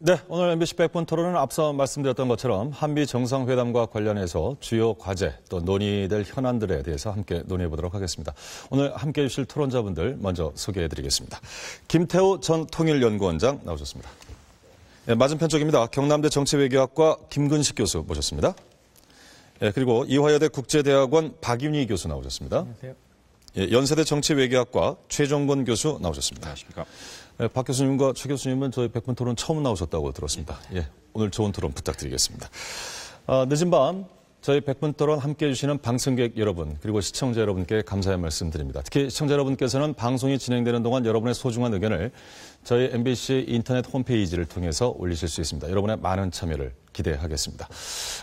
네, 오늘 MBC 백분 토론은 앞서 말씀드렸던 것처럼 한미 정상회담과 관련해서 주요 과제 또 논의될 현안들에 대해서 함께 논의해보도록 하겠습니다. 오늘 함께해 주실 토론자분들 먼저 소개해드리겠습니다. 김태호 전 통일연구원장 나오셨습니다. 네, 맞은편 쪽입니다. 경남대 정치외교학과 김근식 교수 모셨습니다. 네, 그리고 이화여대 국제대학원 박윤희 교수 나오셨습니다. 안녕하세요. 예, 연세대 정치외교학과 최종곤 교수 나오셨습니다. 안녕하십니까. 네, 박 교수님과 최 교수님은 저희 백분 토론 처음 나오셨다고 들었습니다. 예, 오늘 좋은 토론 부탁드리겠습니다. 늦은 밤 저희 백분 토론 함께해 주시는 방청객 여러분 그리고 시청자 여러분께 감사의 말씀 드립니다. 특히 시청자 여러분께서는 방송이 진행되는 동안 여러분의 소중한 의견을 저희 MBC 인터넷 홈페이지를 통해서 올리실 수 있습니다. 여러분의 많은 참여를 기대하겠습니다.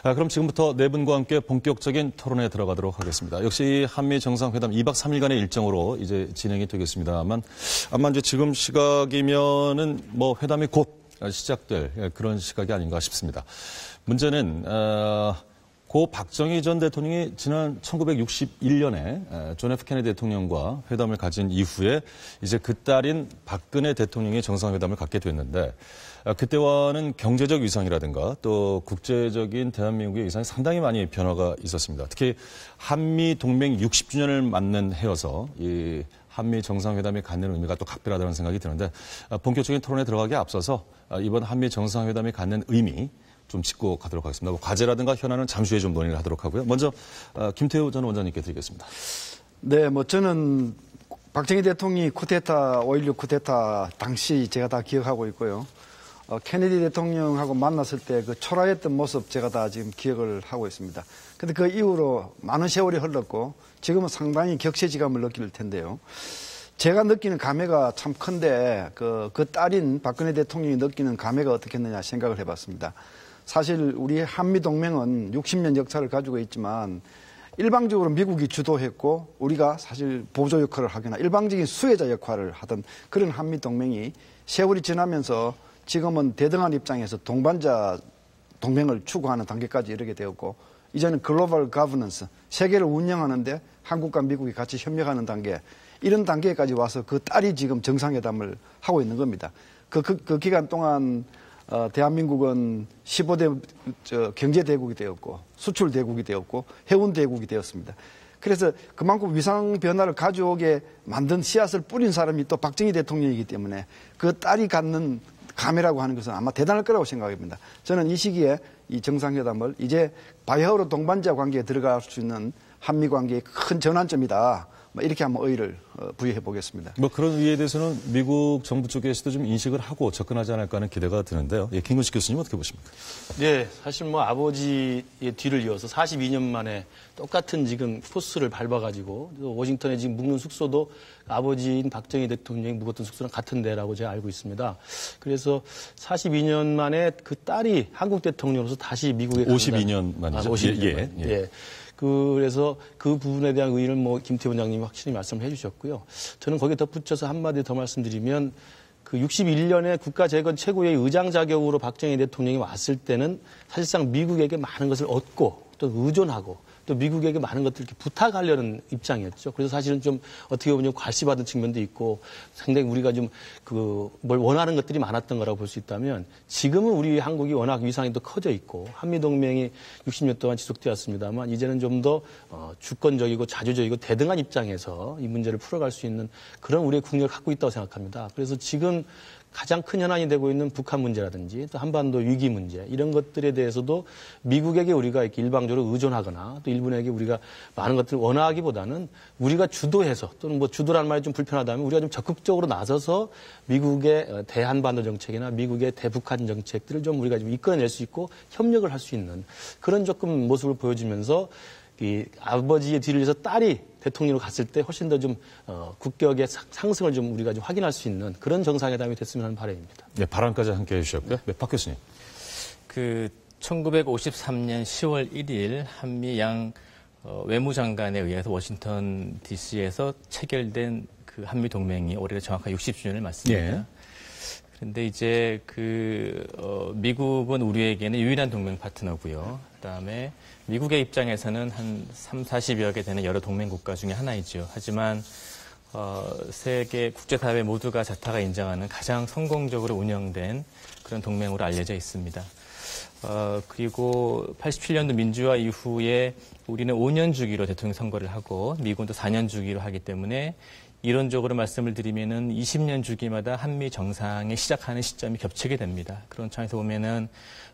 그럼 지금부터 네 분과 함께 본격적인 토론에 들어가도록 하겠습니다. 역시 한미 정상회담 2박 3일간의 일정으로 이제 진행이 되겠습니다만 아마 이제 지금 시각이면은 뭐 회담이 곧 시작될 그런 시각이 아닌가 싶습니다. 문제는 고 박정희 전 대통령이 지난 1961년에 존 F 케네디 대통령과 회담을 가진 이후에 이제 그 딸인 박근혜 대통령이 정상회담을 갖게 됐는데 그때와는 경제적 위상이라든가 또 국제적인 대한민국의 위상이 상당히 많이 변화가 있었습니다. 특히 한미 동맹 60주년을 맞는 해여서 이 한미 정상회담이 갖는 의미가 또 각별하다는 생각이 드는데 본격적인 토론에 들어가기에 앞서서 이번 한미 정상회담이 갖는 의미 좀 짚고 가도록 하겠습니다. 과제라든가 현안은 잠시 후에 좀 논의를 하도록 하고요. 먼저 김태우 전 원장님께 드리겠습니다. 네, 저는 박정희 대통령이 쿠데타 5.16 쿠데타 당시 제가 다 기억하고 있고요. 케네디 대통령하고 만났을 때 그 초라했던 모습 제가 다 지금 기억을 하고 있습니다. 근데 그 이후로 많은 세월이 흘렀고 지금은 상당히 격세지감을 느낄 텐데요. 제가 느끼는 감회가 참 큰데 그 딸인 박근혜 대통령이 느끼는 감회가 어떻겠느냐 생각을 해봤습니다. 사실 우리 한미동맹은 60년 역사를 가지고 있지만 일방적으로 미국이 주도했고 우리가 사실 보조 역할을 하거나 일방적인 수혜자 역할을 하던 그런 한미동맹이 세월이 지나면서 지금은 대등한 입장에서 동반자 동맹을 추구하는 단계까지 이르게 되었고 이제는 글로벌 가버넌스, 세계를 운영하는데 한국과 미국이 같이 협력하는 단계, 이런 단계까지 와서 그 딸이 지금 정상회담을 하고 있는 겁니다. 그 기간 동안 대한민국은 15대 경제대국이 되었고 수출대국이 되었고 해운대국이 되었습니다. 그래서 그만큼 위상 변화를 가져오게 만든 씨앗을 뿌린 사람이 또 박정희 대통령이기 때문에 그 딸이 갖는 감회라고 하는 것은 아마 대단할 거라고 생각합니다. 저는 이 시기에 이 정상회담을 이제 바이오로 동반자 관계에 들어갈 수 있는 한미 관계의 큰 전환점이다. 이렇게 한번 의의를 부여해 보겠습니다. 뭐 그런 의의에 대해서는 미국 정부 쪽에서도 좀 인식을 하고 접근하지 않을까 하는 기대가 드는데요. 예, 김근식 교수님 어떻게 보십니까? 네, 사실 뭐 아버지의 뒤를 이어서 42년 만에 똑같은 지금 코스를 밟아가지고 워싱턴에 지금 묵는 숙소도 아버지인 박정희 대통령이 묵었던 숙소랑 같은 데라고 제가 알고 있습니다. 그래서 42년 만에 그 딸이 한국 대통령으로서 다시 미국에 52년 만이죠. 52년 만. 예. 그래서 그 부분에 대한 의의를 김태우 원장님이 확실히 말씀을 해주셨고요. 저는 거기에 덧붙여서 한마디 더 말씀드리면 그 61년에 국가재건 최고의 의장 자격으로 박정희 대통령이 왔을 때는 사실상 미국에게 많은 것을 얻고 또 의존하고 또 미국에게 많은 것들을 이렇게 부탁하려는 입장이었죠. 그래서 사실은 좀 어떻게 보면 과시받은 측면도 있고 상당히 우리가 좀 뭘 원하는 것들이 많았던 거라고 볼 수 있다면 지금은 우리 한국이 워낙 위상이 더 커져 있고 한미동맹이 60년 동안 지속되었습니다만 이제는 좀 더 주권적이고 자주적이고 대등한 입장에서 이 문제를 풀어갈 수 있는 그런 우리의 국력을 갖고 있다고 생각합니다. 그래서 지금 가장 큰 현안이 되고 있는 북한 문제라든지 또 한반도 위기 문제 이런 것들에 대해서도 미국에게 우리가 이렇게 일방적으로 의존하거나 또 일본에게 우리가 많은 것들을 원하기보다는 우리가 주도해서 또는 뭐 주도라는 말이 좀 불편하다면 우리가 좀 적극적으로 나서서 미국의 대한반도 정책이나 미국의 대북한 정책들을 좀 우리가 좀 이끌어낼 수 있고 협력을 할 수 있는 그런 조금 모습을 보여주면서 이 아버지의 뒤를 이어서 딸이 대통령으로 갔을 때 훨씬 더 좀 국격의 상승을 좀 우리가 좀 확인할 수 있는 그런 정상회담이 됐으면 하는 바람입니다. 네, 발언까지 함께 해주셨고요. 네, 박 교수님. 1953년 10월 1일 한미 양 외무장관에 의해서 워싱턴 DC에서 체결된 그 한미 동맹이 올해 정확한 60주년을 맞습니다. 예. 그런데 이제 미국은 우리에게는 유일한 동맹 파트너고요. 그다음에 미국의 입장에서는 한 30-40여 개 되는 여러 동맹 국가 중에 하나이죠. 하지만 세계 국제사회 모두가 자타가 인정하는 가장 성공적으로 운영된 그런 동맹으로 알려져 있습니다. 그리고 87년도 민주화 이후에 우리는 5년 주기로 대통령 선거를 하고 미국은 또 4년 주기로 하기 때문에 이론적으로 말씀을 드리면은 20년 주기마다 한미 정상이 시작하는 시점이 겹치게 됩니다. 그런 차원에서 보면은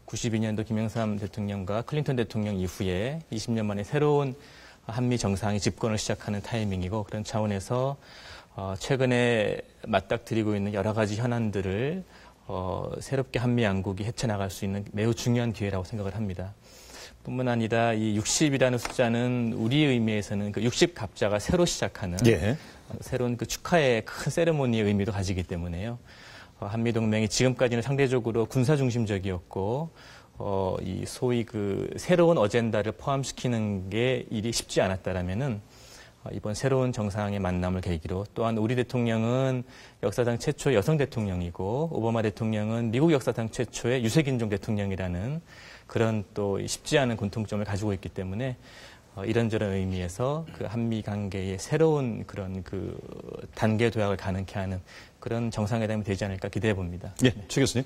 92년도 김영삼 대통령과 클린턴 대통령 이후에 20년 만에 새로운 한미 정상이 집권을 시작하는 타이밍이고 그런 차원에서 최근에 맞닥뜨리고 있는 여러 가지 현안들을 새롭게 한미 양국이 헤쳐나갈 수 있는 매우 중요한 기회라고 생각을 합니다. 뿐만 아니라 이 60이라는 숫자는 우리 의미에서는 그 60갑자가 새로 시작하는 예. 새로운 그 축하의 큰 세레모니의 의미도 가지기 때문에요. 한미동맹이 지금까지는 상대적으로 군사 중심적이었고, 이 소위 그 새로운 어젠다를 포함시키는 게 일이 쉽지 않았다라면은 이번 새로운 정상의 만남을 계기로 또한 우리 대통령은 역사상 최초 여성 대통령이고 오바마 대통령은 미국 역사상 최초의 유색인종 대통령이라는 그런 또 쉽지 않은 공통점을 가지고 있기 때문에 이런저런 의미에서 그 한미 관계의 새로운 그런 그 단계 도약을 가능케 하는 그런 정상회담이 되지 않을까 기대해 봅니다. 예, 최 교수님.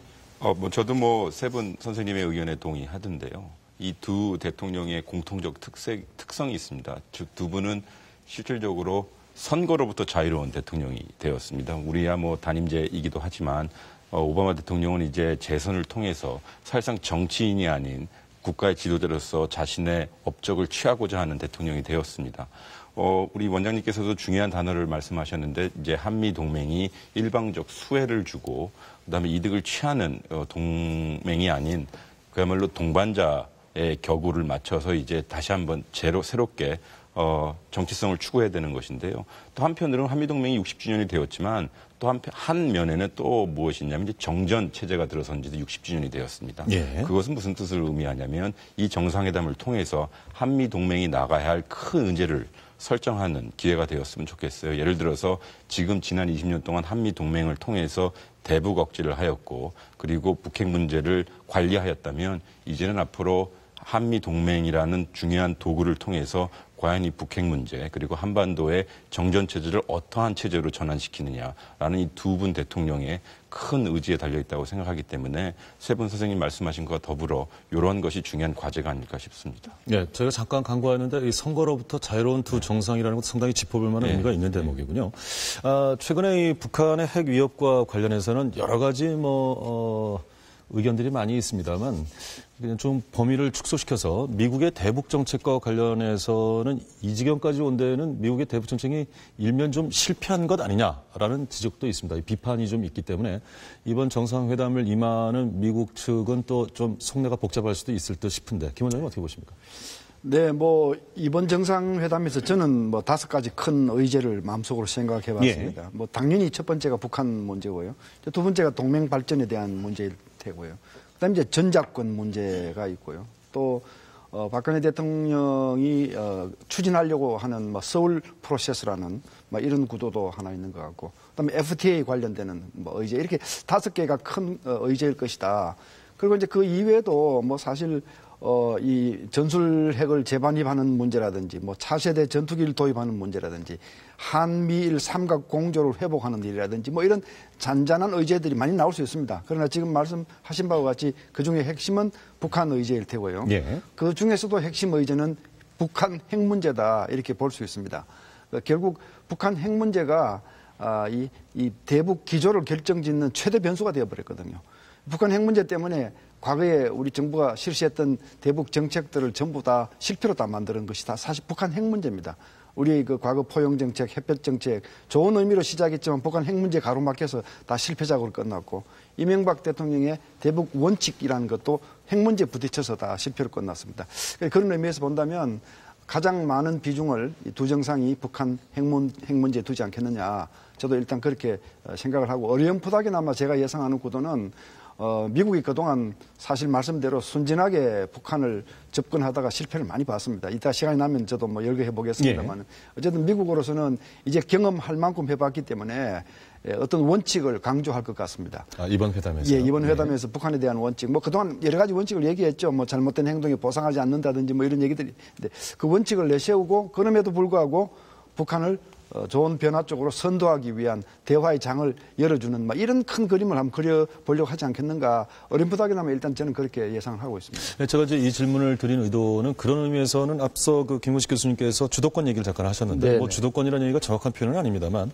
저도 세 분 선생님의 의견에 동의하던데요. 이 두 대통령의 공통적 특성이 있습니다. 즉 두 분은 실질적으로 선거로부터 자유로운 대통령이 되었습니다. 우리야 단임제이기도 하지만 오바마 대통령은 이제 재선을 통해서 사실상 정치인이 아닌 국가의 지도자로서 자신의 업적을 취하고자 하는 대통령이 되었습니다. 우리 원장님께서도 중요한 단어를 말씀하셨는데 이제 한미 동맹이 일방적 수혜를 주고 그다음에 이득을 취하는 동맹이 아닌 그야말로 동반자의 격우를 맞춰서 이제 다시 한번 새롭게 정치성을 추구해야 되는 것인데요. 또 한편으로는 한미동맹이 60주년이 되었지만 또 한 면에는 또 무엇이 있냐면 이제 정전 체제가 들어선 지도 60주년이 되었습니다. 예. 그것은 무슨 뜻을 의미하냐면 이 정상회담을 통해서 한미동맹이 나가야 할 큰 의제를 설정하는 기회가 되었으면 좋겠어요. 예를 들어서 지금 지난 20년 동안 한미동맹을 통해서 대북 억제를 하였고 그리고 북핵 문제를 관리하였다면 이제는 앞으로 한미동맹이라는 중요한 도구를 통해서 과연 이 북핵 문제 그리고 한반도의 정전체제를 어떠한 체제로 전환시키느냐라는 이 두 분 대통령의 큰 의지에 달려있다고 생각하기 때문에 세 분 선생님 말씀하신 것과 더불어 이런 것이 중요한 과제가 아닐까 싶습니다. 네, 저희가 잠깐 강조했는데 이 선거로부터 자유로운 두 정상이라는 것도 상당히 짚어볼 만한 의미가 있는 대목이군요. 최근에 이 북한의 핵 위협과 관련해서는 여러 가지 의견들이 많이 있습니다만 좀 범위를 축소시켜서 미국의 대북 정책과 관련해서는 이 지경까지 온 데는 미국의 대북 정책이 일면 좀 실패한 것 아니냐라는 지적도 있습니다. 비판이 좀 있기 때문에 이번 정상회담을 임하는 미국 측은 또 좀 속내가 복잡할 수도 있을 듯 싶은데 김 원장님 어떻게 보십니까? 네, 이번 정상회담에서 저는 5가지 큰 의제를 마음속으로 생각해 봤습니다. 예. 당연히 첫 번째가 북한 문제고요. 두 번째가 동맹 발전에 대한 문제일 테고요. 그 다음에 이제 전작권 문제가 있고요. 또, 박근혜 대통령이, 추진하려고 하는 서울 프로세스라는 이런 구도도 하나 있는 것 같고, 그 다음에 FTA 관련되는 의제, 이렇게 5개가 큰 의제일 것이다. 그리고 이제 그 이외에도 사실 이 전술핵을 재반입하는 문제라든지 차세대 전투기를 도입하는 문제라든지 한미일 삼각 공조를 회복하는 일이라든지 이런 잔잔한 의제들이 많이 나올 수 있습니다. 그러나 지금 말씀하신 바와 같이 그중에 핵심은 북한 의제일 테고요. 예. 그 중에서도 핵심 의제는 북한 핵 문제다 이렇게 볼 수 있습니다. 결국 북한 핵 문제가 이 대북 기조를 결정짓는 최대 변수가 되어버렸거든요. 북한 핵 문제 때문에 과거에 우리 정부가 실시했던 대북 정책들을 전부 다 실패로 다 만드는 것이 다 사실 북한 핵 문제입니다. 우리 그 과거 포용 정책, 햇볕 정책 좋은 의미로 시작했지만 북한 핵 문제 가로막혀서 다 실패작으로 끝났고 이명박 대통령의 대북 원칙이라는 것도 핵 문제에 부딪혀서 다 실패로 끝났습니다. 그런 의미에서 본다면 가장 많은 비중을 이 두 정상이 북한 핵 문제에 두지 않겠느냐. 저도 일단 그렇게 생각을 하고 어렴풋하게나마 제가 예상하는 구도는 미국이 그동안 사실 말씀대로 순진하게 북한을 접근하다가 실패를 많이 봤습니다. 이따 시간이 나면 저도 열거해 보겠습니다만 어쨌든 미국으로서는 이제 경험할 만큼 해봤기 때문에 어떤 원칙을 강조할 것 같습니다. 이번 회담에서? 예, 이번 회담에서 북한에 대한 원칙. 그동안 여러 가지 원칙을 얘기했죠. 잘못된 행동에 보상하지 않는다든지 이런 얘기들이. 근데 그 원칙을 내세우고 그럼에도 불구하고 북한을 좋은 변화 쪽으로 선도하기 위한 대화의 장을 열어주는 이런 큰 그림을 한번 그려보려고 하지 않겠는가. 어림부닥이나마 일단 저는 그렇게 예상을 하고 있습니다. 네, 제가 이제 이 질문을 드린 의도는 그런 의미에서는 앞서 그 김문식 교수님께서 주도권 얘기를 잠깐 하셨는데 뭐 주도권이라는 얘기가 정확한 표현은 아닙니다만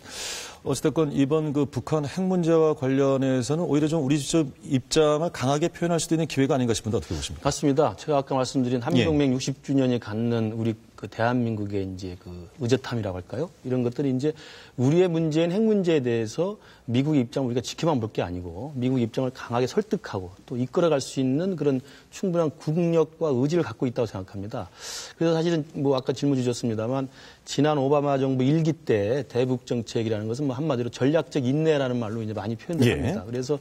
어찌됐건 이번 그 북한 핵 문제와 관련해서는 오히려 좀 우리 쪽 입장을 강하게 표현할 수도 있는 기회가 아닌가 싶은데 어떻게 보십니까? 맞습니다. 제가 아까 말씀드린 한미동맹 60주년이 갖는 우리 그 대한민국의 이제 그 의젓함이라고 할까요? 이런 것들이 이제 우리의 문제인 핵 문제에 대해서 미국의 입장을 우리가 지켜만 볼 게 아니고 미국 입장을 강하게 설득하고 또 이끌어갈 수 있는 그런 충분한 국력과 의지를 갖고 있다고 생각합니다. 그래서 사실은 뭐 아까 질문 주셨습니다만 지난 오바마 정부 1기 때 대북 정책이라는 것은 뭐 한마디로 전략적 인내라는 말로 이제 많이 표현됩니다. 그래서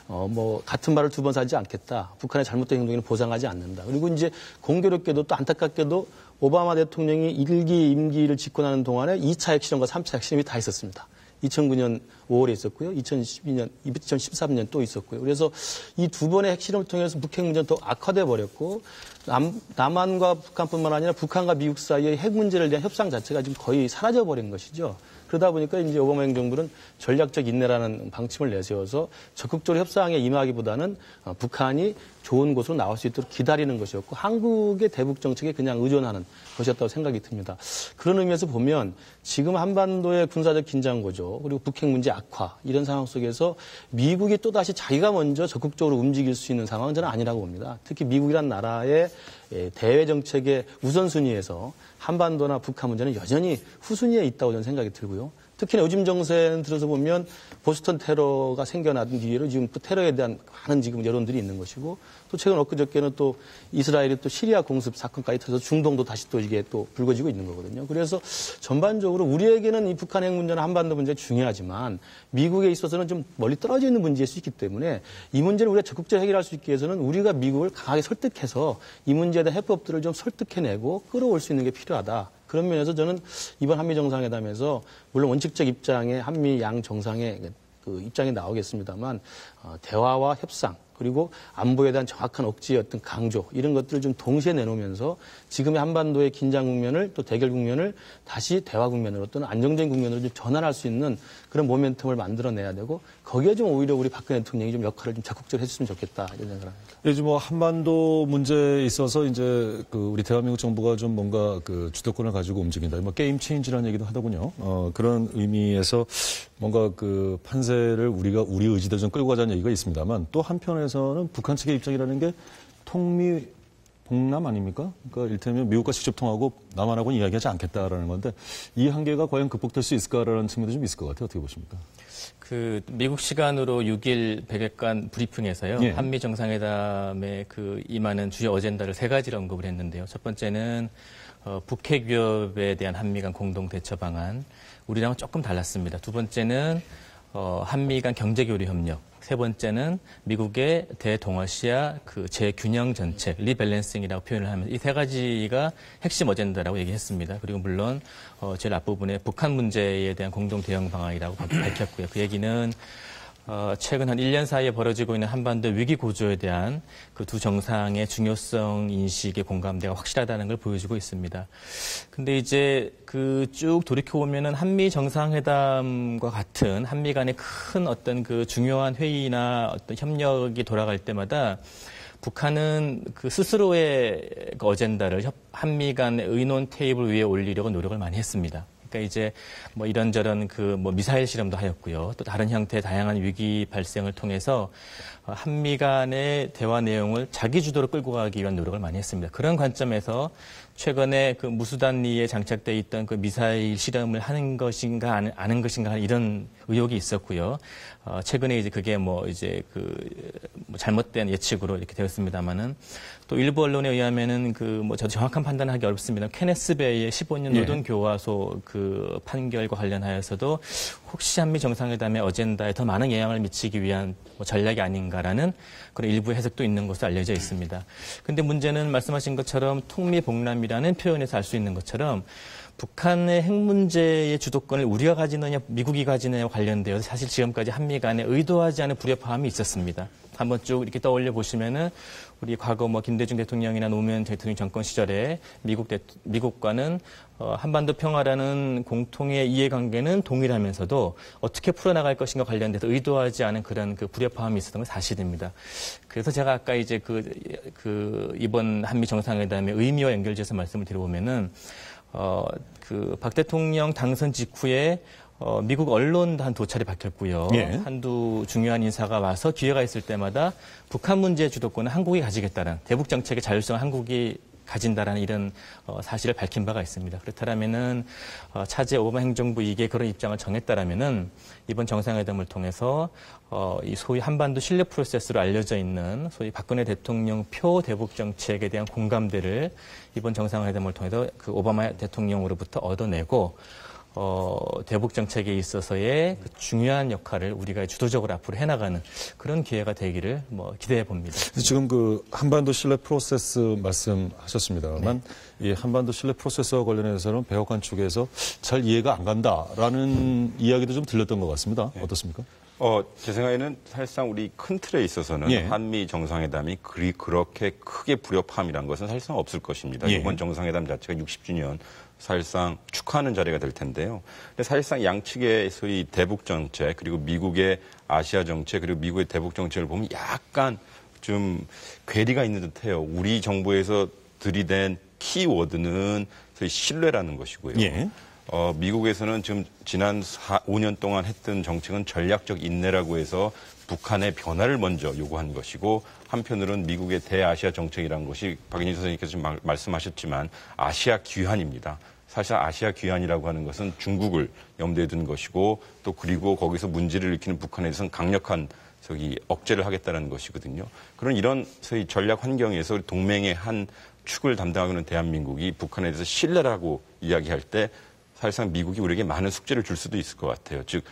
뭐 같은 말을 두 번 사지 않겠다. 북한의 잘못된 행동에는 보상하지 않는다. 그리고 이제 공교롭게도 또 안타깝게도 오바마 대통령이 1기 임기를 집권하는 동안에 2차 핵실험과 3차 핵실험이 다 있었습니다. 2009년 5월에 있었고요. 2013년 또 있었고요. 그래서 이 두 번의 핵실험을 통해서 북핵 문제는 더 악화돼 버렸고 남한과 북한뿐만 아니라 북한과 미국 사이의 핵 문제를 대한 협상 자체가 지금 거의 사라져 버린 것이죠. 그러다 보니까 이제 오바마 행정부는 전략적 인내라는 방침을 내세워서 적극적으로 협상에 임하기보다는 북한이 좋은 곳으로 나올 수 있도록 기다리는 것이었고 한국의 대북 정책에 그냥 의존하는 것이었다고 생각이 듭니다. 그런 의미에서 보면 지금 한반도의 군사적 긴장 고조 그리고 북핵 문제 악화 이런 상황 속에서 미국이 또다시 자기가 먼저 적극적으로 움직일 수 있는 상황은 저는 아니라고 봅니다. 특히 미국이란 나라의 대외 정책의 우선순위에서 한반도나 북한 문제는 여전히 후순위에 있다고 저는 생각이 들고요. 특히나 요즘 정세는 들어서 보면 보스턴 테러가 생겨난 뒤로 지금 또 테러에 대한 많은 지금 여론들이 있는 것이고 또 최근 엊그저께는 또 이스라엘이 또 시리아 공습 사건까지 터져서 중동도 다시 또 이게 또 불거지고 있는 거거든요. 그래서 전반적으로 우리에게는 이 북한 핵 문제나 한반도 문제가 중요하지만 미국에 있어서는 좀 멀리 떨어져 있는 문제일 수 있기 때문에 이 문제를 우리가 적극적으로 해결할 수 있기 위해서는 우리가 미국을 강하게 설득해서 이 문제에 대한 해법들을 좀 설득해내고 끌어올 수 있는 게 필요하다. 그런 면에서 저는 이번 한미 정상회담에서 물론 원칙적 입장에 한미 양 정상의 그 입장이 나오겠습니다만 대화와 협상 그리고 안보에 대한 정확한 억지의 어떤 강조 이런 것들을 좀 동시에 내놓으면서 지금의 한반도의 긴장 국면을 또 대결 국면을 다시 대화 국면으로 또는 안정적인 국면으로 좀 전환할 수 있는 그런 모멘텀을 만들어내야 되고 거기에 좀 오히려 우리 박근혜 대통령이 좀 역할을 좀 적극적으로 해줬으면 좋겠다 이런 생각을 합니다. 요즘 뭐 한반도 문제에 있어서 이제 그 우리 대한민국 정부가 좀 뭔가 그 주도권을 가지고 움직인다. 뭐 게임 체인지라는 얘기도 하더군요. 그런 의미에서 뭔가 그 판세를 우리가 우리 의지대로 좀 끌고 가자는 얘기가 있습니다만 또 한편에서는 북한 측의 입장이라는 게 통미 봉남 아닙니까? 그러니까 이를테면 미국과 직접 통하고 남한하고는 이야기하지 않겠다라는 건데 이 한계가 과연 극복될 수 있을까라는 측면도 좀 있을 것 같아요. 어떻게 보십니까? 그 미국 시간으로 6일 백악관 브리핑에서요. 예. 한미 정상회담에 그 임하는 주요 어젠다를 세 가지를 언급을 했는데요. 첫 번째는 북핵 위협에 대한 한미 간 공동 대처 방안. 우리랑은 조금 달랐습니다. 두 번째는 한미 간 경제 교류 협력. 세 번째는 미국의 대동아시아 그 재균형 정책, 리밸런싱이라고 표현을 하면서 이 세 가지가 핵심 어젠다라고 얘기했습니다. 그리고 물론 제일 앞부분에 북한 문제에 대한 공동 대응 방안이라고 밝혔고요. 그 얘기는 최근 한 1년 사이에 벌어지고 있는 한반도 위기 구조에 대한 그 두 정상의 중요성 인식의 공감대가 확실하다는 걸 보여주고 있습니다. 근데 이제 그 쭉 돌이켜보면은 한미 정상회담과 같은 한미 간의 큰 어떤 그 중요한 회의나 어떤 협력이 돌아갈 때마다 북한은 그 스스로의 그 어젠다를 한미 간의 의논 테이블 위에 올리려고 노력을 많이 했습니다. 그러니까 이제 뭐 이런저런 그 뭐 미사일 실험도 하였고요. 또 다른 형태의 다양한 위기 발생을 통해서 한미 간의 대화 내용을 자기 주도로 끌고 가기 위한 노력을 많이 했습니다. 그런 관점에서 최근에 그 무수단리에 장착돼 있던 그 미사일 실험을 하는 것인가 안 하는 것인가 이런 의혹이 있었고요. 최근에 이제 그게 뭐 이제 그 뭐 잘못된 예측으로 이렇게 되었습니다만은 또 일부 언론에 의하면은 그 뭐 저도 정확한 판단을 하기 어렵습니다. 케네스 베이의 15년 노동 교화소 그 판결과 관련하여서도 혹시 한미 정상회담의 어젠다에 더 많은 영향을 미치기 위한 뭐 전략이 아닌가라는 그런 일부 해석도 있는 것으로 알려져 있습니다. 근데 문제는 말씀하신 것처럼 통미봉남이라는 표현에서 알 수 있는 것처럼 북한의 핵 문제의 주도권을 우리가 가지느냐 미국이 가지느냐와 관련되어 사실 지금까지 한미 간에 의도하지 않은 불협화음이 있었습니다. 한번 쭉 이렇게 떠올려 보시면은 우리 과거 뭐 김대중 대통령이나 노무현 대통령 정권 시절에 미국과는 한반도 평화라는 공통의 이해관계는 동일하면서도 어떻게 풀어나갈 것인가 관련돼서 의도하지 않은 그런 그 불협화음이 있었던 건 사실입니다. 그래서 제가 아까 이제 이번 한미 정상회담의 의미와 연결지어서 말씀을 드려보면은 박 대통령 당선 직후에 미국 언론도 한 2차례 바뀌었고요. 예. 한두 중요한 인사가 와서 기회가 있을 때마다 북한 문제의 주도권은 한국이 가지겠다는 대북 정책의 자율성을 한국이 가진다라는 이런 사실을 밝힌 바가 있습니다. 그렇다면은 차제 오바마 행정부 이게 그런 입장을 정했다라면은 이번 정상회담을 통해서 이 소위 한반도 신뢰 프로세스로 알려져 있는 소위 박근혜 대통령 표 대북 정책에 대한 공감대를 이번 정상회담을 통해서 그 오바마 대통령으로부터 얻어내고 대북 정책에 있어서의 그 중요한 역할을 우리가 주도적으로 앞으로 해나가는 그런 기회가 되기를 기대해 봅니다. 지금 그 한반도 신뢰 프로세스 말씀하셨습니다만 이 한반도 신뢰 프로세스와 관련해서는 백악관 측에서 잘 이해가 안 간다라는 이야기도 좀 들렸던 것 같습니다. 어떻습니까? 제 생각에는 사실상 우리 큰 틀에 있어서는 한미 정상회담이 그렇게 크게 불협화음이란 것은 사실상 없을 것입니다. 이번 정상회담 자체가 60주년 사실상 축하하는 자리가 될 텐데요. 근데 사실상 양측의 소위 대북 정책 그리고 미국의 아시아 정책 그리고 미국의 대북 정책을 보면 약간 좀 괴리가 있는 듯해요. 우리 정부에서 들이댄 키워드는 소위 신뢰라는 것이고요. 미국에서는 지금 지난 5년 동안 했던 정책은 전략적 인내라고 해서 북한의 변화를 먼저 요구한 것이고 한편으로는 미국의 대아시아 정책이라는 것이 박인희 선생님께서 지금 말씀하셨지만 아시아 귀환입니다. 사실 아시아 귀환이라고 하는 것은 중국을 염두에 둔 것이고 또 그리고 거기서 문제를 일으키는 북한에 대해서는 강력한 억제를 하겠다는 것이거든요. 그런 이런 소위 전략 환경에서 동맹의 한 축을 담당하고 있는 대한민국이 북한에 대해서 신뢰라고 이야기할 때 사실상 미국이 우리에게 많은 숙제를 줄 수도 있을 것 같아요. 즉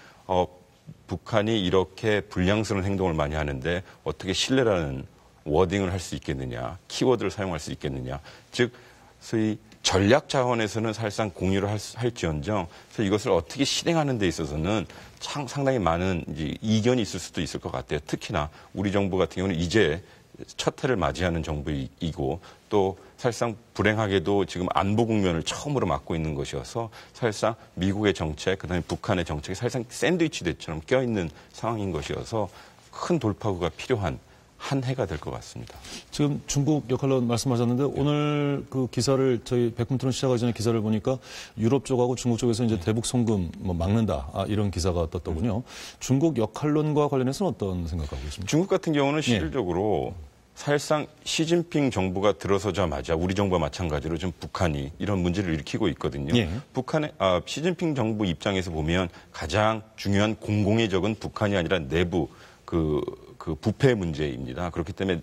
북한이 이렇게 불량스러운 행동을 많이 하는데 어떻게 신뢰라는 워딩을 할 수 있겠느냐, 키워드를 사용할 수 있겠느냐. 즉 소위 전략 차원에서는 사실상 공유를 할지언정 이것을 어떻게 실행하는 데 있어서는 상당히 많은 이견이 있을 수도 있을 것 같아요. 특히나 우리 정부 같은 경우는 이제 첫 해를 맞이하는 정부이고 또 사실상 불행하게도 지금 안보 국면을 처음으로 맡고 있는 것이어서 사실상 미국의 정책, 그다음에 북한의 정책이 사실상 샌드위치 대처럼 껴있는 상황인 것이어서 큰 돌파구가 필요한 한 해가 될 것 같습니다. 지금 중국 역할로 말씀하셨는데 오늘 그 기사를 저희 백분토론 시작하기 전에 기사를 보니까 유럽 쪽하고 중국 쪽에서 이제 대북 송금 막는다 이런 기사가 떴더군요. 중국 역할론과 관련해서는 어떤 생각하고 계십니까? 중국 같은 경우는 실질적으로 사실상 시진핑 정부가 들어서자마자 우리 정부와 마찬가지로 좀 북한이 이런 문제를 일으키고 있거든요. 북한의 시진핑 정부 입장에서 보면 가장 중요한 공공의 적은 북한이 아니라 내부 그 부패 문제입니다. 그렇기 때문에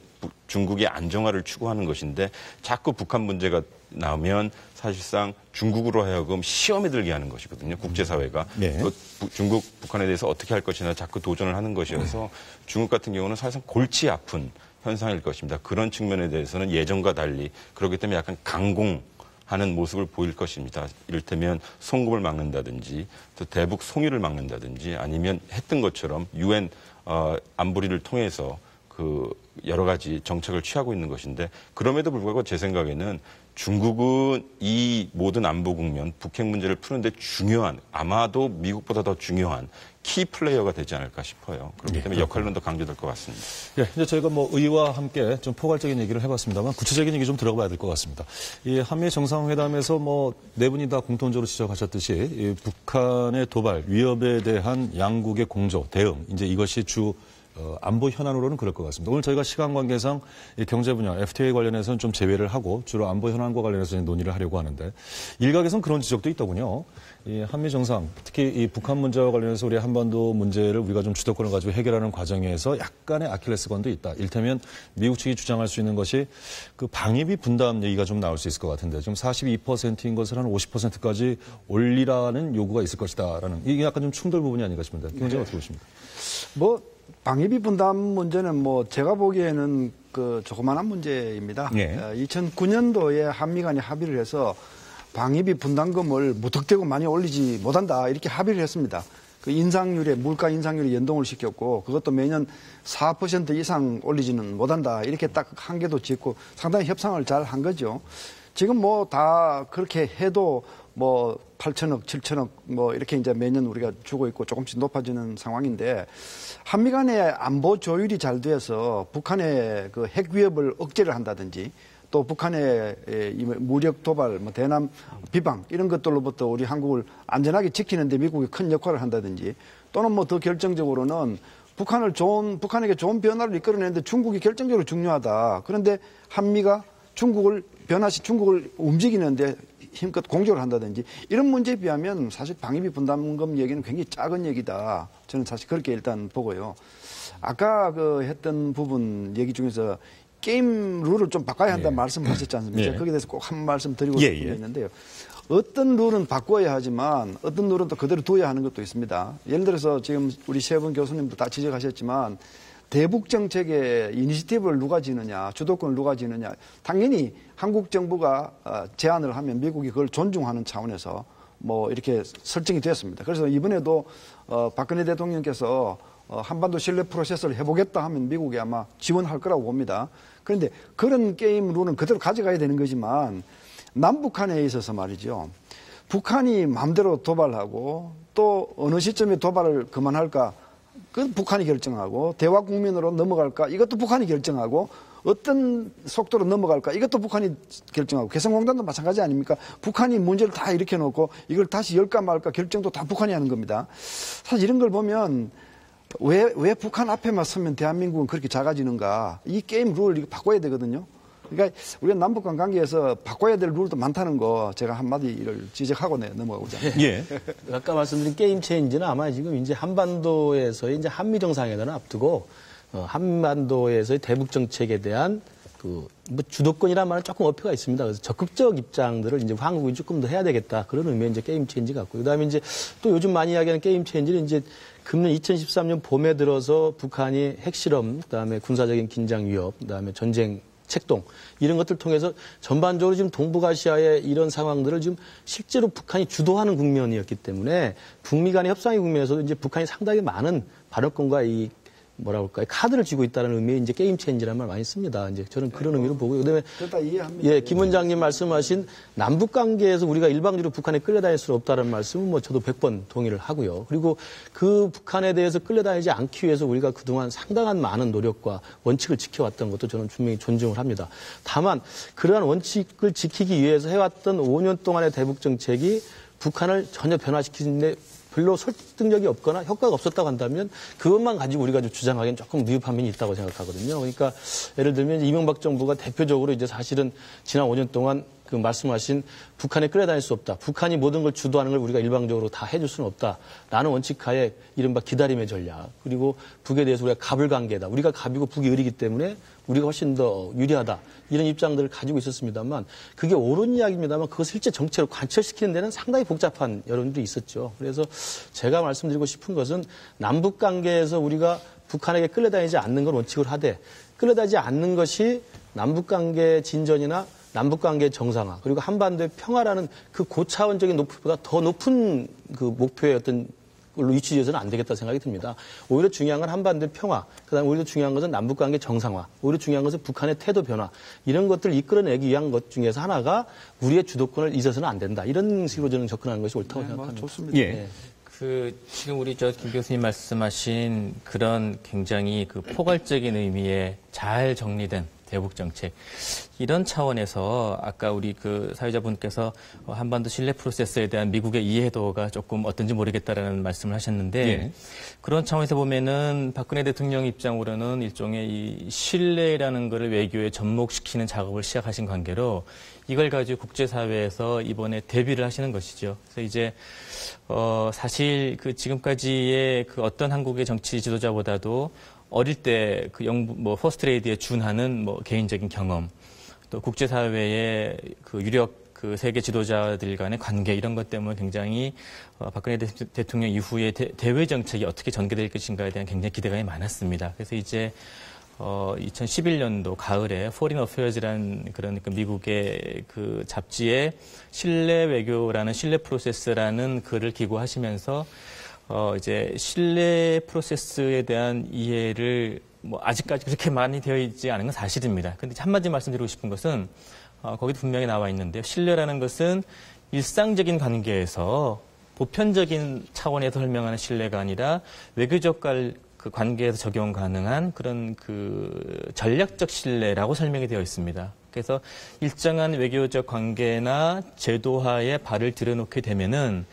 중국의 안정화를 추구하는 것인데 자꾸 북한 문제가 나오면 사실상 중국으로 하여금 시험에 들게 하는 것이거든요. 국제사회가. 또 중국, 북한에 대해서 어떻게 할 것이냐 자꾸 도전을 하는 것이어서 중국 같은 경우는 사실상 골치 아픈 현상일 것입니다. 그런 측면에 대해서는 예전과 달리 그렇기 때문에 약간 강공하는 모습을 보일 것입니다. 이를테면 송금을 막는다든지 또 대북 송유를 막는다든지 아니면 했던 것처럼 UN 안보리를 통해서 여러 가지 정책을 취하고 있는 것인데 그럼에도 불구하고 제 생각에는 중국은 이 모든 안보 국면, 북핵 문제를 푸는데 중요한, 아마도 미국보다 더 중요한 키 플레이어가 되지 않을까 싶어요. 그렇기 때문에 역할론도 강조될 것 같습니다. 이제 저희가 의와 함께 좀 포괄적인 얘기를 해봤습니다만 구체적인 얘기 좀 들어가봐야 될 것 같습니다. 이 한미 정상회담에서 네 분이 다 공통적으로 지적하셨듯이 이 북한의 도발, 위협에 대한 양국의 공조, 대응, 이제 이것이 주 안보 현안으로는 그럴 것 같습니다. 오늘 저희가 시간 관계상 경제 분야, FTA 관련해서는 좀 제외를 하고 주로 안보 현안과 관련해서 논의를 하려고 하는데 일각에서는 그런 지적도 있더군요. 이 한미 정상, 특히 이 북한 문제와 관련해서 우리 한반도 문제를 우리가 좀 주도권을 가지고 해결하는 과정에서 약간의 아킬레스건도 있다. 일테면 미국 측이 주장할 수 있는 것이 그 방위비 분담 얘기가 좀 나올 수 있을 것 같은데 지금 42%인 것을 한 50%까지 올리라는 요구가 있을 것이다라는 이게 약간 좀 충돌 부분이 아닌가 싶은데 굉장히 어떻게 보십니까? 방위비 분담 문제는 제가 보기에는 조그마한 문제입니다. 2009년도에 한미 간에 합의를 해서 방위비 분담금을 무턱대고 많이 올리지 못한다 이렇게 합의를 했습니다. 그 인상률에 물가 인상률에 연동을 시켰고 그것도 매년 4% 이상 올리지는 못한다. 이렇게 딱 한계도 짓고 상당히 협상을 잘 한 거죠. 지금 뭐 다 그렇게 해도 뭐 8천억, 7천억 뭐 이렇게 이제 매년 우리가 주고 있고 조금씩 높아지는 상황인데 한미 간의 안보 조율이 잘 돼서 북한의 그 핵 위협을 억제를 한다든지 또 북한의 무력 도발, 뭐 대남 비방 이런 것들로부터 우리 한국을 안전하게 지키는데 미국이 큰 역할을 한다든지 또는 뭐 더 결정적으로는 북한에게 좋은 변화를 이끌어내는데 중국이 결정적으로 중요하다. 그런데 한미가 중국을 움직이는데 힘껏 공조를 한다든지 이런 문제에 비하면 사실 방위비 분담금 얘기는 굉장히 작은 얘기다. 저는 사실 그렇게 일단 보고요. 아까 그 했던 부분 얘기 중에서 게임 룰을 좀 바꿔야 한다는 말씀하셨지 않습니까? 거기에 대해서 꼭 한 말씀 드리고 싶은 게 있는데요. 어떤 룰은 바꿔야 하지만 어떤 룰은 또 그대로 둬야 하는 것도 있습니다. 예를 들어서 지금 우리 세 분 교수님도 다 지적하셨지만 대북 정책의 이니시티브를 누가 지느냐, 주도권을 누가 지느냐. 당연히 한국 정부가 제안을 하면 미국이 그걸 존중하는 차원에서 뭐 이렇게 설정이 됐습니다. 그래서 이번에도 박근혜 대통령께서 한반도 신뢰 프로세스를 해보겠다 하면 미국이 아마 지원할 거라고 봅니다. 그런데 그런 게임 룰은 그대로 가져가야 되는 거지만 남북한에 있어서 말이죠. 북한이 마음대로 도발하고 또 어느 시점에 도발을 그만할까 그건 북한이 결정하고 대화 국면으로 넘어갈까 이것도 북한이 결정하고 어떤 속도로 넘어갈까 이것도 북한이 결정하고 개성공단도 마찬가지 아닙니까? 북한이 문제를 다 일으켜놓고 이걸 다시 열까 말까 결정도 다 북한이 하는 겁니다. 사실 이런 걸 보면 왜 북한 앞에만 서면 대한민국은 그렇게 작아지는가 이 게임 룰 이거 바꿔야 되거든요. 그러니까 우리가 남북간 관계에서 바꿔야 될 룰도 많다는 거 제가 한마디를 지적하고 넘어가고자 합니다. 예. 아까 말씀드린 게임 체인지는 아마 지금 이제 한반도에서의 이제 한미 정상회담을 앞두고 한반도에서의 대북 정책에 대한 뭐 주도권이라는 말은 조금 어폐가 있습니다. 그래서 적극적 입장들을 이제 한국이 조금 더 해야 되겠다. 그런 의미의 이제 게임 체인지 같고. 그 다음에 이제 또 요즘 많이 이야기하는 게임 체인지는 이제 금년 2013년 봄에 들어서 북한이 핵실험, 그 다음에 군사적인 긴장 위협, 그 다음에 전쟁 책동 이런 것들 통해서 전반적으로 지금 동북아시아의 이런 상황들을 지금 실제로 북한이 주도하는 국면이었기 때문에 북미 간의 협상의 국면에서도 이제 북한이 상당히 많은 발언권과 이 뭐라 그럴까요? 카드를 쥐고 있다는 의미의 이제 게임 체인지라는 말 많이 씁니다. 이제 저는 그런 의미로 보고요. 그다음에 그렇다 이해합니다. 예, 김 원장님 말씀하신 남북 관계에서 우리가 일방적으로 북한에 끌려다닐 수는 없다는 말씀은 뭐 저도 100번 동의를 하고요. 그리고 그 북한에 대해서 끌려다니지 않기 위해서 우리가 그동안 상당한 많은 노력과 원칙을 지켜왔던 것도 저는 분명히 존중을 합니다. 다만 그러한 원칙을 지키기 위해서 해왔던 5년 동안의 대북 정책이 북한을 전혀 변화시키는데 별로 설득력이 없거나 효과가 없었다고 한다면 그것만 가지고 우리가 주장하기엔 조금 미흡한 면이 있다고 생각하거든요. 그러니까 예를 들면 이명박 정부가 대표적으로 이제 사실은 지난 5년 동안 그 말씀하신 북한에 끌려다닐 수 없다. 북한이 모든 걸 주도하는 걸 우리가 일방적으로 다 해줄 수는 없다. 라는 원칙하에 이른바 기다림의 전략. 그리고 북에 대해서 우리가 갑을 관계다. 우리가 갑이고 북이 을이기 때문에 우리가 훨씬 더 유리하다. 이런 입장들을 가지고 있었습니다만 그게 옳은 이야기입니다만 그것을 실제 정책으로 관철시키는 데는 상당히 복잡한 여론들이 있었죠. 그래서 제가 말씀드리고 싶은 것은 남북 관계에서 우리가 북한에게 끌려다니지 않는 걸 원칙으로 하되 끌려다니지 않는 것이 남북 관계 진전이나 남북관계 정상화 그리고 한반도의 평화라는 그 고차원적인 목표보다 더 높은 그 목표의 어떤 걸로 유치해서는 안 되겠다 생각이 듭니다. 오히려 중요한 건 한반도의 평화, 그다음에 오히려 중요한 것은 남북관계 정상화, 오히려 중요한 것은 북한의 태도 변화 이런 것들을 이끌어내기 위한 것 중에서 하나가 우리의 주도권을 잊어서는 안 된다. 이런 식으로 저는 접근하는 것이 옳다고 생각합니다. 좋습니다. 예. 지금 우리 김 교수님 말씀하신 그런 굉장히 그 포괄적인 의미의 잘 정리된 대북 정책 이런 차원에서 아까 우리 그 사회자분께서 한반도 신뢰 프로세스에 대한 미국의 이해도가 조금 어떤지 모르겠다라는 말씀을 하셨는데 그런 차원에서 보면은 박근혜 대통령 입장으로는 일종의 이 신뢰라는 것을 외교에 접목시키는 작업을 시작하신 관계로 이걸 가지고 국제사회에서 이번에 대비를 하시는 것이죠. 그래서 이제 사실 그 지금까지의 그 어떤 한국의 정치 지도자보다도 어릴 때 그 퍼스트 레이디에 준하는 개인적인 경험, 또 국제사회의 그 유력 그 세계 지도자들 간의 관계 이런 것 때문에 굉장히 박근혜 대통령 이후에 대외 정책이 어떻게 전개될 것인가에 대한 굉장히 기대감이 많았습니다. 그래서 이제 2011년도 가을에 Foreign Affairs라는 그런 그 미국의 그 잡지에 신뢰 외교라는 신뢰 프로세스라는 글을 기고하시면서 이제 신뢰 프로세스에 대한 이해를 뭐 아직까지 그렇게 많이 되어 있지 않은 건 사실입니다. 근데 한마디 말씀드리고 싶은 것은 거기도 분명히 나와 있는데요. 신뢰라는 것은 일상적인 관계에서 보편적인 차원에서 설명하는 신뢰가 아니라 외교적 그 관계에서 적용 가능한 그런 그 전략적 신뢰라고 설명이 되어 있습니다. 그래서 일정한 외교적 관계나 제도화에 발을 들여놓게 되면은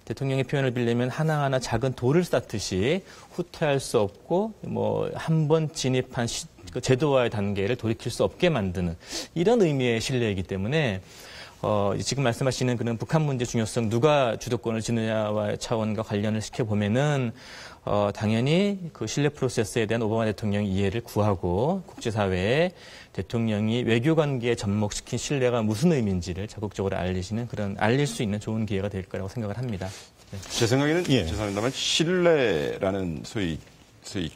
대통령의 표현을 빌리면 하나하나 작은 돌을 쌓듯이 후퇴할 수 없고 뭐 한 번 진입한 그 제도화의 단계를 돌이킬 수 없게 만드는 이런 의미의 신뢰이기 때문에 지금 말씀하시는 그런 북한 문제 중요성 누가 주도권을 지느냐와 차원과 관련을 시켜보면은 당연히 그 신뢰 프로세스에 대한 오바마 대통령의 이해를 구하고 국제사회에 대통령이 외교관계에 접목시킨 신뢰가 무슨 의미인지를 적극적으로 알릴 수 있는 좋은 기회가 될 거라고 생각을 합니다. 네. 제 생각에는 죄송합니다만 신뢰라는 소위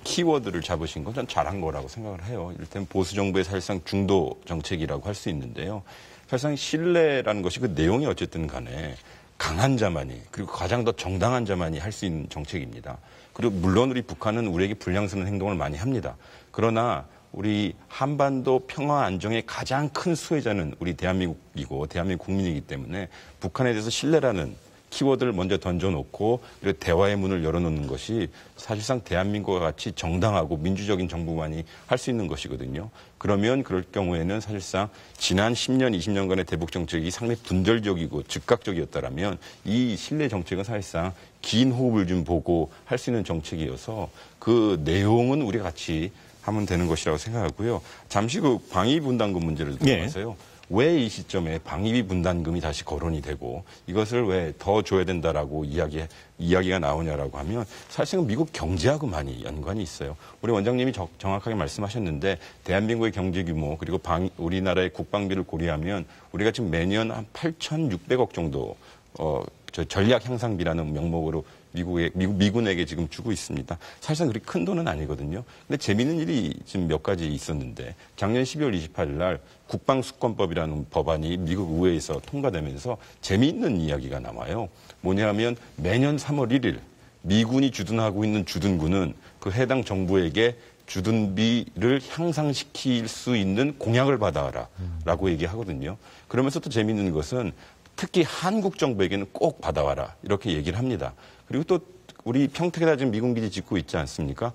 키워드를 잡으신 건 전 잘한 거라고 생각을 해요. 이를테면 보수 정부의 사실상 중도 정책이라고 할 수 있는데요. 사실상 신뢰라는 것이 그 내용이 어쨌든 간에 강한 자만이 그리고 가장 더 정당한 자만이 할 수 있는 정책입니다. 그리고 물론 우리 북한은 우리에게 불량스러운 행동을 많이 합니다. 그러나 우리 한반도 평화 안정의 가장 큰 수혜자는 우리 대한민국이고 대한민국 국민이기 때문에 북한에 대해서 신뢰라는 키워드를 먼저 던져놓고 그리고 대화의 문을 열어놓는 것이 사실상 대한민국과 같이 정당하고 민주적인 정부만이 할 수 있는 것이거든요. 그러면 그럴 경우에는 사실상 지난 10년, 20년간의 대북 정책이 상당히 분절적이고 즉각적이었다라면 이 신뢰 정책은 사실상 긴 호흡을 좀 보고 할 수 있는 정책이어서 그 내용은 우리가 같이 하면 되는 것이라고 생각하고요. 잠시 그 방위 분담금 문제를 들어가서요. 왜 이 시점에 방위비 분담금이 다시 거론이 되고 이것을 왜 더 줘야 된다라고 이야기가 나오냐라고 하면 사실은 미국 경제하고 많이 연관이 있어요. 우리 원장님이 정확하게 말씀하셨는데 대한민국의 경제 규모 그리고 우리나라의 국방비를 고려하면 우리가 지금 매년 한 8,600억 정도 전략 향상비라는 명목으로 미군에게 지금 주고 있습니다. 사실상 그렇게 큰 돈은 아니거든요. 근데 재미있는 일이 지금 몇 가지 있었는데 작년 12월 28일 날 국방수권법이라는 법안이 미국 의회에서 통과되면서 재미있는 이야기가 나와요. 뭐냐면 매년 3월 1일 미군이 주둔하고 있는 주둔군은 그 해당 정부에게 주둔비를 향상시킬 수 있는 공약을 받아와라 라고 얘기하거든요. 그러면서 또 재미있는 것은 특히 한국 정부에게는 꼭 받아와라 이렇게 얘기를 합니다. 그리고 또 우리 평택에다 지금 미군기지 짓고 있지 않습니까?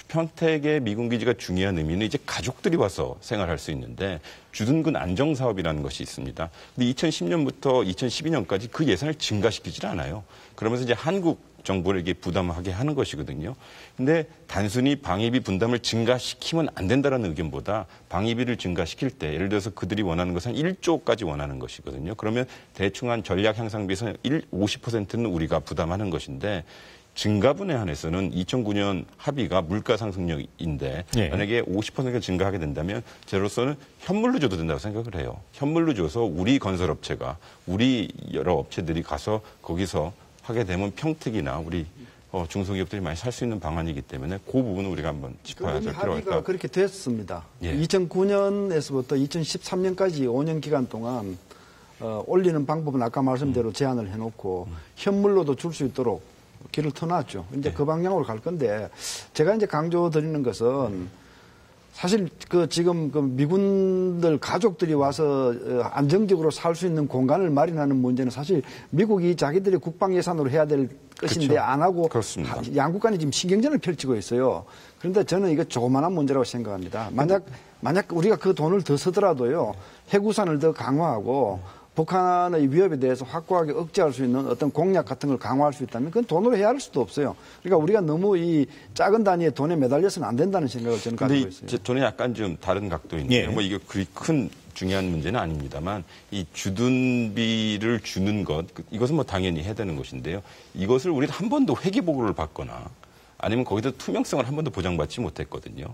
평택의 미군기지가 중요한 의미는 이제 가족들이 와서 생활할 수 있는데 주둔군 안정사업이라는 것이 있습니다. 근데 2010년부터 2012년까지 그 예산을 증가시키질 않아요. 그러면서 이제 한국 정부에게 부담하게 하는 것이거든요. 근데 단순히 방위비 분담을 증가시키면 안 된다는 의견보다 방위비를 증가시킬 때 예를 들어서 그들이 원하는 것은 1조까지 원하는 것이거든요. 그러면 대충 한 전략 향상비에서 50%는 우리가 부담하는 것인데 증가분에 한해서는 2009년 합의가 물가 상승률인데 만약에 50%가 증가하게 된다면 저로서는 현물로 줘도 된다고 생각을 해요. 현물로 줘서 우리 건설업체가 우리 여러 업체들이 가서 거기서 하게 되면 평택이나 우리 중소기업들이 많이 살 수 있는 방안이기 때문에 그 부분은 우리가 한번 짚어야 될 필요가 있다. 합의가 그렇게 됐습니다. 2009년에서부터 2013년까지 5년 기간 동안 올리는 방법은 아까 말씀대로 제안을 해놓고 현물로도 줄 수 있도록 길을 터놨죠. 이제 그 방향으로 갈 건데 제가 이제 강조드리는 것은 사실 지금 미군들 가족들이 와서 안정적으로 살 수 있는 공간을 마련하는 문제는 사실 미국이 자기들의 국방 예산으로 해야 될 것인데 그렇죠. 안 하고 그렇습니다. 양국 간에 지금 신경전을 펼치고 있어요. 그런데 저는 이거 조그마한 문제라고 생각합니다. 만약 우리가 그 돈을 더 쓰더라도요. 해구산을 더 강화하고 북한의 위협에 대해서 확고하게 억제할 수 있는 어떤 공약 같은 걸 강화할 수 있다면 그건 돈으로 해야 할 수도 없어요. 그러니까 우리가 너무 이 작은 단위의 돈에 매달려서는 안 된다는 생각을 저는 가지고 있어요. 저는 약간 좀 다른 각도인데요. 뭐 이게 그리 큰 중요한 문제는 아닙니다만 이 주둔비를 주는 것 이것은 뭐 당연히 해야 되는 것인데요. 이것을 우리가 한 번도 회계보고를 받거나 아니면 거기서 투명성을 한 번도 보장받지 못했거든요.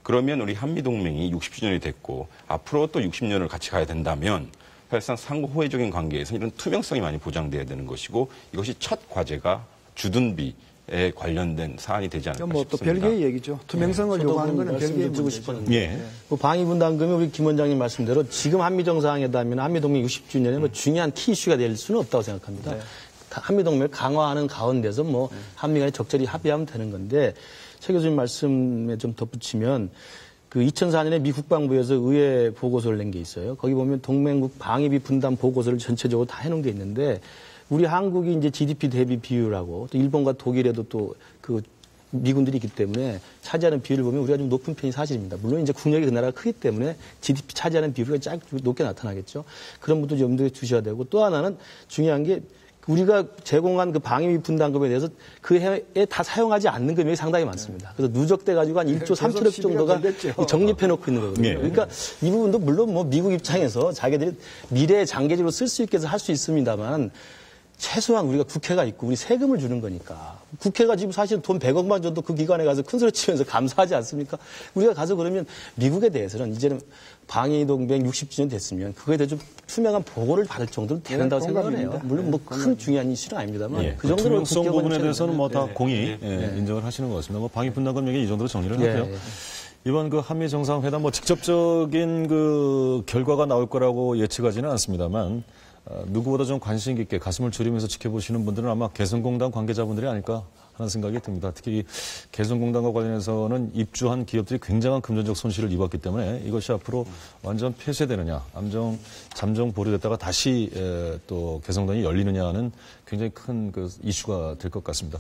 그러면 우리 한미동맹이 60주년이 됐고 앞으로 또 60년을 같이 가야 된다면 사실상 상호 호혜적인 관계에서 이런 투명성이 많이 보장돼야 되는 것이고 이것이 첫 과제가 주둔비에 관련된 사안이 되지 않을까 싶습니다. 또 별개의 얘기죠. 투명성을 요구하는 것은 별개의 드리고 문제죠. 싶었는데 그 방위분담금이 우리 김 원장님 말씀대로 지금 한미정상회담이나 한미동맹 60주년에 뭐 중요한 키 이슈가 될 수는 없다고 생각합니다. 한미동맹을 강화하는 가운데서 뭐 한미 간에 적절히 합의하면 되는 건데 최 교수님 말씀에 좀 덧붙이면 그 2004년에 미 국방부에서 의회 보고서를 낸 게 있어요. 거기 보면 동맹국 방위비 분담 보고서를 전체적으로 다 해놓은 게 있는데 우리 한국이 이제 GDP 대비 비율하고 또 일본과 독일에도 또 그 미군들이 있기 때문에 차지하는 비율을 보면 우리가 좀 높은 편이 사실입니다. 물론 이제 국력이 그 나라가 크기 때문에 GDP 차지하는 비율이 높게 나타나겠죠. 그런 것도 염두에 두셔야 되고 또 하나는 중요한 게 우리가 제공한 그 방위비 분담금에 대해서 그 해에 다 사용하지 않는 금액이 상당히 많습니다. 그래서 누적돼가지고 한 1조 3천억 정도가 적립해놓고 있는 거거든요. 네. 그러니까 이 부분도 물론 뭐 미국 입장에서 자기들이 미래에 장기적으로 쓸 수 있게 해서 할 수 있습니다만 최소한 우리가 국회가 있고 우리 세금을 주는 거니까 국회가 지금 사실 돈 100억만 줘도 그 기관에 가서 큰 소리 치면서 감사하지 않습니까? 우리가 가서 그러면 미국에 대해서는 이제는 방위동맹 60주년 됐으면 그거에 대해서 좀 투명한 보고를 받을 정도는 된다고 생각해요. 물론 뭐 큰 중요한 이슈는 아닙니다만 예. 그 정도로 투명성 부분에 대해서는 뭐 다 공히 인정을 하시는 것 같습니다. 뭐 방위 분담금 얘기 이 정도로 정리를 하고요. 이번 그 한미 정상회담 뭐 직접적인 그 결과가 나올 거라고 예측하지는 않습니다만 누구보다 좀 관심 깊게 가슴을 졸이면서 지켜보시는 분들은 아마 개성공단 관계자분들이 아닐까 하는 생각이 듭니다. 특히 이 개성공단과 관련해서는 입주한 기업들이 굉장한 금전적 손실을 입었기 때문에 이것이 앞으로 완전 폐쇄되느냐, 잠정 보류됐다가 다시 또 개성공단이 열리느냐는 굉장히 큰 그 이슈가 될 것 같습니다.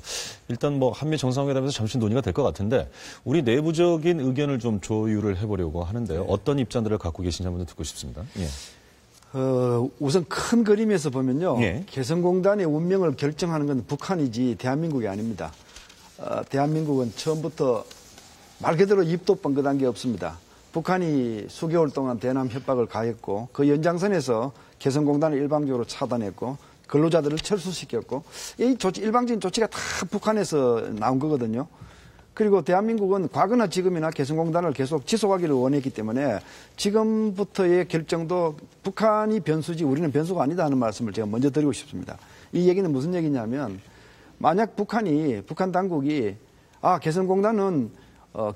일단 뭐 한미 정상회담에서 잠시 논의가 될 것 같은데 우리 내부적인 의견을 좀 조율을 해보려고 하는데요. 어떤 입장들을 갖고 계신지 한번 듣고 싶습니다. 예. 우선 큰 그림에서 보면요. 예. 개성공단의 운명을 결정하는 건 북한이지 대한민국이 아닙니다. 대한민국은 처음부터 말 그대로 입도 뻥긋한 게 없습니다. 북한이 수개월 동안 대남 협박을 가했고 그 연장선에서 개성공단을 일방적으로 차단했고 근로자들을 철수시켰고 이 일방적인 조치가 다 북한에서 나온 거거든요. 그리고 대한민국은 과거나 지금이나 개성공단을 계속 지속하기를 원했기 때문에 지금부터의 결정도 북한이 변수지 우리는 변수가 아니다 하는 말씀을 제가 먼저 드리고 싶습니다. 이 얘기는 무슨 얘기냐면 만약 북한 당국이 개성공단은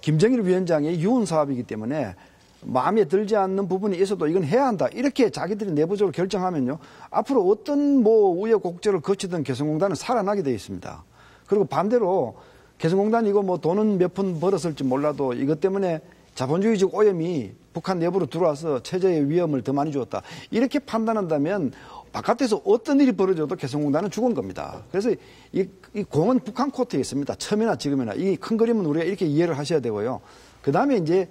김정일 위원장의 유언 사업이기 때문에 마음에 들지 않는 부분이 있어도 이건 해야 한다. 이렇게 자기들이 내부적으로 결정하면요. 앞으로 어떤 뭐 우여곡절을 거치던 개성공단은 살아나게 되어 있습니다. 그리고 반대로 개성공단 이거 뭐 돈은 몇 푼 벌었을지 몰라도 이것 때문에 자본주의적 오염이 북한 내부로 들어와서 체제의 위험을 더 많이 주었다. 이렇게 판단한다면 바깥에서 어떤 일이 벌어져도 개성공단은 죽은 겁니다. 그래서 이 공은 북한 코트에 있습니다. 처음이나 지금이나. 이 큰 그림은 우리가 이렇게 이해를 하셔야 되고요. 그 다음에 이제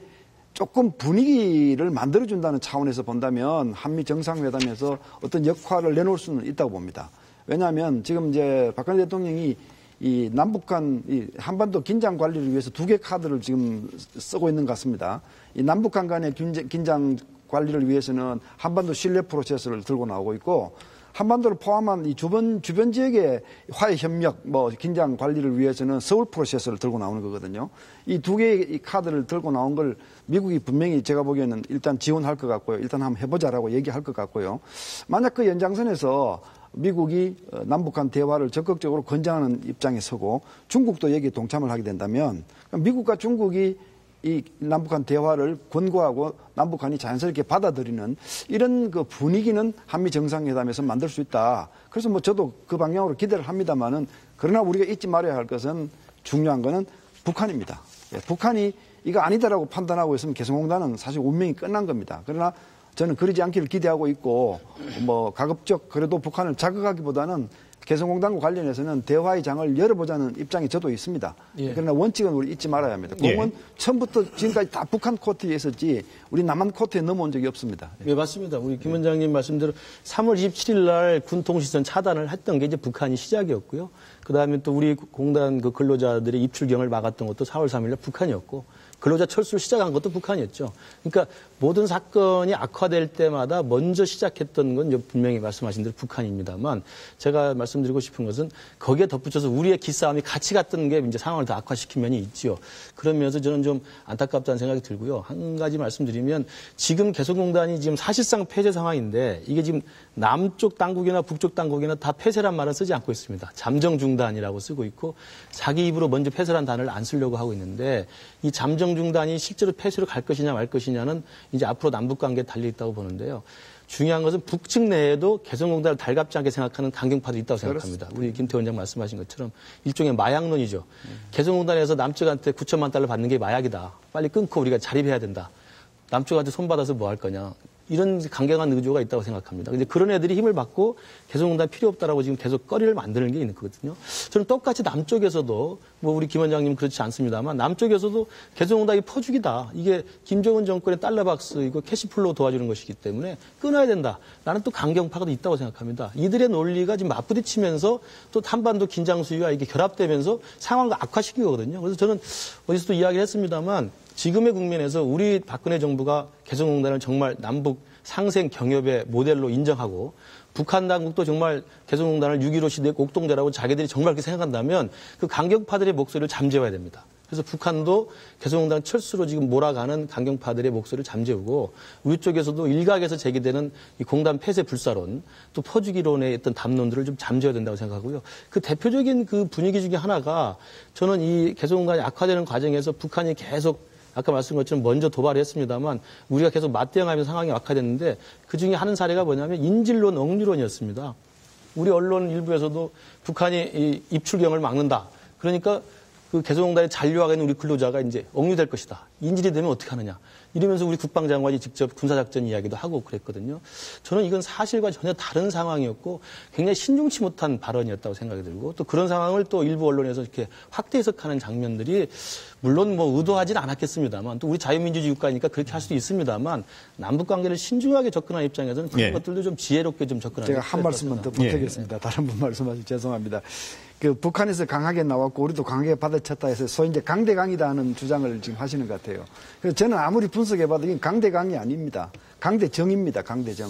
조금 분위기를 만들어준다는 차원에서 본다면 한미 정상회담에서 어떤 역할을 내놓을 수는 있다고 봅니다. 왜냐하면 지금 이제 박근혜 대통령이 이 남북한 이 한반도 긴장 관리를 위해서 두 개 카드를 지금 쓰고 있는 것 같습니다. 이 남북한 간의 긴장 관리를 위해서는 한반도 신뢰 프로세스를 들고 나오고 있고 한반도를 포함한 이 주변 지역의 화해 협력, 뭐 긴장 관리를 위해서는 서울 프로세스를 들고 나오는 거거든요. 이 두 개의 카드를 들고 나온 걸 미국이 분명히 제가 보기에는 일단 지원할 것 같고요. 일단 한번 해보자라고 얘기할 것 같고요. 만약 그 연장선에서 미국이 남북한 대화를 적극적으로 권장하는 입장에 서고 중국도 여기에 동참을 하게 된다면 미국과 중국이 이 남북한 대화를 권고하고 남북한이 자연스럽게 받아들이는 이런 그 분위기는 한미 정상회담에서 만들 수 있다. 그래서 뭐 저도 그 방향으로 기대를 합니다만은 그러나 우리가 잊지 말아야 할 것은 중요한 거는 북한입니다. 북한이 이거 아니다라고 판단하고 있으면 개성공단은 사실 운명이 끝난 겁니다. 그러나 저는 그러지 않기를 기대하고 있고 뭐 가급적 그래도 북한을 자극하기보다는 개성공단과 관련해서는 대화의 장을 열어보자는 입장이 저도 있습니다. 예. 그러나 원칙은 우리 잊지 말아야 합니다. 공은 처음부터 지금까지 다 북한 코트에 있었지 우리 남한 코트에 넘어온 적이 없습니다. 네, 맞습니다. 우리 김 원장님 말씀대로 3월 27일 날 군통시선 차단을 했던 게 이제 북한이 시작이었고요. 그다음에 또 우리 공단 그 근로자들의 입출경을 막았던 것도 4월 3일 날 북한이었고 근로자 철수를 시작한 것도 북한이었죠. 그러니까 모든 사건이 악화될 때마다 먼저 시작했던 건 분명히 말씀하신 대로 북한입니다만 제가 말씀드리고 싶은 것은 거기에 덧붙여서 우리의 기싸움이 같이 갔던 게 이제 상황을 더 악화시킨 면이 있지요. 그러면서 저는 좀 안타깝다는 생각이 들고요. 한 가지 말씀드리면 지금 개성공단이 지금 사실상 폐쇄 상황인데 이게 지금 남쪽 당국이나 북쪽 당국이나 다 폐쇄란 말을 쓰지 않고 있습니다. 잠정 중단이라고 쓰고 있고 자기 입으로 먼저 폐쇄란 단어를 안 쓰려고 하고 있는데 이 잠정 중단이 실제로 폐쇄로 갈 것이냐 말 것이냐는 이제 앞으로 남북 관계에 달려 있다고 보는데요. 중요한 것은 북측 내에도 개성공단을 달갑지 않게 생각하는 강경파도 있다고 생각합니다. 우리 김태호 원장 말씀하신 것처럼 일종의 마약론이죠. 개성공단에서 남쪽한테 9천만 달러 받는 게 마약이다. 빨리 끊고 우리가 자립해야 된다. 남쪽한테 손받아서 뭐 할 거냐. 이런 강경한 의조가 있다고 생각합니다. 근데 그런 애들이 힘을 받고 개성공단 필요 없다라고 지금 계속 거리를 만드는 게 있는 거거든요. 저는 똑같이 남쪽에서도 뭐 우리 김 원장님 그렇지 않습니다만 남쪽에서도 개성공단이 퍼주기다. 이게 김정은 정권의 달러박스 이거 캐시플로우 도와주는 것이기 때문에 끊어야 된다. 나는 또 강경파가 있다고 생각합니다. 이들의 논리가 지금 맞부딪히면서 또 한반도 긴장 수위와 이게 결합되면서 상황을 악화시키거든요. 그래서 저는 어디서도 이야기를 했습니다만 지금의 국면에서 우리 박근혜 정부가 개성공단을 정말 남북 상생 경협의 모델로 인정하고 북한 당국도 정말 개성공단을 6.15 시대의 옥동자라고 자기들이 정말 그렇게 생각한다면 그 강경파들의 목소리를 잠재워야 됩니다. 그래서 북한도 개성공단 철수로 지금 몰아가는 강경파들의 목소리를 잠재우고 우리 쪽에서도 일각에서 제기되는 이 공단 폐쇄 불사론 또 퍼주기론의 어떤 담론들을 좀 잠재워야 된다고 생각하고요. 그 대표적인 그 분위기 중에 하나가 저는 이 개성공단이 악화되는 과정에서 북한이 계속 아까 말씀드린 것처럼 먼저 도발을 했습니다만 우리가 계속 맞대응하면서 상황이 악화됐는데 그중에 하는 사례가 뭐냐면 인질론, 억류론이었습니다. 우리 언론 일부에서도 북한이 이 입출경을 막는다. 그러니까 그 개성공단에 잔류하게 있는 우리 근로자가 이제 억류될 것이다. 인질이 되면 어떻게 하느냐. 이러면서 우리 국방장관이 직접 군사작전 이야기도 하고 그랬거든요. 저는 이건 사실과 전혀 다른 상황이었고 굉장히 신중치 못한 발언이었다고 생각이 들고 또 그런 상황을 또 일부 언론에서 이렇게 확대 해석하는 장면들이 물론 뭐 의도하진 않았겠습니다만 또 우리 자유민주주의 국가니까 그렇게 할 수도 있습니다만 남북 관계를 신중하게 접근하는 입장에서는 그런 것들도 좀 지혜롭게 좀 접근하는 제가 한 말씀만 더 부탁드리겠습니다. 다른 분 말씀하시고 죄송합니다. 그 북한에서 강하게 나왔고 우리도 강하게 받아쳤다 해서 소위 이제 강대강이다 하는 주장을 지금 하시는 것 같아요. 그래서 저는 아무리 분석해봐도 이건 강대강이 아닙니다. 강대정입니다. 강대정.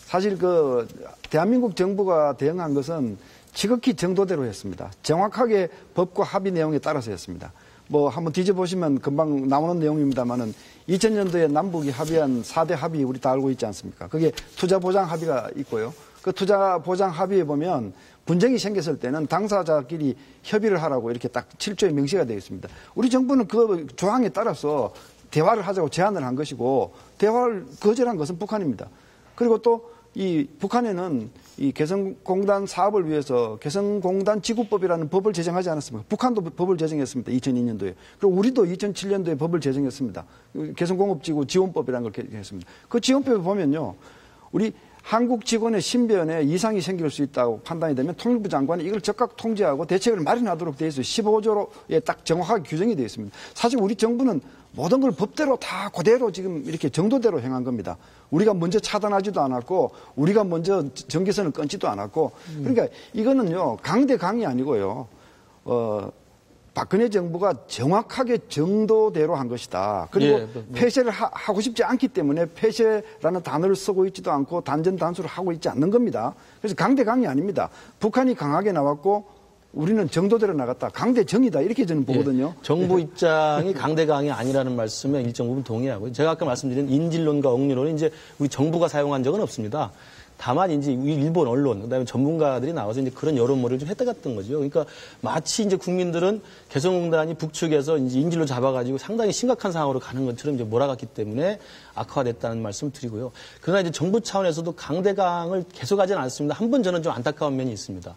사실 그 대한민국 정부가 대응한 것은 지극히 정도대로 했습니다. 정확하게 법과 합의 내용에 따라서 했습니다. 뭐 한번 뒤져보시면 금방 나오는 내용입니다만은 2000년도에 남북이 합의한 4대 합의 우리 다 알고 있지 않습니까? 그게 투자보장 합의가 있고요. 그 투자보장 합의에 보면 분쟁이 생겼을 때는 당사자끼리 협의를 하라고 이렇게 딱 7조에 명시가 되어 있습니다. 우리 정부는 그 조항에 따라서 대화를 하자고 제안을 한 것이고 대화를 거절한 것은 북한입니다. 그리고 또 이 북한에는 이 개성공단 사업을 위해서 개성공단 지구법이라는 법을 제정하지 않았습니까? 북한도 법을 제정했습니다. 2002년도에. 그리고 우리도 2007년도에 법을 제정했습니다. 개성공업지구 지원법이라는 걸 개정했습니다. 그 지원법에 보면요. 우리 한국 직원의 신변에 이상이 생길 수 있다고 판단이 되면 통일부 장관이 이걸 적극 통제하고 대책을 마련하도록 되어 있어요. 15조에 딱 정확하게 규정이 되어 있습니다. 사실 우리 정부는 모든 걸 법대로 다 그대로 지금 이렇게 정도대로 행한 겁니다. 우리가 먼저 차단하지도 않았고 우리가 먼저 전기선을 끊지도 않았고 그러니까 이거는요 강대강이 아니고요 박근혜 정부가 정확하게 정도대로 한 것이다. 그리고 폐쇄를 하고 싶지 않기 때문에 폐쇄라는 단어를 쓰고 있지도 않고 단전 단수를 하고 있지 않는 겁니다. 그래서 강대강이 아닙니다. 북한이 강하게 나왔고 우리는 정도대로 나갔다. 강대정이다. 이렇게 저는 보거든요. 정부 입장이 강대강이 아니라는 말씀에 일정 부분 동의하고요. 제가 아까 말씀드린 인질론과 억류론은 이제 우리 정부가 사용한 적은 없습니다. 다만 이제 일본 언론, 그다음에 전문가들이 나와서 이제 그런 여론몰이를 좀 했다갔던 거죠. 그러니까 마치 이제 국민들은 개성공단이 북측에서 이제 인질로 잡아가지고 상당히 심각한 상황으로 가는 것처럼 이제 몰아갔기 때문에 악화됐다는 말씀을 드리고요. 그러나 이제 정부 차원에서도 강대강을 계속하지는 않습니다. 한 번 저는 좀 안타까운 면이 있습니다.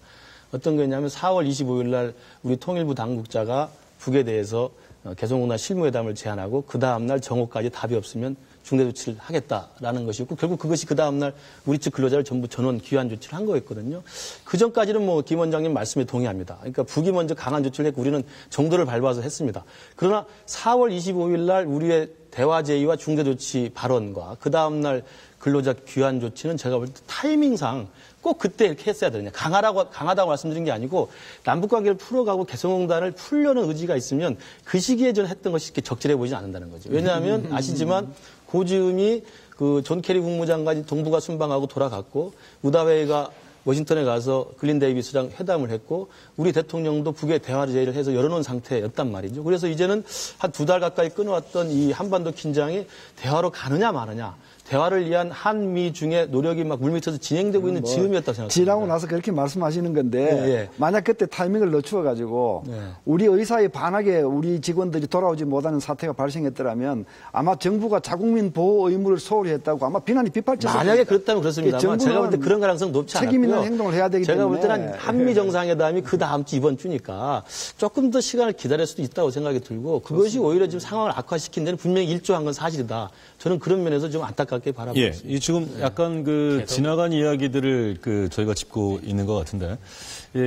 어떤 거냐면 4월 25일 날 우리 통일부 당국자가 북에 대해서 개성공단 실무회담을 제안하고 그 다음날 정오까지 답이 없으면 중대 조치를 하겠다라는 것이었고 결국 그것이 그 다음날 우리 측 근로자를 전부 전원 귀환 조치를 한 거였거든요. 그 전까지는 뭐 김 원장님 말씀에 동의합니다. 그러니까 북이 먼저 강한 조치를 했고 우리는 정도를 밟아서 했습니다. 그러나 4월 25일 날 우리의 대화 제의와 중대 조치 발언과 그 다음날 근로자 귀환 조치는 제가 볼 때 타이밍상 꼭 그때 이렇게 했어야 되느냐. 강하다고 말씀드린 게 아니고 남북관계를 풀어가고 개성공단을 풀려는 의지가 있으면 그 시기에 전 했던 것이 이렇게 적절해 보이지 않는다는 거죠. 왜냐하면 아시지만 고즈음이 그 존 케리 국무장관이 동북아 순방하고 돌아갔고 우다웨이가 워싱턴에 가서 글린 데이비스랑 회담을 했고 우리 대통령도 북에 대화를 제의를 해서 열어놓은 상태였단 말이죠. 그래서 이제는 한 2달 가까이 끊어왔던 이 한반도 긴장이 대화로 가느냐 마느냐. 대화를 위한 한미 중에 노력이 막 물밑에서 진행되고 있는 지음이었다고 생각합니다. 지나고 나서 그렇게 말씀하시는 건데 만약 그때 타이밍을 늦추어가지고 우리 의사에 반하게 우리 직원들이 돌아오지 못하는 사태가 발생했더라면 아마 정부가 자국민 보호 의무를 소홀히 했다고 아마 비난이 빗발쳤을 겁니다. 만약에 그렇다면 그렇습니다만 제가 볼 때 그런 가능성 높지 않고요. 책임 있는 행동을 해야 되기 제가 때문에. 볼 때는 한미 정상회담이 그 다음 주 이번 주니까 조금 더 시간을 기다릴 수도 있다고 생각이 들고 그것이 오히려 지금 상황을 악화시킨 데는 분명히 일조한 건 사실이다. 저는 그런 면에서 좀 안타깝게 바라보고 있습니다. 이 지금 약간 그 지나간 이야기들을 저희가 짚고 있는 것 같은데,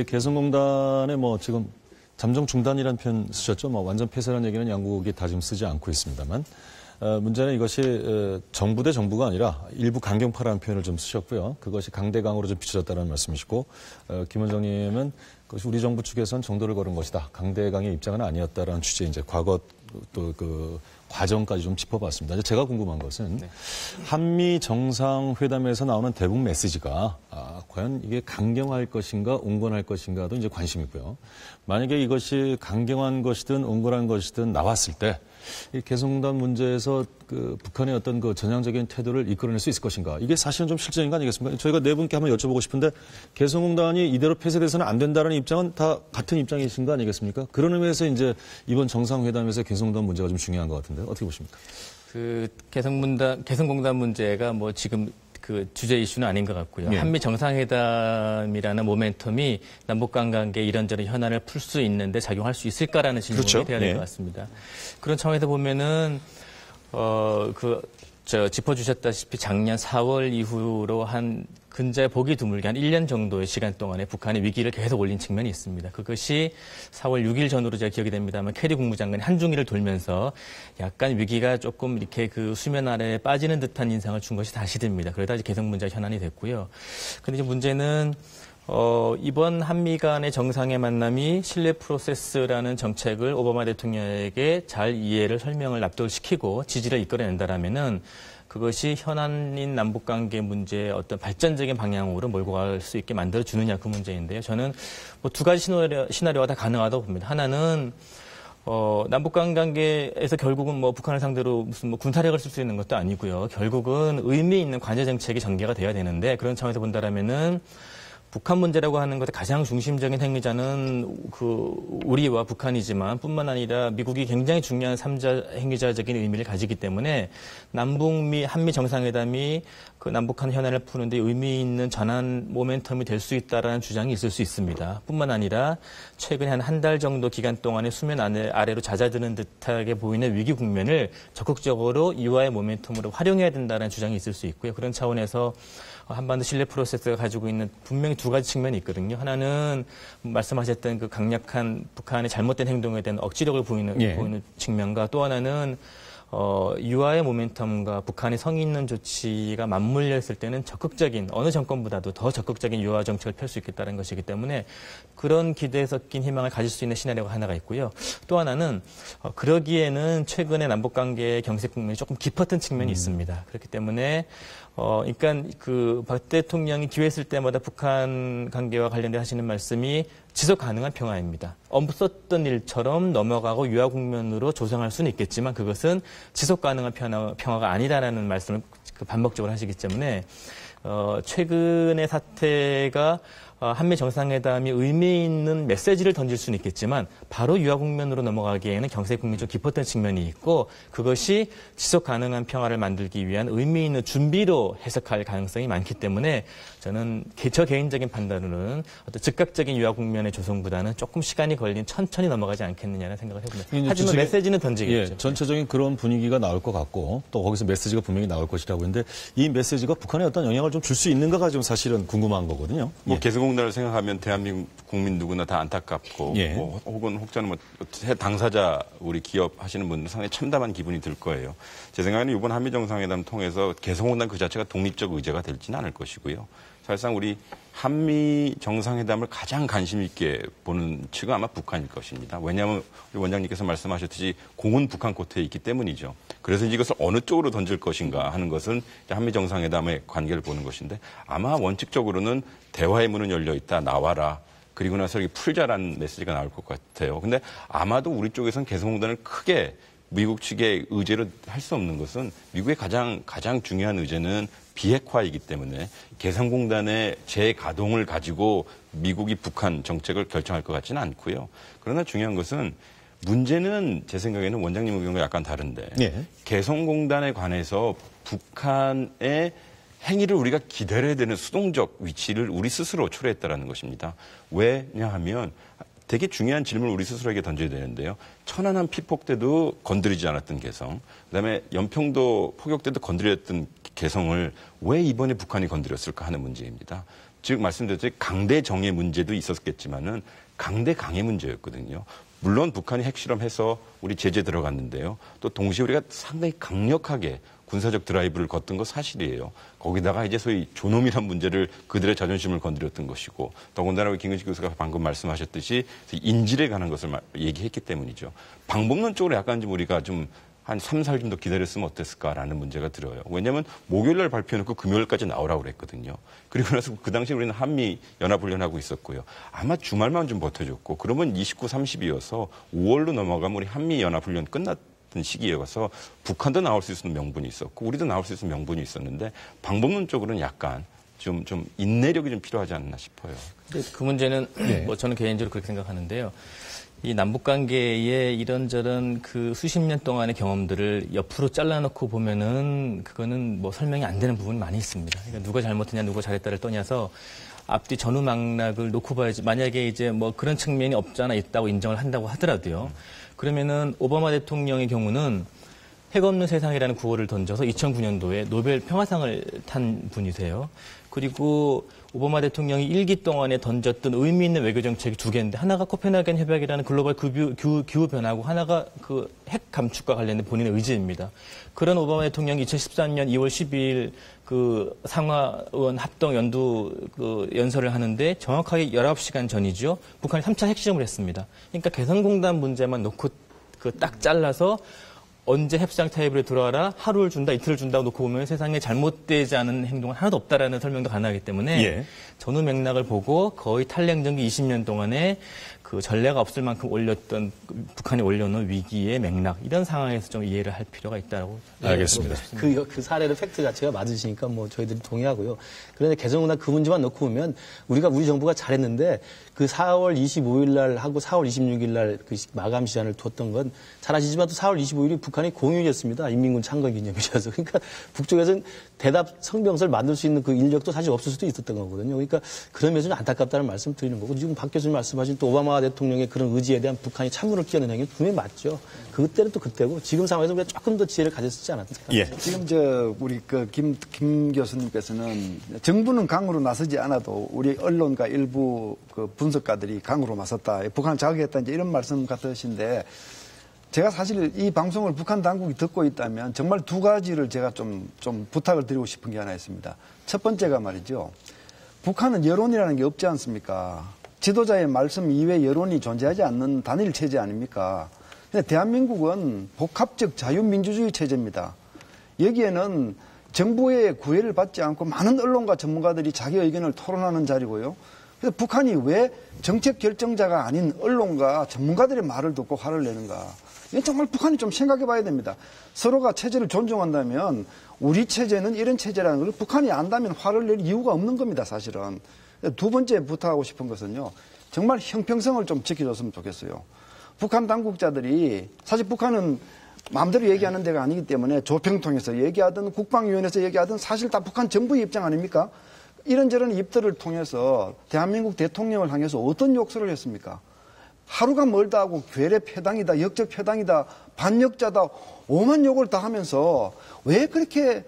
개성공단에 뭐 지금 잠정 중단이라는 표현 쓰셨죠. 뭐 완전 폐쇄라는 얘기는 양국이 다 지금 쓰지 않고 있습니다만, 문제는 이것이 정부 대 정부가 아니라 일부 강경파라는 표현을 좀 쓰셨고요. 그것이 강대강으로 좀 비춰졌다는 말씀이시고, 김원정님은 그것이 우리 정부 측에서는 정도를 걸은 것이다. 강대강의 입장은 아니었다라는 취지 이제 과거 또 그 과정까지 좀 짚어봤습니다. 제가 궁금한 것은 한미 정상회담에서 나오는 대북 메시지가 과연 이게 강경할 것인가 온건할 것인가도 이제 관심이고요. 만약에 이것이 강경한 것이든 온건한 것이든 나왔을 때 이 개성공단 문제에서 그 북한의 어떤 그 전향적인 태도를 이끌어낼 수 있을 것인가. 이게 사실은 좀 실정인 거 아니겠습니까? 저희가 네 분께 한번 여쭤보고 싶은데 개성공단이 이대로 폐쇄돼서는 안 된다는 입장은 다 같은 입장이신 거 아니겠습니까? 그런 의미에서 이제 이번 정상회담에서 개성공단 문제가 좀 중요한 것 같은데 어떻게 보십니까? 그 개성공단 문제가 뭐 지금 그 주제 이슈는 아닌 것 같고요. 한미 정상회담이라는 모멘텀이 남북간 관계 이런저런 현안을 풀 수 있는데 작용할 수 있을까라는 질문이 돼야 될 것 같습니다. 그런 차원에서 보면은 짚어주셨다시피 작년 4월 이후로 한 근자에 보기 드물게 한 1년 정도의 시간 동안에 북한의 위기를 계속 올린 측면이 있습니다. 그것이 4월 6일 전후로 제가 기억이 됩니다만 캐리 국무장관이 한중일을 돌면서 약간 위기가 조금 이렇게 그 수면 아래에 빠지는 듯한 인상을 준 것이 사실입니다. 그러다 이제 개성 문제가 현안이 됐고요. 그런데 이제 문제는 이번 한미 간의 정상의 만남이 신뢰 프로세스라는 정책을 오바마 대통령에게 잘 이해를 설명을 납득시키고 지지를 이끌어낸다라면은 그것이 현안인 남북관계 문제의 어떤 발전적인 방향으로 몰고 갈 수 있게 만들어주느냐 그 문제인데요. 저는 뭐 두 가지 시나리오가 다 가능하다고 봅니다. 하나는 남북관계에서 결국은 뭐 북한을 상대로 무슨 뭐 군사력을 쓸 수 있는 것도 아니고요. 결국은 의미 있는 관제 정책이 전개가 돼야 되는데 그런 차원에서 본다라면은 북한 문제라고 하는 것의 가장 중심적인 행위자는 우리와 북한이지만 뿐만 아니라 미국이 굉장히 중요한 3자 행위자적인 의미를 가지기 때문에 남북미 한미 정상회담이 그 남북한 현안을 푸는데 의미 있는 전환 모멘텀이 될 수 있다라는 주장이 있을 수 있습니다. 뿐만 아니라 최근에 한 달 정도 기간 동안에 수면 아래로 잦아드는 듯하게 보이는 위기 국면을 적극적으로 이와의 모멘텀으로 활용해야 된다는 주장이 있을 수 있고요. 그런 차원에서 한반도 신뢰 프로세스가 가지고 있는 분명히 두 가지 측면이 있거든요. 하나는 말씀하셨던 그 강력한 북한의 잘못된 행동에 대한 억지력을 보이는 측면과 또 하나는 유화의 모멘텀과 북한의 성의 있는 조치가 맞물려 있을 때는 적극적인 어느 정권보다도 더 적극적인 유화 정책을 펼 수 있겠다는 것이기 때문에 그런 기대에 섞인 희망을 가질 수 있는 시나리오가 하나가 있고요. 또 하나는 그러기에는 최근에 남북관계의 경색 국면이 조금 깊었던 측면이 있습니다. 그렇기 때문에 그러니까 그 박 대통령이 기회 있을 때마다 북한 관계와 관련돼 하시는 말씀이 지속 가능한 평화입니다. 없었던 일처럼 넘어가고 유화 국면으로 조성할 수는 있겠지만 그것은 지속 가능한 평화가 아니다라는 말씀을 반복적으로 하시기 때문에 최근의 사태가 한미 정상회담이 의미 있는 메시지를 던질 수는 있겠지만 바로 유화 국면으로 넘어가기에는 경색 국면이 좀 깊었던 측면이 있고 그것이 지속 가능한 평화를 만들기 위한 의미 있는 준비로 해석할 가능성이 많기 때문에 저는 저 개인적인 판단으로는 어떤 즉각적인 유화 국면의 조성보다는 조금 시간이 걸린 천천히 넘어가지 않겠느냐는 생각을 해봅니다. 하지만 메시지는 던지겠죠. 전체적인 그런 분위기가 나올 것 같고 또 거기서 메시지가 분명히 나올 것이라고 했는데 이 메시지가 북한에 어떤 영향을 좀 줄 수 있는가가 좀 사실은 궁금한 거거든요. 개성공단을 생각하면 대한민국 국민 누구나 다 안타깝고 뭐 혹은 혹자는 뭐 당사자 우리 기업 하시는 분들 상당히 참담한 기분이 들 거예요. 제 생각에는 이번 한미 정상회담 통해서 개성공단 그 자체가 독립적 의제가 될지는 않을 것이고요. 사실상 우리 한미 정상회담을 가장 관심 있게 보는 측은 아마 북한일 것입니다. 왜냐하면 우리 원장님께서 말씀하셨듯이 공은 북한 코트에 있기 때문이죠. 그래서 이것을 어느 쪽으로 던질 것인가 하는 것은 한미 정상회담의 관계를 보는 것인데 아마 원칙적으로는 대화의 문은 열려 있다. 나와라. 그리고 나서 이렇게 풀자라는 메시지가 나올 것 같아요. 근데 아마도 우리 쪽에서는 개성공단을 크게 미국 측의 의제로 할 수 없는 것은 미국의 가장 중요한 의제는 비핵화이기 때문에 개성공단의 재가동을 가지고 미국이 북한 정책을 결정할 것 같지는 않고요. 그러나 중요한 것은 문제는 제 생각에는 원장님 의견과 약간 다른데 예. 개성공단에 관해서 북한의 행위를 우리가 기다려야 되는 수동적 위치를 우리 스스로 초래했다라는 것입니다. 왜냐하면 되게 중요한 질문을 우리 스스로에게 던져야 되는데요. 천안함 피폭 때도 건드리지 않았던 개성, 그다음에 연평도 포격 때도 건드렸던 개성을 왜 이번에 북한이 건드렸을까 하는 문제입니다. 즉 말씀드렸듯이 강대정의 문제도 있었겠지만은 강대강의 문제였거든요. 물론 북한이 핵실험해서 우리 제재 들어갔는데요. 또 동시에 우리가 상당히 강력하게 군사적 드라이브를 걷던 거 사실이에요. 거기다가 이제 소위 존엄이란 문제를 그들의 자존심을 건드렸던 것이고 더군다나 김근식 교수가 방금 말씀하셨듯이 인질에 관한 것을 얘기했기 때문이죠. 방법론적으로 약간 좀 우리가 좀 한 3, 4일 좀 더 기다렸으면 어땠을까라는 문제가 들어요. 왜냐하면 목요일날 발표해놓고 금요일까지 나오라고 그랬거든요. 그리고 나서 그 당시 우리는 한미 연합훈련하고 있었고요. 아마 주말만 좀 버텨줬고 그러면 29, 30이어서 5월로 넘어가면 우리 한미 연합훈련 끝났던 시기여서 북한도 나올 수 있는 명분이 있었고 우리도 나올 수 있는 명분이 있었는데 방법론적으로는 약간 좀 인내력이 좀 필요하지 않나 싶어요. 근데 그 문제는 뭐 저는 개인적으로 그렇게 생각하는데요. 이 남북 관계의 이런저런 그 수십 년 동안의 경험들을 옆으로 잘라놓고 보면은 그거는 뭐 설명이 안 되는 부분이 많이 있습니다. 그러니까 누가 잘못했냐, 누가 잘했다를 떠나서 앞뒤 전후 맥락을 놓고 봐야지. 만약에 이제 뭐 그런 측면이 없지 않아 있다고 인정을 한다고 하더라도요. 그러면은 오바마 대통령의 경우는 핵 없는 세상이라는 구호를 던져서 2009년도에 노벨 평화상을 탄 분이세요. 그리고 오바마 대통령이 1기 동안에 던졌던 의미 있는 외교 정책이 두 개인데 하나가 코펜하겐 협약이라는 글로벌 기후 변화고 하나가 그 핵 감축과 관련된 본인의 의지입니다. 그런 오바마 대통령이 2013년 2월 12일 그 상하원 합동 연설을 하는데 정확하게 19시간 전이죠. 북한이 3차 핵실험을 했습니다. 그러니까 개성공단 문제만 놓고 그 딱 잘라서 언제 협상 테이블에 들어와라, 하루를 준다, 이틀을 준다고 놓고 보면 세상에 잘못되지 않은 행동은 하나도 없다라는 설명도 가능하기 때문에 전후 맥락을 보고 거의 탈냉정기 20년 동안에 그 전례가 없을 만큼 올렸던 북한이 올려놓은 위기의 맥락 이런 상황에서 좀 이해를 할 필요가 있다고 알겠습니다. 그 사례의 팩트 자체가 맞으시니까 뭐 저희들이 동의하고요. 그런데 개성공단 그 문제만 놓고 보면 우리 정부가 잘했는데 그 4월 25일 날 하고 4월 26일 날 그 마감 시한을 뒀던 건 잘 아시지만 또 4월 25일이 북한이 공휴일이었습니다. 인민군 창건 기념일이어서. 그러니까 북쪽에서는 대답 성병설 만들 수 있는 그 인력도 사실 없을 수도 있었던 거거든요. 그러니까 그런 면에서 좀 안타깝다는 말씀 드리는 거고 지금 박 교수님 말씀하신 또 오바마 대통령의 그런 의지에 대한 북한이 참으로 끼어든 행위는 분명히 맞죠. 그때는 또 그때고 지금 상황에서 우리가 조금 더 지혜를 가졌지 않았을까. 지금 우리 김 교수님께서는 정부는 강으로 나서지 않아도 우리 언론과 일부 그 분석가들이 강으로 나섰다. 북한을 자극했다. 이제 이런 말씀 같으신데 제가 사실 이 방송을 북한 당국이 듣고 있다면 정말 두 가지를 제가 좀 부탁을 드리고 싶은 게 하나 있습니다. 첫 번째가 말이죠. 북한은 여론이라는 게 없지 않습니까? 지도자의 말씀 이외에 여론이 존재하지 않는 단일 체제 아닙니까? 근데 대한민국은 복합적 자유민주주의 체제입니다. 여기에는 정부의 구애를 받지 않고 많은 언론과 전문가들이 자기 의견을 토론하는 자리고요. 그래서 북한이 왜 정책 결정자가 아닌 언론과 전문가들의 말을 듣고 화를 내는가? 이건 정말 북한이 좀 생각해 봐야 됩니다. 서로가 체제를 존중한다면 우리 체제는 이런 체제라는 걸 북한이 안다면 화를 낼 이유가 없는 겁니다, 사실은. 두 번째 부탁하고 싶은 것은요. 정말 형평성을 좀 지켜줬으면 좋겠어요. 북한 당국자들이 사실 북한은 마음대로 얘기하는 데가 아니기 때문에 조평통에서 얘기하든 국방위원회에서 얘기하든 사실 다 북한 정부의 입장 아닙니까? 이런저런 입들을 통해서 대한민국 대통령을 향해서 어떤 욕설을 했습니까? 하루가 멀다 하고 괴뢰 패당이다, 역적 패당이다, 반역자다, 오만 욕을 다 하면서 왜 그렇게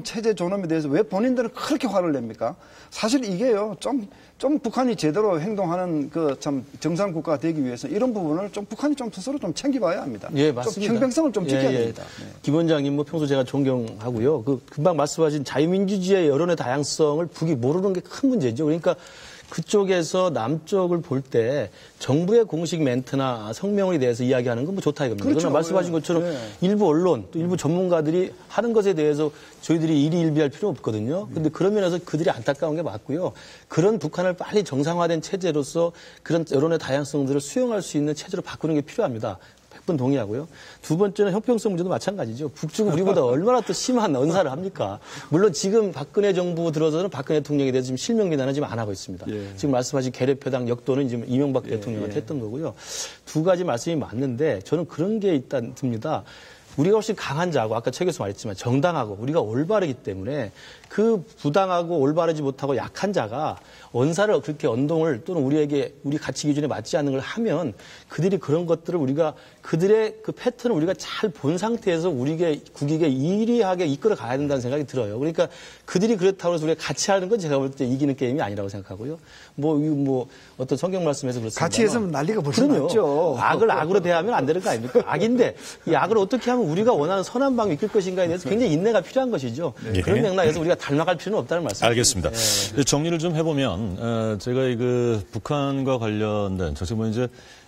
체제 존엄에 대해서 왜 본인들은 그렇게 화를 냅니까? 사실 이게요, 좀 북한이 제대로 행동하는 참 정상 국가가 되기 위해서 이런 부분을 좀 북한이 좀 스스로 좀 챙겨봐야 합니다. 예, 맞습니다. 좀 형평성을 좀 지켜야 됩니다. 네. 김 원장님 평소 제가 존경하고요. 금방 말씀하신 자유민주주의의 여론의 다양성을 북이 모르는 게 큰 문제죠. 그러니까 그쪽에서 남쪽을 볼 때 정부의 공식 멘트나 성명에 대해서 이야기하는 건 뭐 좋다 이겁니다. 그렇죠. 그러나 말씀하신 것처럼 네. 일부 언론 또 일부 전문가들이 하는 것에 대해서 저희들이 일희일비할 필요 없거든요. 그런데 그런 면에서 그들이 안타까운 게 맞고요. 그런 북한을 빨리 정상화된 체제로서 그런 여론의 다양성들을 수용할 수 있는 체제로 바꾸는 게 필요합니다. 100번 동의하고요. 두 번째는 형평성 문제도 마찬가지죠. 북쪽은 우리보다 얼마나 또 심한 언사를 합니까? 물론 지금 박근혜 정부 들어서는 박근혜 대통령에 대해서 지금 실명 비난은 지금 안 하고 있습니다. 예. 지금 말씀하신 계례표당 역도는 지금 이명박 대통령한테 했던 거고요. 두 가지 말씀이 맞는데 저는 그런 게 듭니다. 우리가 훨씬 강한 자고 아까 책 교수 말했지만 정당하고 우리가 올바르기 때문에 그 부당하고 올바르지 못하고 약한 자가 언사를 그렇게 언동을 또는 우리 가치 기준에 맞지 않는 걸 하면 그들이 그런 것들을 우리가 그들의 그 패턴을 우리가 잘 본 상태에서 국익에 유리하게 이끌어 가야 된다는 생각이 들어요. 그러니까 그들이 그렇다고 해서 우리가 같이 하는 건 제가 볼 때 이기는 게임이 아니라고 생각하고요. 어떤 성경 말씀에서 그렇습니다. 같이 했으면 난리가 벌써 났죠. 악을 악으로 대하면 안 되는 거 아닙니까? 악인데 이 악을 어떻게 하면 우리가 원하는 선한 방향 이끌 것인가에 대해서 굉장히 인내가 필요한 것이죠. 예. 그런 맥락에서 우리가 닮아갈 필요는 없다는 말씀입니다. 알겠습니다. 정리를 좀 해보면 제가 북한과 관련된 이제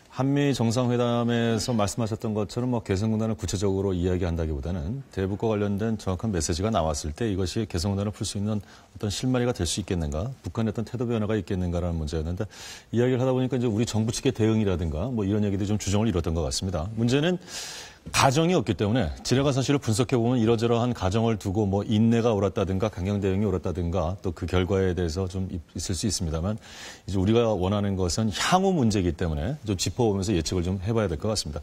한미 정상회담에서 말씀하셨던 것처럼 개성공단을 구체적으로 이야기한다기보다는 대북과 관련된 정확한 메시지가 나왔을 때 이것이 개성공단을 풀 수 있는 어떤 실마리가 될 수 있겠는가, 북한의 어떤 태도 변화가 있겠는가라는 문제였는데 이야기를 하다 보니까 이제 우리 정부 측의 대응이라든가 이런 얘기들이 좀 주정을 이뤘던 것 같습니다. 문제는 가정이 없기 때문에 지나간 사실을 분석해보면 이러저러한 가정을 두고 인내가 옳았다든가 강경 대응이 옳았다든가 또 그 결과에 대해서 좀 있을 수 있습니다만 이제 우리가 원하는 것은 향후 문제이기 때문에 좀 짚어보면서 예측을 좀 해봐야 될 것 같습니다.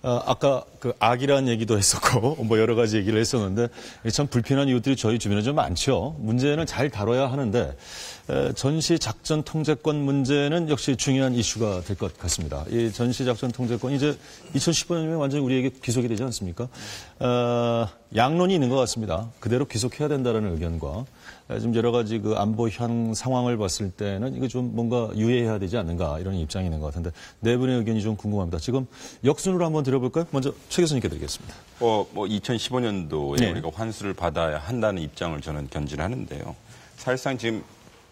아까 악이라는 얘기도 했었고 여러 가지 얘기를 했었는데 참 불편한 이유들이 저희 주변에 좀 많죠. 문제는 잘 다뤄야 하는데 전시 작전 통제권 문제는 역시 중요한 이슈가 될 것 같습니다. 이 전시 작전 통제권 이제 2015년이면 완전히 우리에게 귀속이 되지 않습니까? 양론이 있는 것 같습니다. 그대로 귀속해야 된다는 의견과 좀 여러 가지 안보 상황을 봤을 때는 이거 좀 뭔가 유예해야 되지 않는가 이런 입장이 있는 것 같은데 네 분의 의견이 좀 궁금합니다. 지금 역순으로 한번 드려볼까요? 먼저 최 교수님께 드리겠습니다. 2015년도에 네. 우리가 환수를 받아야 한다는 입장을 저는 견지를 하는데요. 사실상 지금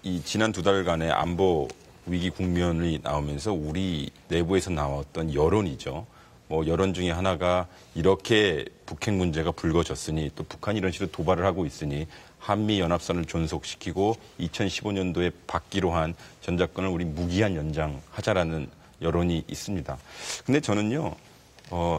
이 지난 두 달간의 안보 위기 국면이 나오면서 우리 내부에서 나왔던 여론이죠. 여론 중에 하나가 이렇게 북핵 문제가 불거졌으니 또 북한이 이런 식으로 도발을 하고 있으니 한미 연합선을 존속시키고 2015년도에 받기로 한 전작권을 우리 무기한 연장하자라는 여론이 있습니다. 근데 저는요,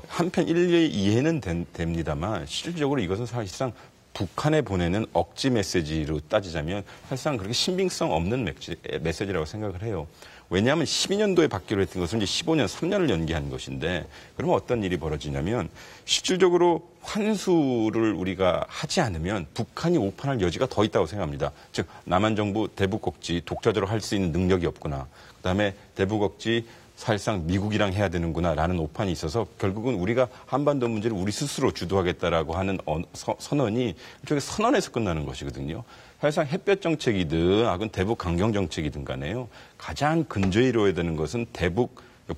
한편 일리의 이해는 됩니다만 실질적으로 이것은 사실상 북한에 보내는 억지 메시지로 따지자면 사실상 그렇게 신빙성 없는 메시지라고 생각을 해요. 왜냐하면 12년도에 받기로 했던 것은 이제 15년, 3년을 연기한 것인데 그러면 어떤 일이 벌어지냐면 실질적으로 환수를 우리가 하지 않으면 북한이 오판할 여지가 더 있다고 생각합니다. 즉 남한 정부 대북 억지 독자적으로 할 수 있는 능력이 없구나. 그다음에 대북 억지 사실상 미국이랑 해야 되는구나라는 오판이 있어서 결국은 우리가 한반도 문제를 우리 스스로 주도하겠다라고 하는 선언이 일종의 선언에서 끝나는 것이거든요. 사실상 햇볕 정책이든 혹은 대북 강경 정책이든 간에요. 가장 근저에 이루어야 되는 것은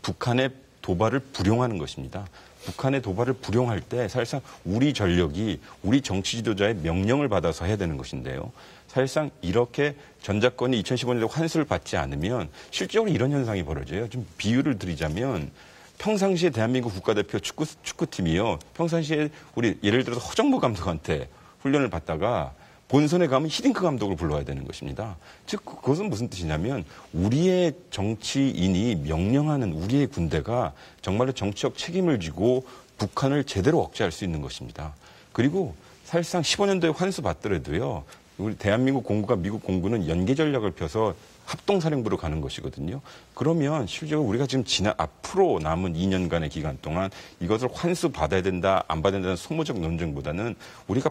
북한의 도발을 불용하는 것입니다. 북한의 도발을 불용할 때 사실상 우리 전력이 우리 정치 지도자의 명령을 받아서 해야 되는 것인데요. 사실상 이렇게 전작권이 2015년에 환수를 받지 않으면 실제로 이런 현상이 벌어져요. 좀 비유를 드리자면 평상시에 대한민국 국가대표 축구팀이요. 평상시에 우리 예를 들어서 허정무 감독한테 훈련을 받다가 본선에 가면 히딩크 감독을 불러야 되는 것입니다. 즉 그것은 무슨 뜻이냐면 우리의 정치인이 명령하는 우리의 군대가 정말로 정치적 책임을 지고 북한을 제대로 억제할 수 있는 것입니다. 그리고 사실상 15년도에 환수 받더라도요. 우리 대한민국 공군과 미국 공군은 연계 전략을 펴서 합동사령부로 가는 것이거든요. 그러면 실제로 우리가 지금 앞으로 남은 2년간의 기간 동안 이것을 환수 받아야 된다, 안 받아야 된다는 소모적 논쟁보다는 우리가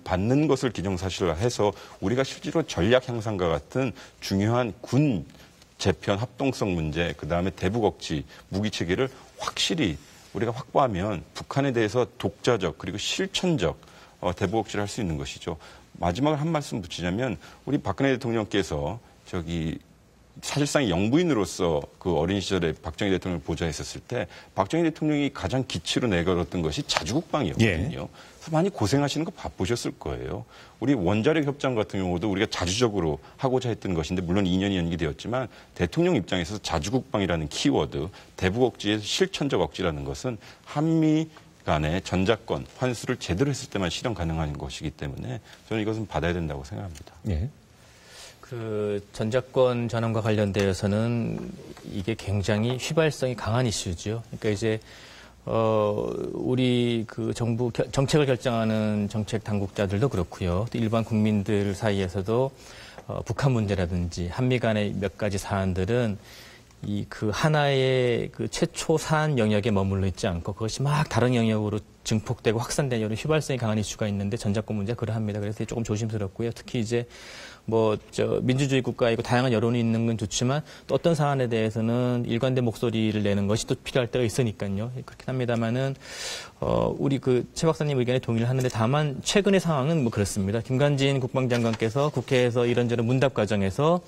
받는 것을 기정사실화해서 우리가 실제로 전략 향상과 같은 중요한 군 재편 합동성 문제, 그다음에 대북 억지 무기 체계를 확실히 우리가 확보하면 북한에 대해서 독자적 그리고 실천적 대북 억지를 할 수 있는 것이죠. 마지막으로 한 말씀 붙이자면 우리 박근혜 대통령께서 사실상 영부인으로서 그 어린 시절에 박정희 대통령을 보좌했었을 때 박정희 대통령이 가장 기치로 내걸었던 것이 자주국방이었거든요. 예. 그래서 많이 고생하시는 거 바쁘셨을 거예요. 우리 원자력 협정 같은 경우도 우리가 자주적으로 하고자 했던 것인데 물론 2년이 연기되었지만 대통령 입장에서 자주국방이라는 키워드, 대북 억지의 실천적 억지라는 것은 한미 간의 전작권, 환수를 제대로 했을 때만 실현 가능한 것이기 때문에 저는 이것은 받아야 된다고 생각합니다. 예. 그 전작권 전환과 관련되어서는 이게 굉장히 휘발성이 강한 이슈죠. 그러니까 이제 우리 그 정부 정책을 결정하는 정책 당국자들도 그렇고요. 또 일반 국민들 사이에서도 북한 문제라든지 한미 간의 몇 가지 사안들은 이 그 하나의 그 최초 사안 영역에 머물러 있지 않고 그것이 막 다른 영역으로 증폭되고 확산되는 이런 휘발성이 강한 이슈가 있는데 전작권 문제가 그러합니다. 그래서 조금 조심스럽고요. 특히 이제 민주주의 국가이고 다양한 여론이 있는 건 좋지만 또 어떤 사안에 대해서는 일관된 목소리를 내는 것이 또 필요할 때가 있으니까요. 그렇긴 합니다만은 우리 그 최 박사님 의견에 동의를 하는데 다만 최근의 상황은 뭐 그렇습니다. 김관진 국방장관께서 국회에서 이런저런 문답 과정에서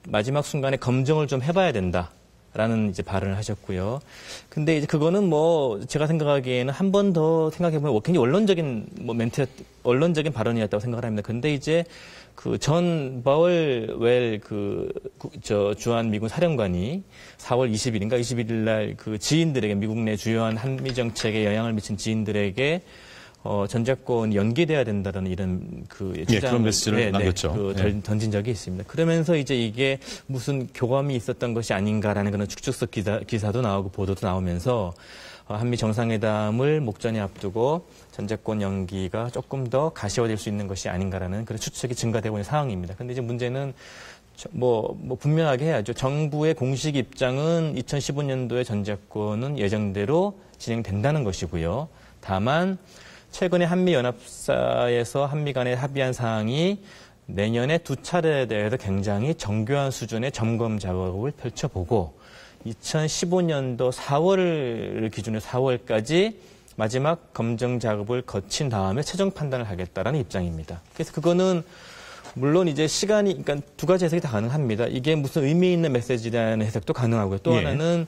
마지막 순간에 검증을 좀 해봐야 된다라는 이제 발언을 하셨고요. 근데 이제 그거는 뭐 제가 생각하기에는 한 번 더 생각해보면 굉장히 원론적인 발언이었다고 생각을 합니다. 근데 이제 그 전 바월 주한 미군 사령관이 4월 20일인가 21일 날 그 지인들에게 미국 내 주요한 한미 정책에 영향을 미친 지인들에게 전작권이 연기돼야 된다는 이런 그 주장을 그런 메시지를 남겼죠. 던진 적이 있습니다. 그러면서 이제 이게 무슨 교감이 있었던 것이 아닌가라는 그런 축적석 기사도 나오고 보도도 나오면서 한미 정상회담을 목전에 앞두고 전작권 연기가 조금 더 가시화될 수 있는 것이 아닌가라는 그런 추측이 증가되고 있는 상황입니다. 근데 이제 문제는 분명하게 해야죠. 정부의 공식 입장은 2015년도에 전작권은 예정대로 진행된다는 것이고요. 다만 최근에 한미연합사에서 한미 간에 합의한 사항이 내년에 2차례에 대해서 굉장히 정교한 수준의 점검 작업을 펼쳐보고 2015년도 4월을 기준으로 4월까지 마지막 검증 작업을 거친 다음에 최종 판단을 하겠다라는 입장입니다. 그래서 그거는 물론 이제 그러니까 두 가지 해석이 다 가능합니다. 이게 무슨 의미 있는 메시지라는 해석도 가능하고요. 또 하나는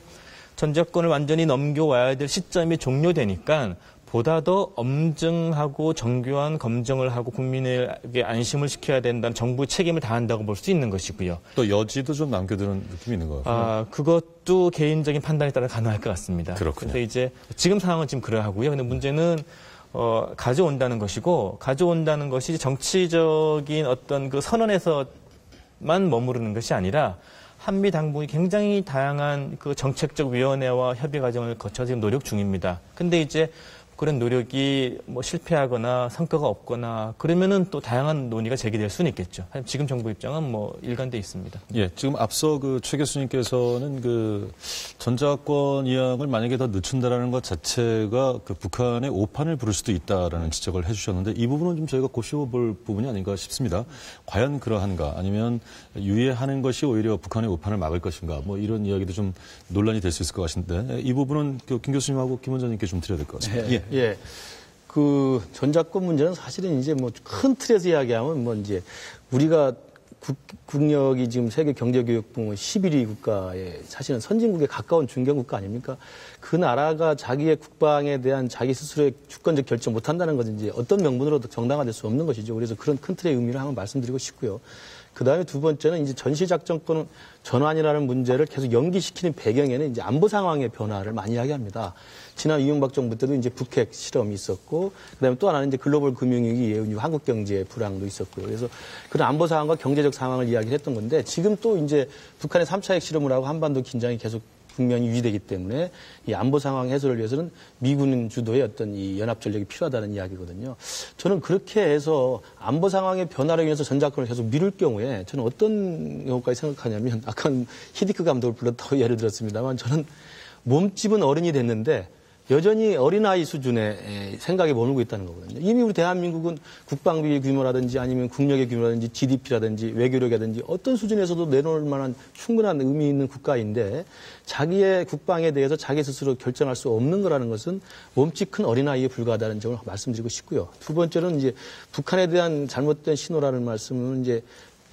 전작권을 완전히 넘겨와야 될 시점이 종료되니까 보다 더 엄증하고 정교한 검증을 하고 국민에게 안심을 시켜야 된다는 정부의 책임을 다한다고 볼 수 있는 것이고요. 또 여지도 좀 남겨두는 느낌이 있는 것 같아요. 그것도 개인적인 판단에 따라 가능할 것 같습니다. 그렇군요. 그래서 이제 지금 상황은 지금 그러하고요. 근데 문제는 가져온다는 것이고 가져온다는 것이 정치적인 어떤 그 선언에서만 머무르는 것이 아니라 한미 당국이 굉장히 다양한 그 정책적 위원회와 협의 과정을 거쳐 지금 노력 중입니다. 근데 이제 그런 노력이 실패하거나 성과가 없거나 그러면은 또 다양한 논의가 제기될 수는 있겠죠. 지금 정부 입장은 일관돼 있습니다. 예, 지금 앞서 최 교수님께서는 전작권 이양을 만약에 더 늦춘다라는 것 자체가 북한의 오판을 부를 수도 있다라는 지적을 해주셨는데 이 부분은 좀 저희가 고려볼 부분이 아닌가 싶습니다. 과연 그러한가 아니면 유예하는 것이 오히려 북한의 오판을 막을 것인가 이런 이야기도 좀 논란이 될 수 있을 것 같은데 이 부분은 김 교수님하고 김 원장님께 좀 드려야 될 것 같습니다. 예. 그 전작권 문제는 사실은 이제 큰 틀에서 이야기하면 이제 우리가 국력이 지금 세계 경제교역부문 11위 국가에 사실은 선진국에 가까운 중견국가 아닙니까? 그 나라가 자기의 국방에 대한 자기 스스로의 주권적 결정 못한다는 것은 이제 어떤 명분으로도 정당화될 수 없는 것이죠. 그래서 그런 큰 틀의 의미를 한번 말씀드리고 싶고요. 그 다음에 두 번째는 이제 전시작전권 전환이라는 문제를 계속 연기시키는 배경에는 이제 안보 상황의 변화를 많이 이야기합니다. 지난 이명박 정부 때도 이제 북핵 실험이 있었고, 그 다음에 또 하나는 이제 글로벌 금융위기 이후 한국 경제 불황도 있었고요. 그래서 그런 안보 상황과 경제적 상황을 이야기를 했던 건데, 지금 또 이제 북한의 3차 핵 실험을 하고 한반도 긴장이 계속 국면이 유지되기 때문에 이 안보 상황 해소를 위해서는 미군 주도의 어떤 이 연합 전력이 필요하다는 이야기거든요. 저는 그렇게 해서 안보 상황의 변화를 위해서 전작권을 계속 미룰 경우에 저는 어떤 경우까지 생각하냐면 아까 히디크 감독을 불렀다고 예를 들었습니다만 저는 몸집은 어른이 됐는데 여전히 어린아이 수준의 생각에 머물고 있다는 거거든요. 이미 우리 대한민국은 국방비 규모라든지 아니면 국력의 규모라든지 GDP라든지 외교력이라든지 어떤 수준에서도 내놓을 만한 충분한 의미 있는 국가인데 자기의 국방에 대해서 자기 스스로 결정할 수 없는 거라는 것은 몸집 큰 어린아이에 불과하다는 점을 말씀드리고 싶고요. 두 번째로는 이제 북한에 대한 잘못된 신호라는 말씀은 이제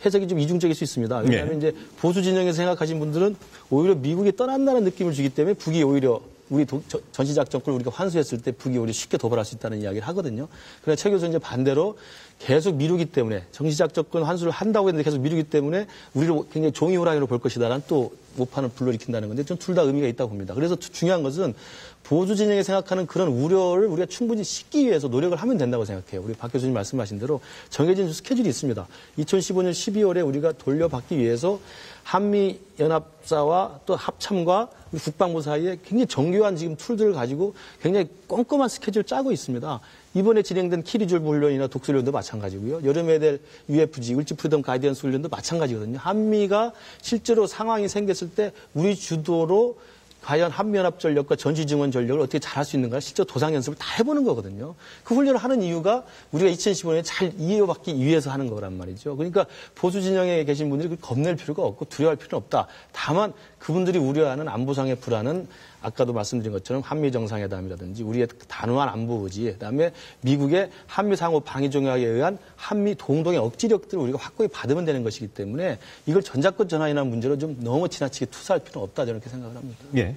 해석이 좀 이중적일 수 있습니다. 왜냐하면 이제 보수 진영에서 생각하신 분들은 오히려 미국이 떠난다는 느낌을 주기 때문에 북이 오히려 우리 전시작전권을 우리가 환수했을 때 북이 오히려 쉽게 도발할 수 있다는 이야기를 하거든요. 그러나 최 교수는 이제 반대로 계속 미루기 때문에 정치작전권 환수를 한다고 했는데 계속 미루기 때문에 우리를 굉장히 종이 호랑이로 볼 것이다라는 또 오판을 불러일으킨다는 건데 전 둘 다 의미가 있다고 봅니다. 그래서 중요한 것은 보수 진영이 생각하는 그런 우려를 우리가 충분히 씻기 위해서 노력을 하면 된다고 생각해요. 우리 박 교수님 말씀하신 대로 정해진 스케줄이 있습니다. 2015년 12월에 우리가 돌려받기 위해서 한미연합사와 또 합참과 우리 국방부 사이에 굉장히 정교한 지금 툴들을 가지고 굉장히 꼼꼼한 스케줄을 짜고 있습니다. 이번에 진행된 키리졸브 훈련이나 독수훈련도 마찬가지고요. 여름에 될 UFG, 울지 프리덤 가이던스 훈련도 마찬가지거든요. 한미가 실제로 상황이 생겼을 때 우리 주도로 과연 한미연합 전력과 전시증원 전력을 어떻게 잘할 수 있는가 실제 도상 연습을 다 해보는 거거든요. 그 훈련을 하는 이유가 우리가 2015년에 잘 이어받기 위해서 하는 거란 말이죠. 그러니까 보수 진영에 계신 분들이 겁낼 필요가 없고 두려워할 필요는 없다. 다만 그분들이 우려하는 안보상의 불안은 아까도 말씀드린 것처럼 한미 정상회담이라든지 우리의 단호한 안보 의지, 그다음에 미국의 한미 상호 방위 조약에 의한 한미 동동의 억지력들을 우리가 확고히 받으면 되는 것이기 때문에 이걸 전작권 전환이나 문제로 좀 너무 지나치게 투사할 필요는 없다 저는 그렇게 생각을 합니다. 예.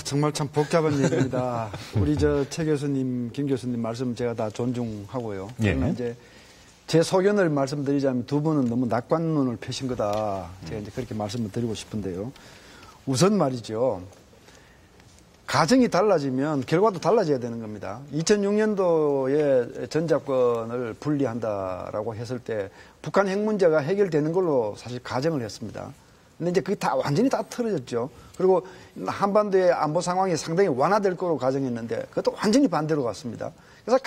정말 참 복잡한 얘기입니다. 우리 최 교수님, 김 교수님 말씀 제가 다 존중하고요. 그러나 이제 제 소견을 말씀드리자면 두 분은 너무 낙관론을 펴신 거다. 제가 이제 그렇게 말씀을 드리고 싶은데요. 우선 말이죠. 가정이 달라지면 결과도 달라져야 되는 겁니다. 2006년도에 전작권을 분리한다라고 했을 때 북한 핵 문제가 해결되는 걸로 사실 가정을 했습니다. 근데 이제 그게 다 완전히 다 틀어졌죠. 그리고 한반도의 안보 상황이 상당히 완화될 거로 가정했는데 그것도 완전히 반대로 갔습니다. 그래서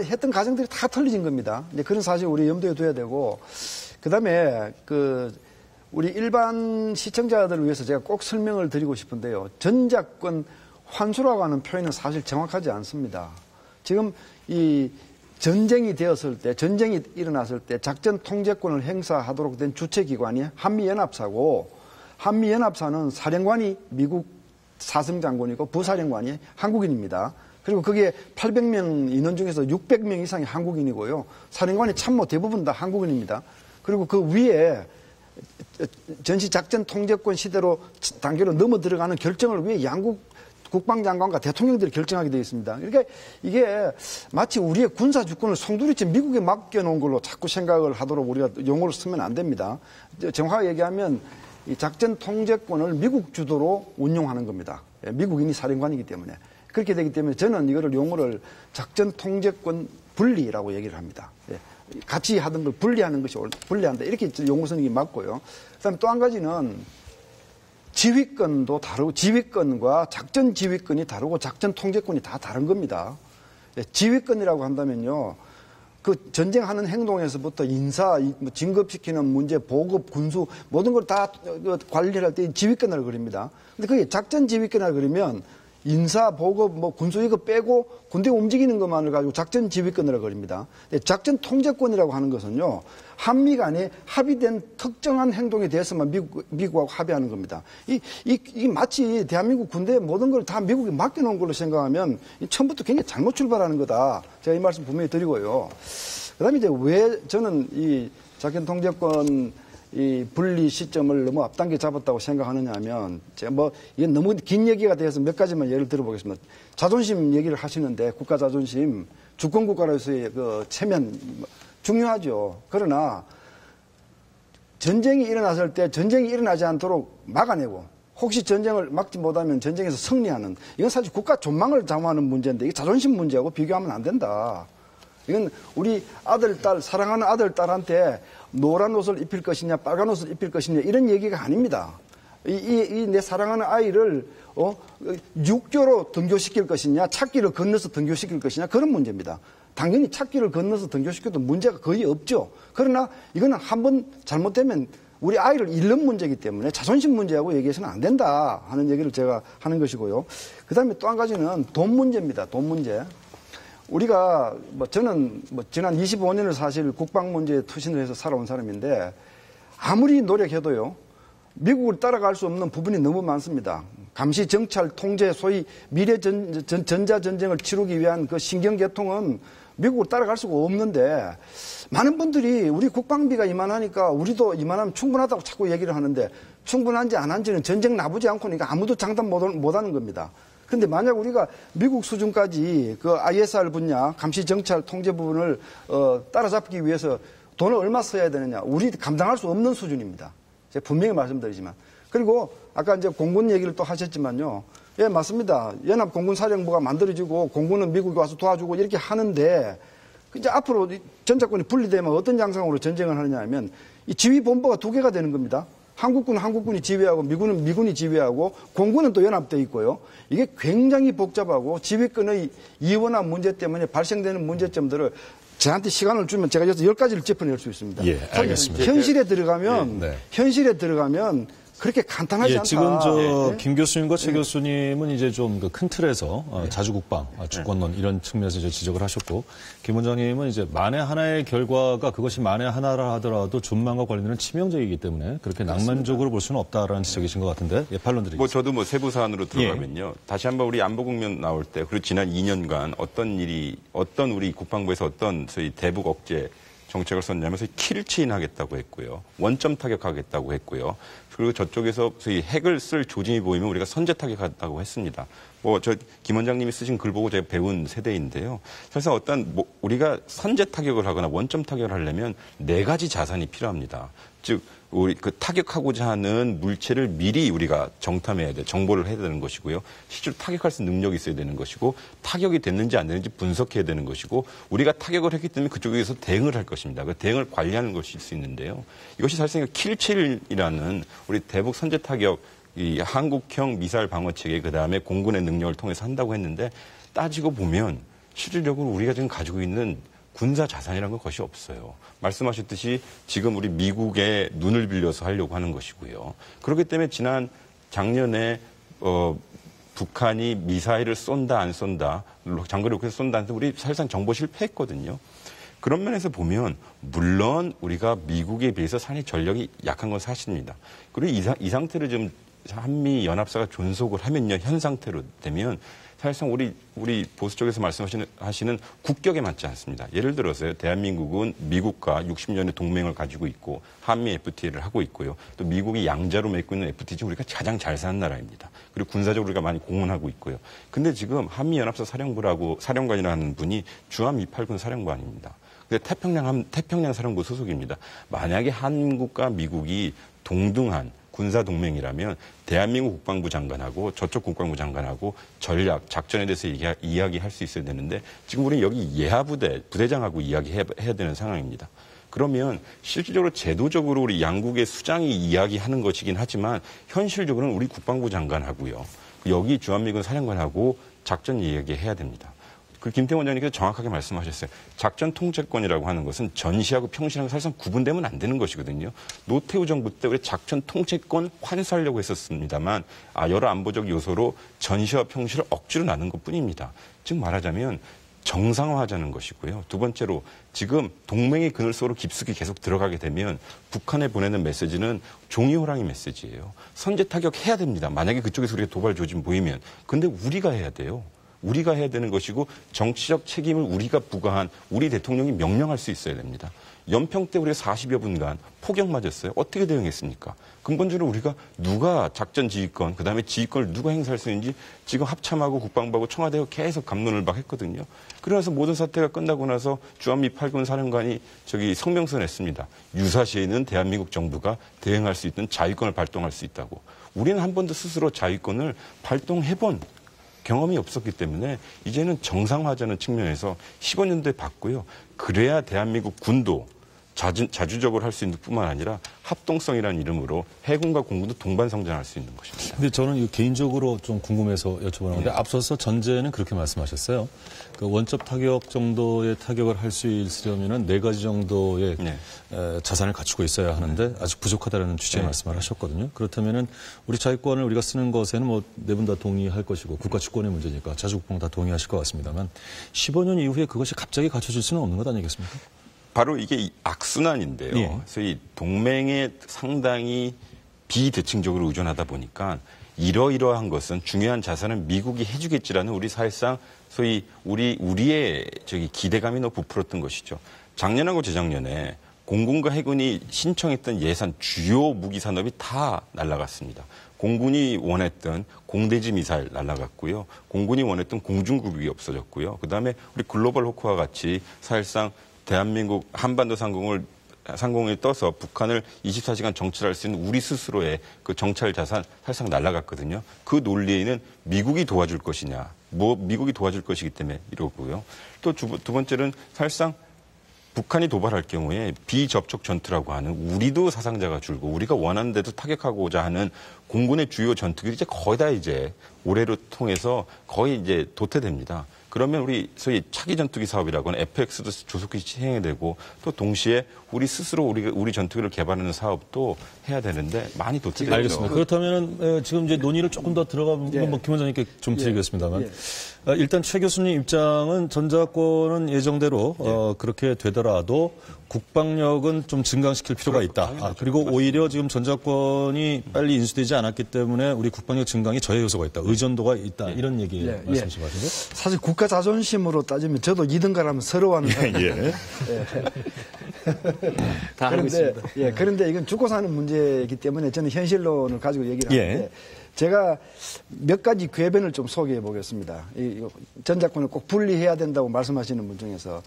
했던 가정들이 다 틀어진 겁니다. 이제 그런 사실 우리 염두에 둬야 되고, 그 다음에 우리 일반 시청자들을 위해서 제가 꼭 설명을 드리고 싶은데요. 전작권 환수라고 하는 표현은 사실 정확하지 않습니다. 지금 이 전쟁이 되었을 때, 전쟁이 일어났을 때 작전 통제권을 행사하도록 된 주체기관이 한미연합사고, 한미연합사는 사령관이 미국 사성장군이고 부사령관이 한국인입니다. 그리고 그게 800명 인원 중에서 600명 이상이 한국인이고요. 사령관이 참모 대부분 다 한국인입니다. 그리고 그 위에 전시작전 통제권 시대로 단계로 넘어 들어가는 결정을 위해 양국 국방장관과 대통령들이 결정하게 되어 있습니다. 그러니까 이게 마치 우리의 군사주권을 송두리째 미국에 맡겨놓은 걸로 자꾸 생각을 하도록 우리가 용어를 쓰면 안 됩니다. 정확하게 얘기하면 이 작전 통제권을 미국 주도로 운용하는 겁니다. 미국인이 사령관이기 때문에. 그렇게 되기 때문에 저는 이거를 용어를 작전 통제권 분리라고 얘기를 합니다. 같이 하던 걸 분리하는 것이 분리한다. 이렇게 용어 쓰는 게 맞고요. 그다음에 또 한 가지는 지휘권도 다르고 지휘권과 작전 지휘권이 다르고 작전 통제권이 다 다른 겁니다. 지휘권이라고 한다면요. 그 전쟁하는 행동에서부터 인사, 진급시키는 문제, 보급, 군수 모든 걸 다 관리를 할 때 지휘권을 그립니다. 근데 그게 작전 지휘권이라 그러면 인사, 보급, 군수 이거 빼고 군대 움직이는 것만을 가지고 작전 지휘권이라 그럽니다. 작전 통제권이라고 하는 것은요, 한미 간에 합의된 특정한 행동에 대해서만 미국하고 합의하는 겁니다. 이 마치 대한민국 군대의 모든 걸 다 미국에 맡겨놓은 걸로 생각하면 처음부터 굉장히 잘못 출발하는 거다. 제가 이 말씀 분명히 드리고요. 그 다음에 이제 왜 저는 이 작전 통제권 이 분리 시점을 너무 앞당겨 잡았다고 생각하느냐 하면, 제가 이게 너무 긴 얘기가 돼서 몇 가지만 예를 들어보겠습니다. 자존심 얘기를 하시는데, 국가 자존심, 주권국가로서의 그 체면, 중요하죠. 그러나, 전쟁이 일어났을 때 전쟁이 일어나지 않도록 막아내고, 혹시 전쟁을 막지 못하면 전쟁에서 승리하는, 이건 사실 국가 존망을 장악하는 문제인데, 이게 자존심 문제하고 비교하면 안 된다. 이건 우리 아들, 딸, 사랑하는 아들, 딸한테 노란 옷을 입힐 것이냐, 빨간 옷을 입힐 것이냐, 이런 얘기가 아닙니다. 내 사랑하는 아이를, 육교로 등교시킬 것이냐, 찾기를 건너서 등교시킬 것이냐, 그런 문제입니다. 당연히 찾기를 건너서 등교시켜도 문제가 거의 없죠. 그러나 이거는 한번 잘못되면 우리 아이를 잃는 문제이기 때문에 자존심 문제하고 얘기해서는 안 된다 하는 얘기를 제가 하는 것이고요. 그다음에 또 한 가지는 돈 문제입니다. 돈 문제. 우리가 저는 지난 25년을 사실 국방 문제에 투신을 해서 살아온 사람인데 아무리 노력해도요. 미국을 따라갈 수 없는 부분이 너무 많습니다. 감시, 정찰, 통제, 소위 미래 전자전쟁을 치르기 위한 그 신경계통은 미국을 따라갈 수가 없는데 많은 분들이 우리 국방비가 이만하니까 우리도 이만하면 충분하다고 자꾸 얘기를 하는데 충분한지 안 한지는 전쟁 나부지 않고니까 아무도 장담 못하는 겁니다. 근데 만약 우리가 미국 수준까지 그 ISR 분야, 감시, 정찰, 통제 부분을 따라잡기 위해서 돈을 얼마 써야 되느냐. 우리 감당할 수 없는 수준입니다. 제가 분명히 말씀드리지만. 그리고 아까 이제 공군 얘기를 또 하셨지만요. 예, 맞습니다. 연합공군사령부가 만들어지고 공군은 미국이 와서 도와주고 이렇게 하는데 이제 앞으로 전작권이 분리되면 어떤 양상으로 전쟁을 하느냐 하면 이 지휘본부가 두 개가 되는 겁니다. 한국군은 한국군이 지휘하고 미군은 미군이 지휘하고 공군은 또 연합되어 있고요. 이게 굉장히 복잡하고 지휘권의 이원화 문제 때문에 발생되는 문제점들을 저한테 시간을 주면 제가 여기서 10가지를 짚어낼 수 있습니다. 예, 알겠습니다. 현실에 들어가면 그렇게 간단하지 않다. 지금 김 교수님과 최 교수님은 이제 좀 그 큰 틀에서 자주국방, 주권론 이런 측면에서 이제 지적을 하셨고, 김 원장님은 이제 만에 하나의 결과가 그것이 만에 하나라 하더라도 전망과 관련된 치명적이기 때문에 그렇게 낭만적으로 볼 수는 없다라는 지적이신 것 같은데, 예, 반론 드리겠습니다. 저도 세부 사안으로 들어가면요. 다시 한번 우리 안보 국면 나올 때, 그리고 지난 2년간 어떤 우리 국방부에서 어떤 소위 대북 억제 정책을 썼냐면 킬체인 하겠다고 했고요. 원점 타격하겠다고 했고요. 그리고 저쪽에서 소위 핵을 쓸 조짐이 보이면 우리가 선제 타격하겠다고 했습니다. 김 원장님이 쓰신 글 보고 제가 배운 세대인데요. 사실 우리가 선제 타격을 하거나 원점 타격을 하려면 4가지 자산이 필요합니다. 즉, 우리 타격하고자 하는 물체를 미리 우리가 정탐해야 돼, 정보를 해야 되는 것이고요. 실제로 타격할 수 있는 능력이 있어야 되는 것이고, 타격이 됐는지 안 됐는지 분석해야 되는 것이고, 우리가 타격을 했기 때문에 그쪽에서 대응을 할 것입니다. 그 대응을 관리하는 것일 수 있는데요. 이것이 사실상 킬체이라는 우리 대북 선제 타격, 이 한국형 미사일 방어 체계, 그 다음에 공군의 능력을 통해서 한다고 했는데, 따지고 보면 실질적으로 우리가 지금 가지고 있는 군사 자산이라는 것이 없어요. 말씀하셨듯이 지금 우리 미국의 눈을 빌려서 하려고 하는 것이고요. 그렇기 때문에 작년에 북한이 미사일을 쏜다 안 쏜다, 장거리 로켓을 쏜다 안 쏜다, 우리 사실상 정보 실패했거든요. 그런 면에서 보면 물론 우리가 미국에 비해서 상당히 전력이 약한 건 사실입니다. 그리고 이 상태를 좀 한미 연합사가 존속을 하면요, 현 상태로 되면 사실상 우리 보수 쪽에서 말씀하시는 국격에 맞지 않습니다. 예를 들어서요, 대한민국은 미국과 60년의 동맹을 가지고 있고 한미 FTA를 하고 있고요. 또 미국이 양자로 맺고 있는 FTA 중 우리가 가장 잘 사는 나라입니다. 그리고 군사적으로 우리가 많이 공헌하고 있고요. 근데 지금 한미 연합사 사령관이라는 분이 주한 미8군 사령관입니다. 근데 태평양 사령부 소속입니다. 만약에 한국과 미국이 동등한 군사 동맹이라면 대한민국 국방부 장관하고 저쪽 국방부 장관하고 전략, 작전에 대해서 이야기할 수 있어야 되는데 지금 우리는 여기 예하부대, 부대장하고 이야기해야 되는 상황입니다. 그러면 실질적으로 제도적으로 우리 양국의 수장이 이야기하는 것이긴 하지만 현실적으로는 우리 국방부 장관하고요. 여기 주한미군 사령관하고 작전 이야기해야 됩니다. 김태형 원장님께서 정확하게 말씀하셨어요. 작전 통제권이라고 하는 것은 전시하고 평시랑 사실상 구분되면 안 되는 것이거든요. 노태우 정부 때 우리 작전 통제권 환수하려고 했었습니다만 여러 안보적 요소로 전시와 평시를 억지로 나눈 것뿐입니다. 즉 말하자면 정상화하자는 것이고요. 두 번째로 지금 동맹의 그늘 속으로 깊숙이 계속 들어가게 되면 북한에 보내는 메시지는 종이호랑이 메시지예요. 선제 타격해야 됩니다. 만약에 그쪽에서 우리가 도발 조짐 보이면. 근데 우리가 해야 돼요. 우리가 해야 되는 것이고 정치적 책임을 우리가 부과한 우리 대통령이 명령할 수 있어야 됩니다. 연평 때 우리가 40여 분간 폭격 맞았어요. 어떻게 대응했습니까? 근본적으로 우리가 누가 작전 지휘권, 그다음에 지휘권을 누가 행사할 수 있는지 지금 합참하고 국방부하고 청와대가 계속 갑론을박했거든요. 그래서 모든 사태가 끝나고 나서 주한미 8군 사령관이 성명서 냈습니다. 유사시에는 대한민국 정부가 대응할 수 있는 자위권을 발동할 수 있다고. 우리는 한 번도 스스로 자위권을 발동해본 경험이 없었기 때문에 이제는 정상화하자는 측면에서 15년도에 봤고요. 그래야 대한민국 군도 자주적으로 할 수 있는 뿐만 아니라 합동성이라는 이름으로 해군과 공군도 동반 성장할 수 있는 것입니다. 근데 저는 이거 개인적으로 좀 궁금해서 여쭤보는 건데 앞서서 전제는 그렇게 말씀하셨어요. 그 원점 타격 정도의 타격을 할 수 있으려면은 4가지 정도의 자산을 갖추고 있어야 하는데 아직 부족하다는 취지의 말씀을 하셨거든요. 그렇다면은 우리 자위권을 우리가 쓰는 것에는 뭐 네 분 다 동의할 것이고 국가 주권의 문제니까 자주국방 다 동의하실 것 같습니다만 15년 이후에 그것이 갑자기 갖춰질 수는 없는 것 아니겠습니까? 바로 이게 악순환인데요. 예. 그래서 이 동맹에 상당히 비대칭적으로 의존하다 보니까 이러이러한 것은 중요한 자산은 미국이 해주겠지라는 우리 사실상 소위 우리의 기대감이 너무 부풀었던 것이죠. 작년하고 재작년에 공군과 해군이 신청했던 예산 주요 무기 산업이 다 날아갔습니다. 공군이 원했던 공대지 미사일 날아갔고요. 공군이 원했던 공중급이 없어졌고요. 그다음에 우리 글로벌 호크와 같이 사실상 대한민국 한반도 상공에 떠서 북한을 24시간 정찰할 수 있는 우리 스스로의 그 정찰 자산 사실상 날아갔거든요. 그 논리에는 미국이 도와줄 것이냐, 미국이 도와줄 것이기 때문에 이러고요. 또 두 번째는 사실상 북한이 도발할 경우에 비접촉 전투라고 하는 우리도 사상자가 줄고 우리가 원하는 데도 타격하고자 하는 공군의 주요 전투기들이 이제 거의 다 이제 올해로 통해서 거의 이제 도태됩니다. 그러면 우리 소위 차기 전투기 사업이라고 하는 FX도 조속히 시행해야 되고 또 동시에 우리 스스로 우리 전투기를 개발하는 사업도 해야 되는데 많이 도태되죠. 알겠습니다. 그렇다면 지금 이제 논의를 조금 더 들어가면 김 원장님께 좀 드리겠습니다만 일단 최 교수님 입장은 전자권은 예정대로 그렇게 되더라도 국방력은 좀 증강시킬 필요가 있다. 그리고 오히려 지금 전자권이 빨리 인수되지 않았기 때문에 우리 국방력 증강에 저해 요소가 있다. 의존도가 있다. 이런 얘기 말씀하신 것 같은데. 사실 국가 자존심으로 따지면 저도 2등가라면 서러워하는 사람이에요. 다 알고 있습니다. 그런데 이건 죽고 사는 문제이기 때문에 저는 현실론을 가지고 얘기를 하는데 제가 몇 가지 궤변을 좀 소개해 보겠습니다. 전자권을 꼭 분리해야 된다고 말씀하시는 분 중에서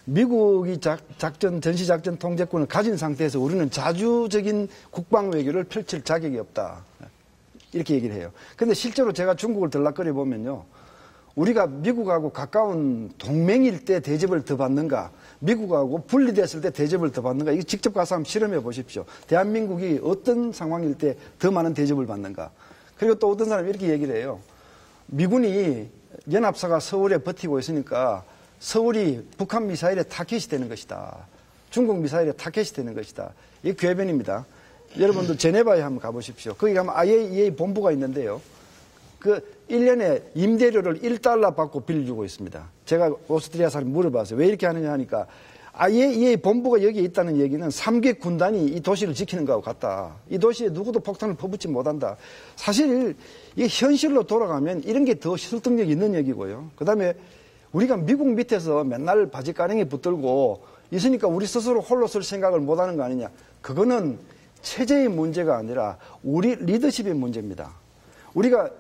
미국이 전시작전 통제권을 가진 상태에서 우리는 자주적인 국방 외교를 펼칠 자격이 없다. 이렇게 얘기를 해요. 근데 실제로 제가 중국을 들락거려 보면요. 우리가 미국하고 가까운 동맹일 때 대접을 더 받는가, 미국하고 분리됐을 때 대접을 더 받는가, 이거 직접 가서 한번 실험해 보십시오. 대한민국이 어떤 상황일 때 더 많은 대접을 받는가. 그리고 또 어떤 사람이 이렇게 얘기를 해요. 미군이 연합사가 서울에 버티고 있으니까 서울이 북한 미사일의 타켓이 되는 것이다. 중국 미사일의 타켓이 되는 것이다. 이게 궤변입니다. 여러분들 제네바에 한번 가보십시오. 거기 가면 IAEA 본부가 있는데요. 그 1년에 임대료를 $1 받고 빌려주고 있습니다. 제가 오스트리아 사람이 물어봤어요. 왜 이렇게 하느냐 하니까 IAEA 본부가 여기에 있다는 얘기는 3개 군단이 이 도시를 지키는 거하고 같다. 이 도시에 누구도 폭탄을 퍼붓지 못한다. 사실 이게 현실로 돌아가면 이런 게 더 설득력 있는 얘기고요. 그다음에 우리가 미국 밑에서 맨날 바지가랑이 붙들고 있으니까 우리 스스로 홀로 쓸 생각을 못하는 거 아니냐. 그거는 체제의 문제가 아니라 우리 리더십의 문제입니다. 우리가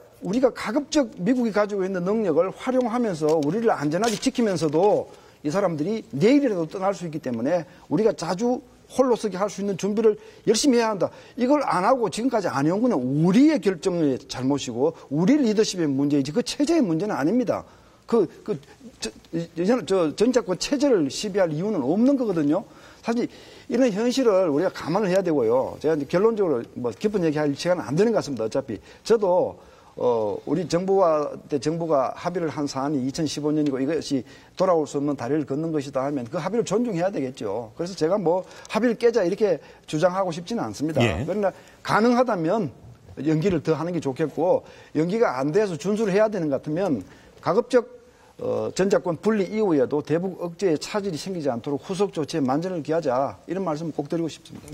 가급적 미국이 가지고 있는 능력을 활용하면서 우리를 안전하게 지키면서도 이 사람들이 내일이라도 떠날 수 있기 때문에 우리가 자주 홀로 서게 할 수 있는 준비를 열심히 해야 한다. 이걸 안 하고 지금까지 안 해온 거는 우리의 결정의 잘못이고 우리 리더십의 문제이지 그 체제의 문제는 아닙니다. 전자권 체제를 시비할 이유는 없는 거거든요. 사실 이런 현실을 우리가 감안을 해야 되고요. 제가 이제 결론적으로 뭐 깊은 얘기할 시간은 안 되는 것 같습니다. 어차피 저도 우리 정부가 합의를 한 사안이 2015년이고 이것이 돌아올 수 없는 다리를 걷는 것이다 하면 그 합의를 존중해야 되겠죠. 그래서 제가 뭐 합의를 깨자 이렇게 주장하고 싶지는 않습니다. 그러나 가능하다면 연기를 더 하는 게 좋겠고 연기가 안 돼서 준수를 해야 되는 것 같으면 가급적 전자권 분리 이후에도 대북 억제에 차질이 생기지 않도록 후속 조치에 만전을 기하자 이런 말씀 꼭 드리고 싶습니다.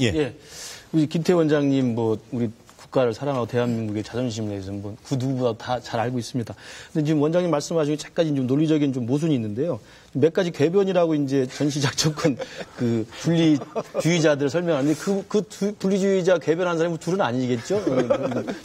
우리 김태 원장님 우리 국가를 사랑하고 대한민국의 자존심에 대해서 그 누구보다 다 잘 알고 있습니다. 근데 지금 원장님 말씀하신 책까지 좀 논리적인 좀 모순이 있는데요. 몇 가지 궤변이라고 이제 전시작전권 그 분리주의자들 설명하는데 그 분리주의자 궤변한 사람이 둘은 아니겠죠?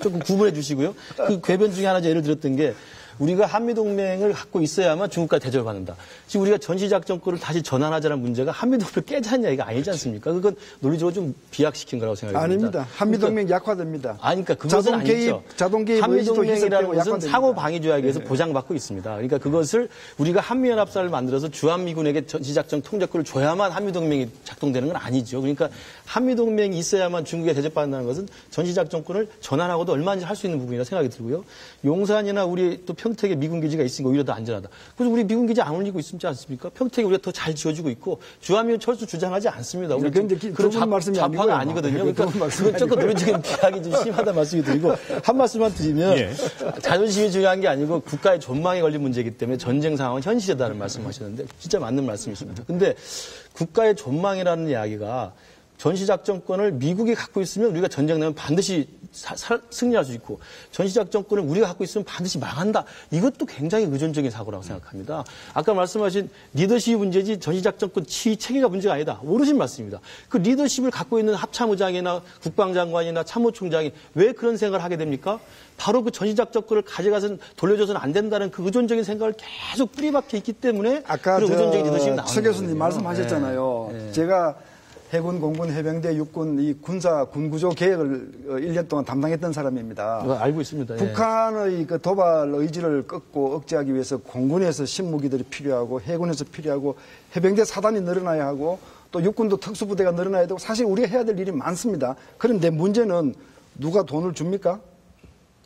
조금 구분해 주시고요. 그 궤변 중에 하나 예를 들었던 게 우리가 한미동맹을 갖고 있어야만 중국과 대접을 받는다. 지금 우리가 전시작전권을 다시 전환하자는 문제가 한미동맹을 깨자는 이야기가 아니지 않습니까? 그건 논리적으로 좀 비약시킨 거라고 생각합니다. 아닙니다. 한미동맹 약화됩니다. 그러니까 그것은 아니죠. 자동 개입 한미동맹이라는 것은 약화됩니다. 상호방위조약에서 보장받고 있습니다. 그러니까 그것을 우리가 한미연합사를 만들어서 주한미군에게 전시작전 통제권을 줘야만 한미동맹이 작동되는 건 아니죠. 그러니까 한미동맹이 있어야만 중국에 대접받는다는 것은 전시작전권을 전환하고도 얼마든지 할 수 있는 부분이라 생각이 들고요. 용산이나 우리 또 평택에 미군 기지가 있으니까 오히려 더 안전하다. 그래서 우리 미군 기지 안 올리고 있지 않습니까? 평택이 우리가 더 잘 지어주고 있고 주한미군 철수 주장하지 않습니다. 우리 그런 말씀이 좌파가 아니거든요. 그러니까 그건 조금 논리적인 비약이 좀 심하다 말씀이 드리고 한 말씀만 드리면 자존심이 중요한 게 아니고 국가의 존망에 걸린 문제이기 때문에 전쟁 상황은 현실이다라는 말씀하셨는데 진짜 맞는 말씀이십니다. 근데 국가의 존망이라는 이야기가 전시작전권을 미국이 갖고 있으면 우리가 전쟁 나면 반드시 승리할 수 있고 전시작전권을 우리가 갖고 있으면 반드시 망한다. 이것도 굉장히 의존적인 사고라고 생각합니다. 아까 말씀하신 리더십이 문제지 전시작전권 지휘 체계가 문제가 아니다. 옳으신 말씀입니다. 그 리더십을 갖고 있는 합참의장이나 국방장관이나 참모총장이 왜 그런 생각을 하게 됩니까? 바로 그 전시작전권을 가져가서 돌려줘서는 안 된다는 그 의존적인 생각을 계속 뿌리박혀 있기 때문에 아까 그런 의존적인 리더십이 나오는 최 교수님 말씀하셨잖아요. 네. 제가 해군, 공군, 해병대, 육군 이 군구조 개혁을 1년 동안 담당했던 사람입니다. 알고 있습니다. 북한의 그 도발 의지를 꺾고 억제하기 위해서 공군에서 신무기들이 필요하고 해군에서 필요하고 해병대 사단이 늘어나야 하고 또 육군도 특수부대가 늘어나야 되고 사실 우리가 해야 될 일이 많습니다. 그런데 문제는 누가 돈을 줍니까?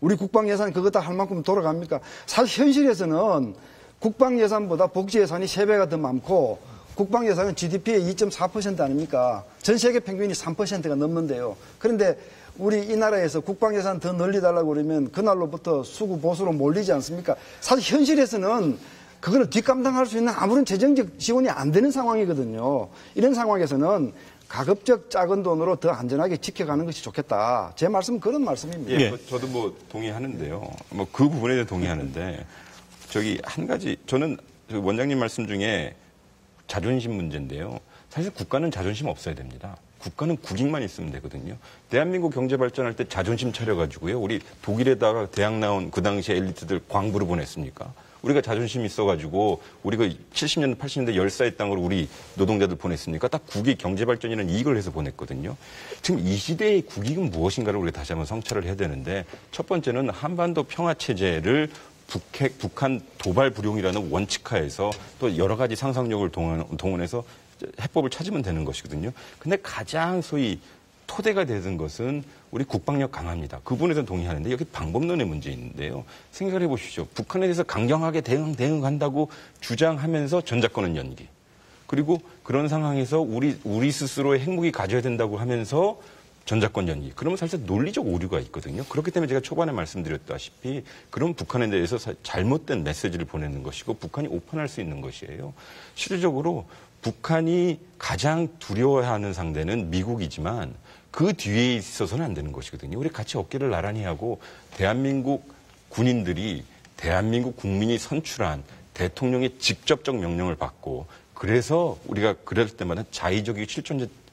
우리 국방 예산 그거 다 할 만큼 돌아갑니까? 사실 현실에서는 국방 예산보다 복지 예산이 3배가 더 많고 국방 예산은 GDP의 2.4% 아닙니까? 전 세계 평균이 3%가 넘는데요. 그런데 우리 이 나라에서 국방 예산 더 늘리달라고 그러면 그날로부터 수구 보수로 몰리지 않습니까? 사실 현실에서는 그걸 뒷감당할 수 있는 아무런 재정적 지원이 안 되는 상황이거든요. 이런 상황에서는 가급적 작은 돈으로 더 안전하게 지켜가는 것이 좋겠다. 제 말씀은 그런 말씀입니다. 예, 저도 뭐 동의하는데요. 뭐 그 부분에 대해 동의하는데 저기 한 가지 저는 원장님 말씀 중에 자존심 문제인데요. 사실 국가는 자존심 없어야 됩니다. 국가는 국익만 있으면 되거든요. 대한민국 경제 발전할 때 자존심 차려가지고요. 우리 독일에다가 대학 나온 그 당시에 엘리트들 광부를 보냈습니까? 우리가 자존심 있어가지고 우리가 70년대, 80년대 열사의 땅으로 우리 노동자들 보냈습니까? 딱 국익, 경제 발전이라는 이익을 해서 보냈거든요. 지금 이 시대의 국익은 무엇인가를 우리가 다시 한번 성찰을 해야 되는데 첫 번째는 한반도 평화 체제를 북한 도발 불용이라는 원칙하에서 또 여러 가지 상상력을 동원해서 해법을 찾으면 되는 것이거든요. 근데 가장 소위 토대가 되는 것은 우리 국방력 강화입니다. 그 부분에서는 동의하는데 여기 방법론의 문제인데요. 생각을 해보십시오. 북한에 대해서 강경하게 대응한다고 주장하면서 전작권은 연기. 그리고 그런 상황에서 우리 스스로의 핵무기 가져야 된다고 하면서 전작권 연기. 그러면 사실 논리적 오류가 있거든요. 그렇기 때문에 제가 초반에 말씀드렸다시피 그런 북한에 대해서 잘못된 메시지를 보내는 것이고 북한이 오판할 수 있는 것이에요. 실질적으로 북한이 가장 두려워하는 상대는 미국이지만 그 뒤에 있어서는 안 되는 것이거든요. 우리 같이 어깨를 나란히 하고 대한민국 군인들이 대한민국 국민이 선출한 대통령의 직접적 명령을 받고 그래서 우리가 그럴 때마다 자의적이고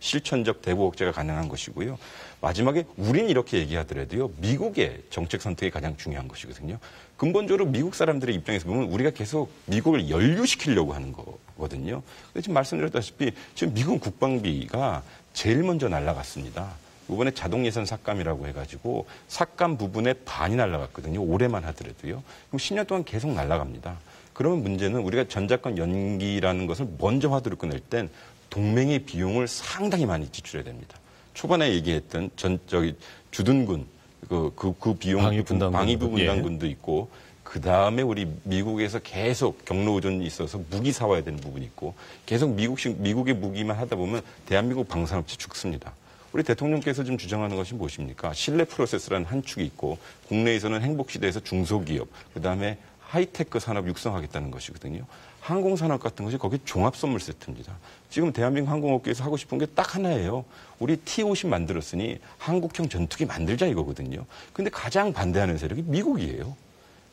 실천적 대북 억제가 가능한 것이고요. 마지막에 우린 이렇게 얘기하더라도요. 미국의 정책 선택이 가장 중요한 것이거든요. 근본적으로 미국 사람들의 입장에서 보면 우리가 계속 미국을 연루시키려고 하는 거거든요. 지금 말씀드렸다시피 지금 미국 국방비가 제일 먼저 날아갔습니다. 이번에 자동 예산 삭감이라고 해가지고 삭감 부분의 반이 날아갔거든요. 올해만 하더라도요. 그럼 10년 동안 계속 날아갑니다. 그러면 문제는 우리가 전작권 연기라는 것을 먼저 화두를 꺼낼 땐 동맹의 비용을 상당히 많이 지출해야 됩니다. 초반에 얘기했던 주둔군 그 비용 방위부 분담군도 있고 그 다음에 우리 미국에서 계속 경로 의존이 있어서 무기 사와야 되는 부분이 있고 계속 미국의 무기만 하다 보면 대한민국 방산업체 죽습니다. 우리 대통령께서 지금 주장하는 것이 무엇입니까? 신뢰 프로세스라는 한 축이 있고 국내에서는 행복시대에서 중소기업 그다음에 하이테크 산업 육성하겠다는 것이거든요. 항공산업 같은 것이 거기 종합선물 세트입니다. 지금 대한민국 항공업계에서 하고 싶은 게 딱 하나예요. 우리 T-50 만들었으니 한국형 전투기 만들자 이거거든요. 근데 가장 반대하는 세력이 미국이에요.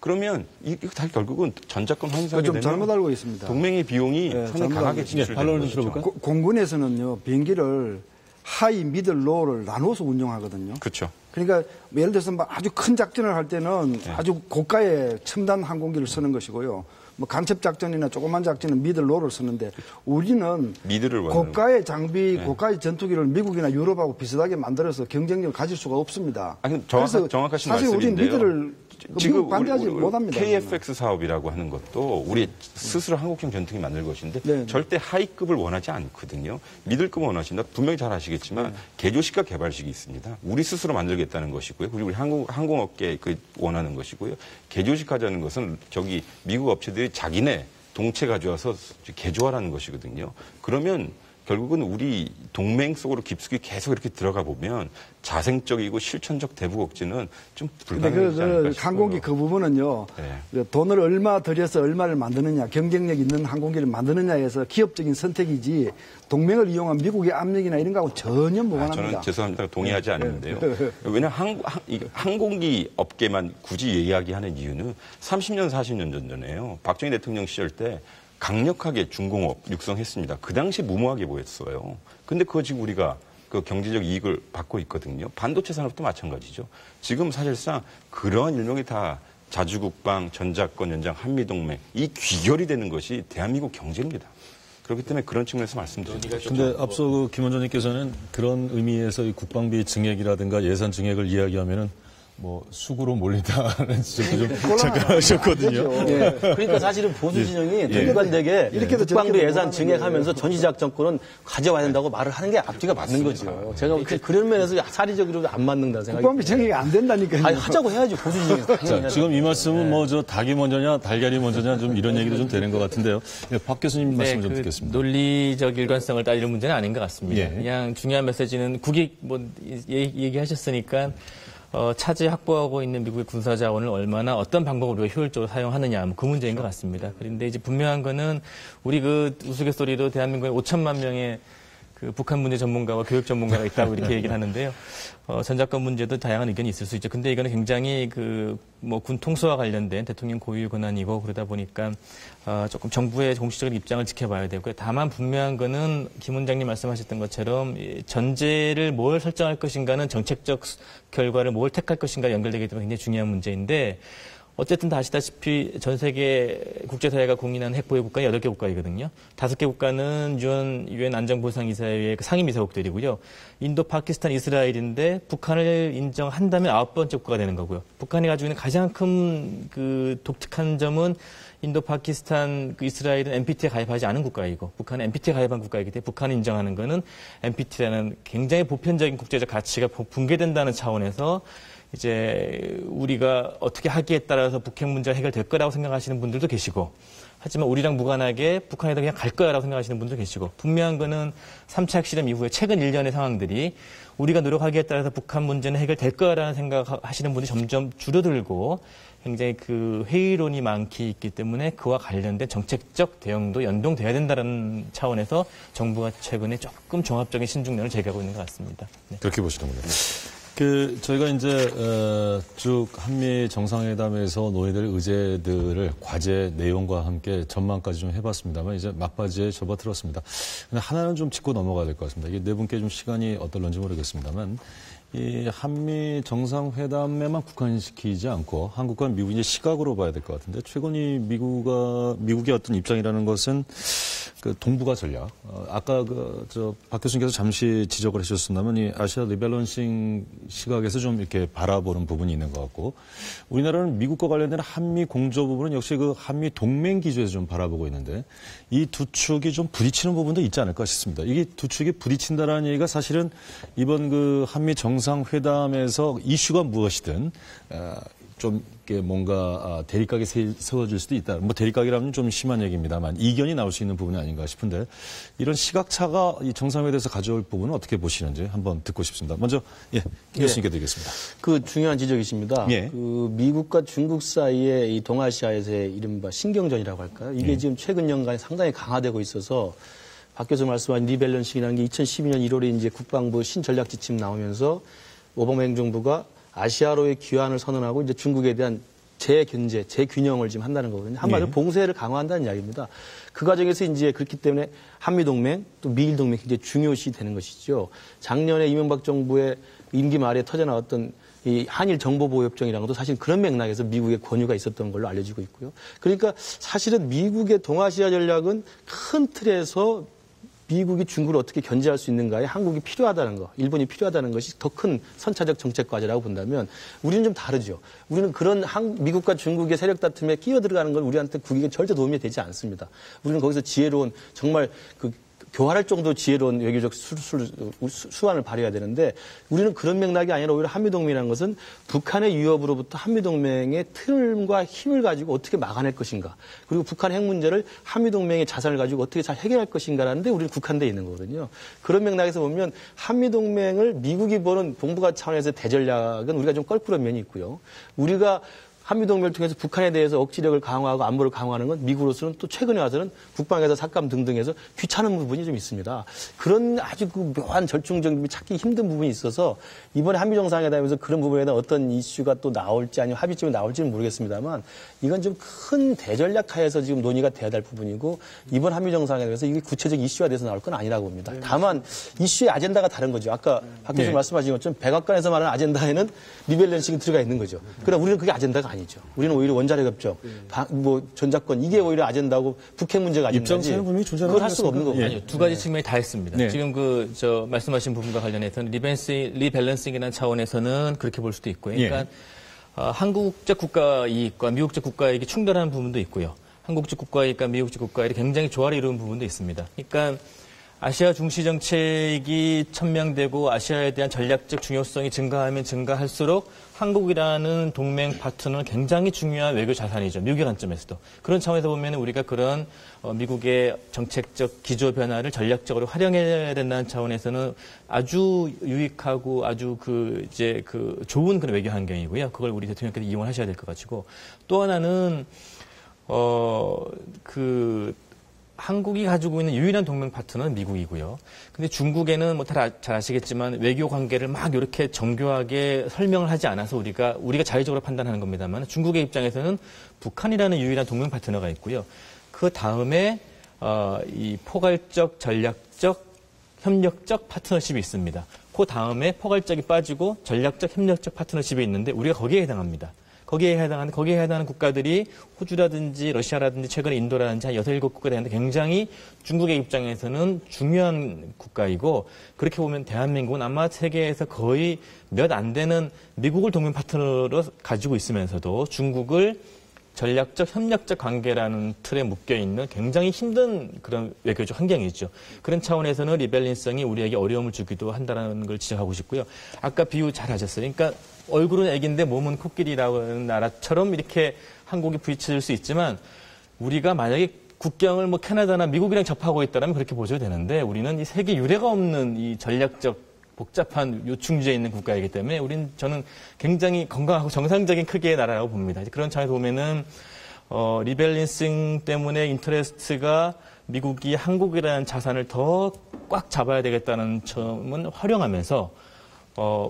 그러면 이거 다 결국은 전작권 환수하게 되면 잘못 알고 있습니다. 동맹의 비용이 상당히 강하게 지출되는 것이죠. 공군에서는요. 비행기를 하이, 미들, 로우를 나눠서 운영하거든요. 그렇죠. 그러니까 예를 들어서 뭐 아주 큰 작전을 할 때는 아주 고가의 첨단 항공기를 쓰는 것이고요. 뭐 간첩 작전이나 조그만 작전은 미들로를 쓰는데 우리는 미드를 고가의 장비, 고가의 전투기를 미국이나 유럽하고 비슷하게 만들어서 경쟁력을 가질 수가 없습니다. 아니, 그래서 정확하신 사실 우리는 말씀인데요. 미드를 미국 반대하지 못합니다. KF-X 사업이라고 하는 것도 우리 스스로 한국형 전투기 만들 것인데 네. 절대 하이급을 원하지 않거든요. 미들급을 원하신다. 분명히 잘 아시겠지만 개조식과 개발식이 있습니다. 우리 스스로 만들겠다는 것이고요. 그리고 우리 항공업계 원하는 것이고요. 개조식 하자는 것은 저기 미국 업체들이 자기네 동체 가져와서 개조하라는 것이거든요. 그러면 결국은 우리 동맹 속으로 깊숙이 계속 이렇게 들어가 보면 자생적이고 실천적 대북 억제는 좀 불가능하지 않을까 싶어요. 항공기 그 부분은요. 네. 돈을 얼마 들여서 얼마를 만드느냐, 경쟁력 있는 항공기를 만드느냐에서 기업적인 선택이지 동맹을 이용한 미국의 압력이나 이런 거하고 전혀 무관합니다. 저는 죄송합니다. 동의하지 않는데요. 왜냐하면 항공기 업계만 굳이 이야기하는 이유는 30년, 40년 전이에요. 박정희 대통령 시절 때 강력하게 중공업 육성했습니다. 그 당시 무모하게 보였어요. 근데 그거 지금 우리가 그 경제적 이익을 받고 있거든요. 반도체 산업도 마찬가지죠. 지금 사실상 그런 일명이 다 자주국방, 전자권 연장, 한미동맹 이 귀결이 되는 것이 대한민국 경제입니다. 그렇기 때문에 그런 측면에서 말씀드립니다. 근데 앞서 그 김 원장님께서는 그런 의미에서 이 국방비 증액이라든가 예산 증액을 이야기하면은 뭐 수구로 몰린다는 지적도 좀 잠깐 하셨거든요. 예. 그러니까 사실은 보수 진영이 동반되게 국방비 예산 증액하면서 전시작전권은 가져와야 된다고 말을 하는 게 앞뒤가 맞는 거죠. 제가 그런 면에서 사리적으로 안 맞는다 생각이. 국방비 증액이 안 된다니까요. 아니 하자고 해야지 보수 진영이. 지금 이 말씀은 뭐 저 닭이 먼저냐 달걀이 먼저냐 좀 이런 얘기도 좀 되는 것 같은데요. 네, 박 교수님 말씀 좀 듣겠습니다. 논리적 일관성을 따지는 문제는 아닌 것 같습니다. 예. 그냥 중요한 메시지는 국익 뭐 얘기하셨으니까. 차질 확보하고 있는 미국의 군사 자원을 얼마나 어떤 방법으로 우리가 효율적으로 사용하느냐 그 문제인 것 같습니다. 그런데 이제 분명한 거는 우리 그 우스갯소리로 대한민국에 5천만 명의 그 북한 문제 전문가와 교육 전문가가 있다고 이렇게 얘기를 하는데요. 전작권 문제도 다양한 의견이 있을 수 있죠. 근데 이거는 굉장히 뭐 군 통수와 관련된 대통령 고유 권한이고 그러다 보니까 조금 정부의 공식적인 입장을 지켜봐야 되고요. 다만 분명한 거는 김 원장님 말씀하셨던 것처럼 전제를 뭘 설정할 것인가는 정책적 결과를 뭘 택할 것인가 연결되기 때문에 굉장히 중요한 문제인데 어쨌든 다 아시다시피 전 세계 국제사회가 공인한 핵보유 국가 8개 국가이거든요. 5개 국가는 유엔 안전보상이사회의 상임이사국들이고요. 인도, 파키스탄, 이스라엘인데 북한을 인정한다면 9번째 국가가 되는 거고요. 북한이 가지고 있는 가장 큰 그 독특한 점은 인도, 파키스탄, 이스라엘은 NPT에 가입하지 않은 국가이고 북한은 NPT에 가입한 국가이기 때문에 북한을 인정하는 것은 NPT라는 굉장히 보편적인 국제적 가치가 붕괴된다는 차원에서 이제 우리가 어떻게 하기에 따라서 북핵 문제가 해결될 거라고 생각하시는 분들도 계시고 하지만 우리랑 무관하게 북한에다 그냥 갈 거라고 생각하시는 분도 계시고 분명한 거는 3차 핵실험 이후에 최근 1년의 상황들이 우리가 노력하기에 따라서 북한 문제는 해결될 거라는 생각하시는 분이 점점 줄어들고 굉장히 그 회의론이 많기 있기 때문에 그와 관련된 정책적 대응도 연동돼야 된다는 차원에서 정부가 최근에 조금 종합적인 신중론을 제기하고 있는 것 같습니다. 네. 그렇게 보시는군요. 저희가 이제, 쭉 한미 정상회담에서 논의될 의제들을 과제 내용과 함께 전망까지 좀 해봤습니다만 이제 막바지에 접어들었습니다. 근데 하나는 좀 짚고 넘어가야 될 것 같습니다. 이게 네 분께 좀 시간이 어떨런지 모르겠습니다만 이 한미 정상회담에만 국한시키지 않고 한국과 미국의 시각으로 봐야 될 것 같은데 최근 이 미국의 어떤 입장이라는 것은 그 동북아 전략. 아까 박 교수님께서 잠시 지적을 해주셨습니다만 이 아시아 리밸런싱 시각에서 좀 이렇게 바라보는 부분이 있는 것 같고 우리나라는 미국과 관련된 한미 공조 부분은 역시 그 한미 동맹 기조에서 좀 바라보고 있는데 이 두 축이 좀 부딪히는 부분도 있지 않을까 싶습니다. 이게 두 축이 부딪힌다라는 얘기가 사실은 이번 그 한미 정상회담에서 이슈가 무엇이든 좀 이렇게 뭔가 대립각이 세워질 수도 있다. 뭐 대립각이라면 좀 심한 얘기입니다만 이견이 나올 수 있는 부분이 아닌가 싶은데 이런 시각차가 이 정상회담에서 가져올 부분은 어떻게 보시는지 한번 듣고 싶습니다. 먼저 김 교수님께 드리겠습니다. 그 중요한 지적이십니다. 예. 그 미국과 중국 사이의 이 동아시아에서의 이른바 신경전이라고 할까요? 이게 지금 최근 연간에 상당히 강화되고 있어서 박 교수 말씀하신 리밸런싱이라는 게 2012년 1월에 이제 국방부 신전략 지침 나오면서 오바마 행정부가 아시아로의 귀환을 선언하고 이제 중국에 대한 재견제, 재균형을 지금 한다는 거거든요. 한마디로 봉쇄를 강화한다는 이야기입니다. 그 과정에서 이제 그렇기 때문에 한미동맹 또 미일동맹이 굉장히 중요시 되는 것이죠. 작년에 이명박 정부의 임기 말에 터져나왔던 이 한일 정보보호협정이라는 것도 사실 그런 맥락에서 미국의 권유가 있었던 걸로 알려지고 있고요. 그러니까 사실은 미국의 동아시아 전략은 큰 틀에서 미국이 중국을 어떻게 견제할 수 있는가에 한국이 필요하다는 거, 일본이 필요하다는 것이 더 큰 선차적 정책 과제라고 본다면 우리는 좀 다르죠. 우리는 그런 미국과 중국의 세력 다툼에 끼어들어가는 건 우리한테 국익에 절대 도움이 되지 않습니다. 우리는 거기서 지혜로운 정말 교활할 정도 지혜로운 외교적 수완을 발휘해야 되는데 우리는 그런 맥락이 아니라 오히려 한미동맹이라는 것은 북한의 위협으로부터 한미동맹의 틀과 힘을 가지고 어떻게 막아낼 것인가. 그리고 북한 핵 문제를 한미동맹의 자산을 가지고 어떻게 잘 해결할 것인가라는데 우리는 국한되어 있는 거거든요. 그런 맥락에서 보면 한미동맹을 미국이 보는 동북아 차원에서 대전략은 우리가 좀 껄끄러운 면이 있고요. 우리가 한미동맹을 통해서 북한에 대해서 억지력을 강화하고 안보를 강화하는 건 미국으로서는 또 최근에 와서는 국방에서 삭감 등등해서 귀찮은 부분이 좀 있습니다. 그런 아주 묘한 절충점이 찾기 힘든 부분이 있어서 이번에 한미정상회담에서 그런 부분에 대한 어떤 이슈가 또 나올지 아니면 합의점이 나올지는 모르겠습니다만 이건 좀 큰 대전략 하에서 지금 논의가 돼야 될 부분이고 이번 한미정상회담에서 이게 구체적 이슈화 돼서 나올 건 아니라고 봅니다. 다만 이슈의 아젠다가 다른 거죠. 아까 박 교수님 말씀하신 것처럼 백악관에서 말하는 아젠다에는 리밸런싱이 들어가 있는 거죠. 그러나 우리는 그게 아젠다가 아니죠. 우리는 오히려 원자력 협정, 전작권 이게 오히려 아젠다고 북핵 문제가 아닌지 입장차는 분명히 존재하는 그걸 할 수가 없는 거고요. 아니요, 두 가지 측면이 다 있습니다. 네. 지금 말씀하신 부분과 관련해서는 리밸런싱이라는 차원에서는 그렇게 볼 수도 있고요. 그러니까 한국적 국가 이익과 미국적 국가 이익이 충돌하는 부분도 있고요. 한국적 국가 이익과 미국적 국가 이익이 굉장히 조화를 이루는 부분도 있습니다. 그러니까 아시아 중시 정책이 천명되고 아시아에 대한 전략적 중요성이 증가하면 증가할수록 한국이라는 동맹 파트너는 굉장히 중요한 외교 자산이죠. 미국의 관점에서도. 그런 차원에서 보면 우리가 그런 미국의 정책적 기조 변화를 전략적으로 활용해야 된다는 차원에서는 아주 유익하고 아주 좋은 그런 외교 환경이고요. 그걸 우리 대통령께서 이용하셔야 될 것 같고. 또 하나는 한국이 가지고 있는 유일한 동맹 파트너는 미국이고요. 근데 중국에는 잘 아시겠지만 외교 관계를 막 이렇게 정교하게 설명을 하지 않아서 우리가 자의적으로 판단하는 겁니다만 중국의 입장에서는 북한이라는 유일한 동맹 파트너가 있고요. 그 다음에 이 포괄적, 전략적, 협력적 파트너십이 있습니다. 그 다음에 포괄적이 빠지고 전략적, 협력적 파트너십이 있는데 우리가 거기에 해당합니다. 거기에 해당하는 국가들이 호주라든지 러시아라든지 최근에 인도라든지 한 6, 7국가가 되는데 굉장히 중국의 입장에서는 중요한 국가이고 그렇게 보면 대한민국은 아마 세계에서 거의 몇 안 되는 미국을 동맹 파트너로 가지고 있으면서도 중국을 전략적, 협력적 관계라는 틀에 묶여있는 굉장히 힘든 그런 외교적 환경이죠. 그런 차원에서는 리밸런싱이 우리에게 어려움을 주기도 한다는 걸 지적하고 싶고요. 아까 비유 잘 하셨어요. 그러니까 얼굴은 애기인데 몸은 코끼리라는 나라처럼 이렇게 한국이 부딪힐 수 있지만 우리가 만약에 국경을 캐나다나 미국이랑 접하고 있다면 그렇게 보셔도 되는데 우리는 이 세계 유례가 없는 이 전략적 복잡한 요충지에 있는 국가이기 때문에 저는 굉장히 건강하고 정상적인 크기의 나라라고 봅니다. 그런 차원에서 보면은 리밸런싱 때문에 인터레스트가 미국이 한국이라는 자산을 더 꽉 잡아야 되겠다는 점은 활용하면서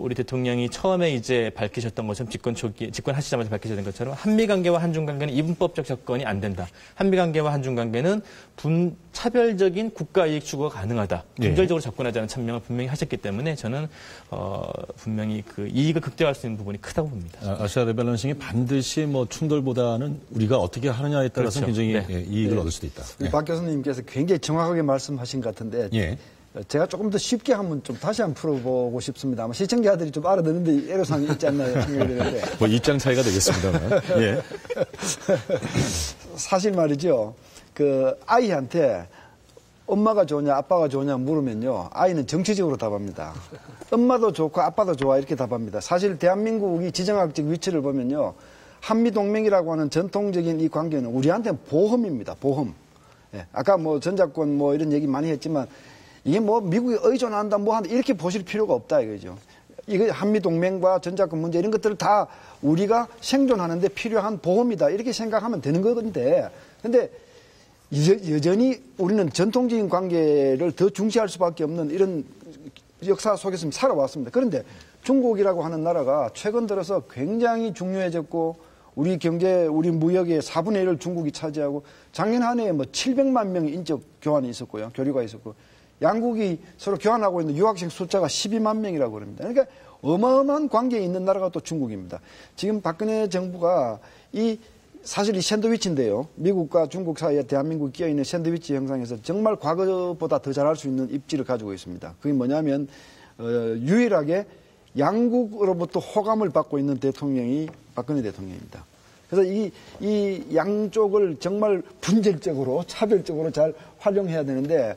우리 대통령이 처음에 이제 밝히셨던 것처럼 집권하시자마자 밝히셨던 것처럼 한미관계와 한중관계는 이분법적 접근이 안 된다. 한미관계와 한중관계는 차별적인 국가이익 추구가 가능하다. 분절적으로 접근하자는 천명을 분명히 하셨기 때문에 저는 분명히 그 이익을 극대화할 수 있는 부분이 크다고 봅니다. 아시아 리밸런싱이 반드시 충돌보다는 우리가 어떻게 하느냐에 따라서 그렇죠. 굉장히 이익을 얻을 수도 있다. 박 교수님께서 굉장히 정확하게 말씀하신 것 같은데 제가 조금 더 쉽게 다시 한번 풀어보고 싶습니다. 아마 시청자들이 좀 알아듣는데 애로사항이 있지 않나 생각이 드는데. 입장 차이가 되겠습니다만. 예. 사실 말이죠. 아이한테 엄마가 좋으냐 아빠가 좋으냐 물으면요. 아이는 정치적으로 답합니다. 엄마도 좋고 아빠도 좋아 이렇게 답합니다. 사실 대한민국이 지정학적 위치를 보면요. 한미동맹이라고 하는 전통적인 이 관계는 우리한테는 보험입니다. 보험. 예. 아까 전작권 이런 얘기 많이 했지만 이게 미국에 의존한다 한다 이렇게 보실 필요가 없다 이거죠. 이거 한미동맹과 전작권 문제 이런 것들을 다 우리가 생존하는데 필요한 보험이다 이렇게 생각하면 되는 건데 근데 여전히 우리는 전통적인 관계를 더 중시할 수밖에 없는 이런 역사 속에서 살아왔습니다. 그런데 중국이라고 하는 나라가 최근 들어서 굉장히 중요해졌고 우리 경제, 우리 무역의 4분의 1을 중국이 차지하고 작년 한 해에 뭐 700만 명의 인적 교환이 있었고요. 교류가 있었고 양국이 서로 교환하고 있는 유학생 숫자가 12만 명이라고 그럽니다. 그러니까 어마어마한 관계에 있는 나라가 또 중국입니다. 지금 박근혜 정부가 사실 이 샌드위치인데요. 미국과 중국 사이에 대한민국이 끼어있는 샌드위치 형상에서 정말 과거보다 더 잘할 수 있는 입지를 가지고 있습니다. 그게 뭐냐면 유일하게 양국으로부터 호감을 받고 있는 대통령이 박근혜 대통령입니다. 그래서 이 양쪽을 정말 분절적으로 차별적으로 잘 활용해야 되는데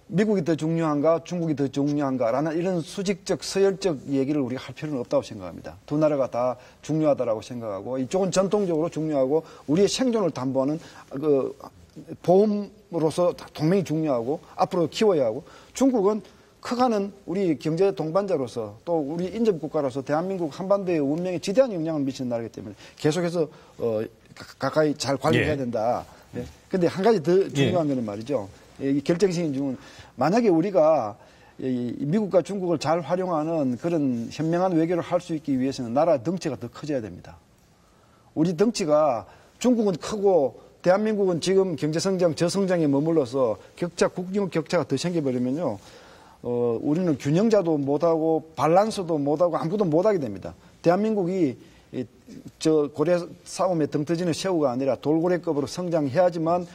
미국이 더 중요한가 중국이 더 중요한가라는 이런 수직적 서열적 얘기를 우리가 할 필요는 없다고 생각합니다. 두 나라가 다 중요하다라고 생각하고 이쪽은 전통적으로 중요하고 우리의 생존을 담보하는 그 보험으로서 동맹이 중요하고 앞으로 키워야 하고 중국은 커가는 우리 경제 동반자로서 또 우리 인접국가로서 대한민국 한반도의 운명에 지대한 영향을 미치는 나라이기 때문에 계속해서 가까이 잘 관리해야 된다. 그런데 한 가지 더 중요한 거는 말이죠. 이 결정적인 중은 만약에 우리가 미국과 중국을 잘 활용하는 그런 현명한 외교를 할 수 있기 위해서는 나라 덩치가 더 커져야 됩니다. 우리 덩치가 중국은 크고 대한민국은 지금 경제성장, 저성장에 머물러서 국경 격차가 더 생겨버리면요. 우리는 균형자도 못하고 밸런스도 못하고 아무것도 못하게 됩니다. 대한민국이 고래 싸움에 등 터지는 새우가 아니라 돌고래급으로 성장해야지만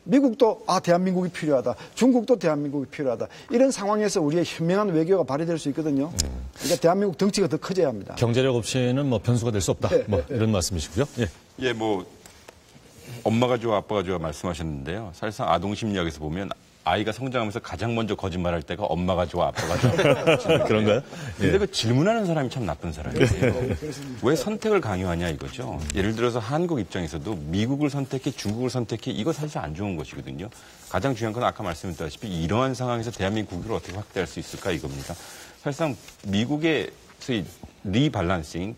미국도 대한민국이 필요하다. 중국도 대한민국이 필요하다. 이런 상황에서 우리의 현명한 외교가 발휘될 수 있거든요. 그러니까 대한민국 덩치가 더 커져야 합니다. 경제력 없이는 뭐 변수가 될 수 없다. 뭐 이런 말씀이시고요. 예, 뭐 엄마가 좋아 아빠가 좋아 말씀하셨는데요. 사실상 아동 심리학에서 보면 아이가 성장하면서 가장 먼저 거짓말할 때가 엄마가 좋아 아빠가 좋아. 그런가요? 근데 그 질문하는 사람이 참 나쁜 사람이에요. 왜 선택을 강요하냐 이거죠. 예를 들어서 한국 입장에서도 미국을 선택해 중국을 선택해 이거 사실 안 좋은 것이거든요. 가장 중요한 건 아까 말씀드렸다시피 이러한 상황에서 대한민국 국익을 어떻게 확대할 수 있을까 이겁니다. 사실상 미국의 리밸런싱,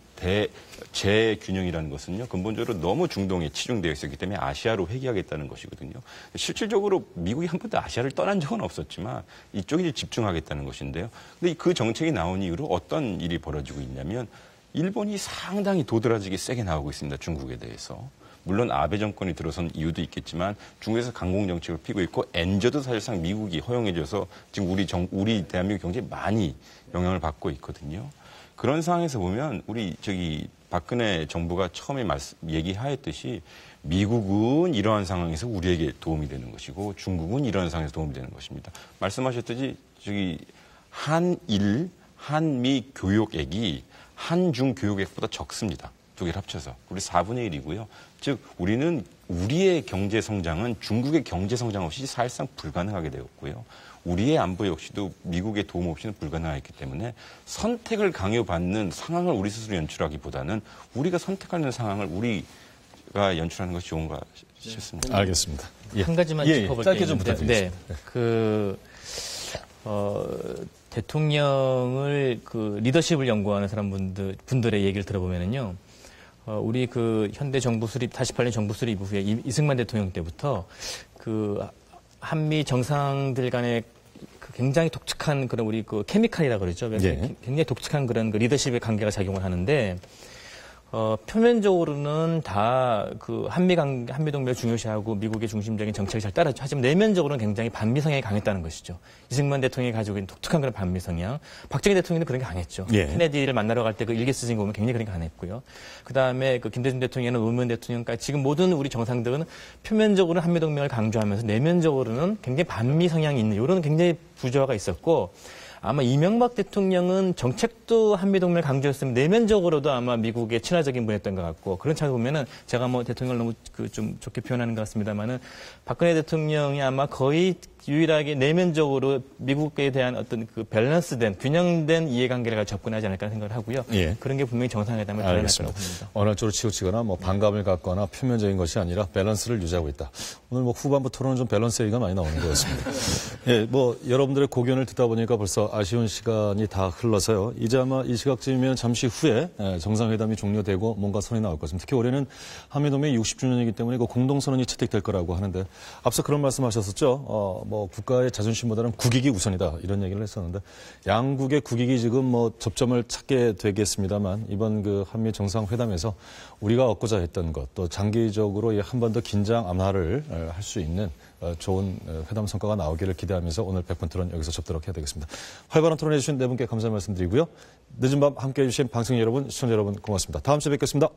재균형이라는 것은요, 근본적으로 너무 중동에 치중되어 있었기 때문에 아시아로 회귀하겠다는 것이거든요. 실질적으로 미국이 한 번도 아시아를 떠난 적은 없었지만 이쪽에 집중하겠다는 것인데요. 근데 그 정책이 나온 이후로 어떤 일이 벌어지고 있냐면 일본이 상당히 도드라지게 세게 나오고 있습니다. 중국에 대해서. 물론 아베 정권이 들어선 이유도 있겠지만 중국에서 강공 정책을 피고 있고 엔저도 사실상 미국이 허용해줘서 지금 우리 대한민국 경제에 많이 영향을 받고 있거든요. 그런 상황에서 보면 우리 박근혜 정부가 처음에 얘기하였듯이 미국은 이러한 상황에서 우리에게 도움이 되는 것이고 중국은 이러한 상황에서 도움이 되는 것입니다. 말씀하셨듯이 한미 교역액이 한중 교역액보다 적습니다. 두 개를 합쳐서. 우리 4분의 1이고요. 즉 우리는 우리의 경제 성장은 중국의 경제 성장 없이 사실상 불가능하게 되었고요. 우리의 안보 역시도 미국의 도움 없이는 불가능하기 때문에 선택을 강요받는 상황을 우리 스스로 연출하기보다는 우리가 선택하는 상황을 우리가 연출하는 것이 좋은가 싶습니다. 알겠습니다. 한 가지만 짚어볼 게 짧게 좀 부탁드리겠습니다. 대통령을 리더십을 연구하는 분들의 얘기를 들어보면은요. 우리 현대 정부 수립, 48년 정부 수립 이후에 이승만 대통령 때부터 한미 정상들 간의 굉장히 독특한 그런 우리 케미칼이라 그러죠. 굉장히 독특한 그런 리더십의 관계가 작용을 하는데, 표면적으로는 다 한미동맹을 중요시하고 미국의 중심적인 정책을 잘 따라죠. 하지만 내면적으로는 굉장히 반미 성향이 강했다는 것이죠. 이승만 대통령이 가지고 있는 독특한 그런 반미 성향. 박정희 대통령도 그런 게 강했죠. 케네디를 만나러 갈 때 일기 쓰신 거 보면 굉장히 그런 게 강했고요. 그 다음에 김대중 대통령이나 노무현 대통령까지 지금 모든 우리 정상들은 표면적으로는 한미동맹을 강조하면서 내면적으로는 굉장히 반미 성향이 있는 이런 굉장히 부조화가 있었고, 아마 이명박 대통령은 정책도 한미동맹을 강조했으면 내면적으로도 아마 미국의 친화적인 분이었던 것 같고, 그런 차를 보면은 제가 대통령을 너무 좀 좋게 표현하는 것 같습니다만은 박근혜 대통령이 아마 거의 유일하게 내면적으로 미국에 대한 어떤 밸런스된, 균형된 이해관계를 가지고 접근하지 않을까 생각을 하고요. 그런 게 분명히 정상회담을 드러날 거라고 봅니다. 어느 쪽으로 치우치거나 반감을 갖거나 표면적인 것이 아니라 밸런스를 유지하고 있다. 오늘 후반부 토론은 좀 밸런스 얘기가 많이 나오는 것 같습니다. 여러분들의 고견을 듣다 보니까 벌써 아쉬운 시간이 다 흘러서요. 이제 아마 이 시각쯤이면 잠시 후에 정상회담이 종료되고 뭔가 선이 나올 것입니다. 특히 올해는 한미동맹이 60주년이기 때문에 그 공동선언이 채택될 거라고 하는데 앞서 그런 말씀하셨었죠. 뭐 국가의 자존심보다는 국익이 우선이다 이런 얘기를 했었는데 양국의 국익이 지금 뭐 접점을 찾게 되겠습니다만 이번 그 한미 정상회담에서 우리가 얻고자 했던 것 또 장기적으로 한 번 더 긴장 완화를 할 수 있는 좋은 회담 성과가 나오기를 기대하면서 오늘 100분 토론 여기서 접도록 해야 되겠습니다. 활발한 토론해 주신 네 분께 감사 말씀드리고요. 늦은 밤 함께해 주신 방송 여러분, 시청자 여러분 고맙습니다. 다음 주에 뵙겠습니다.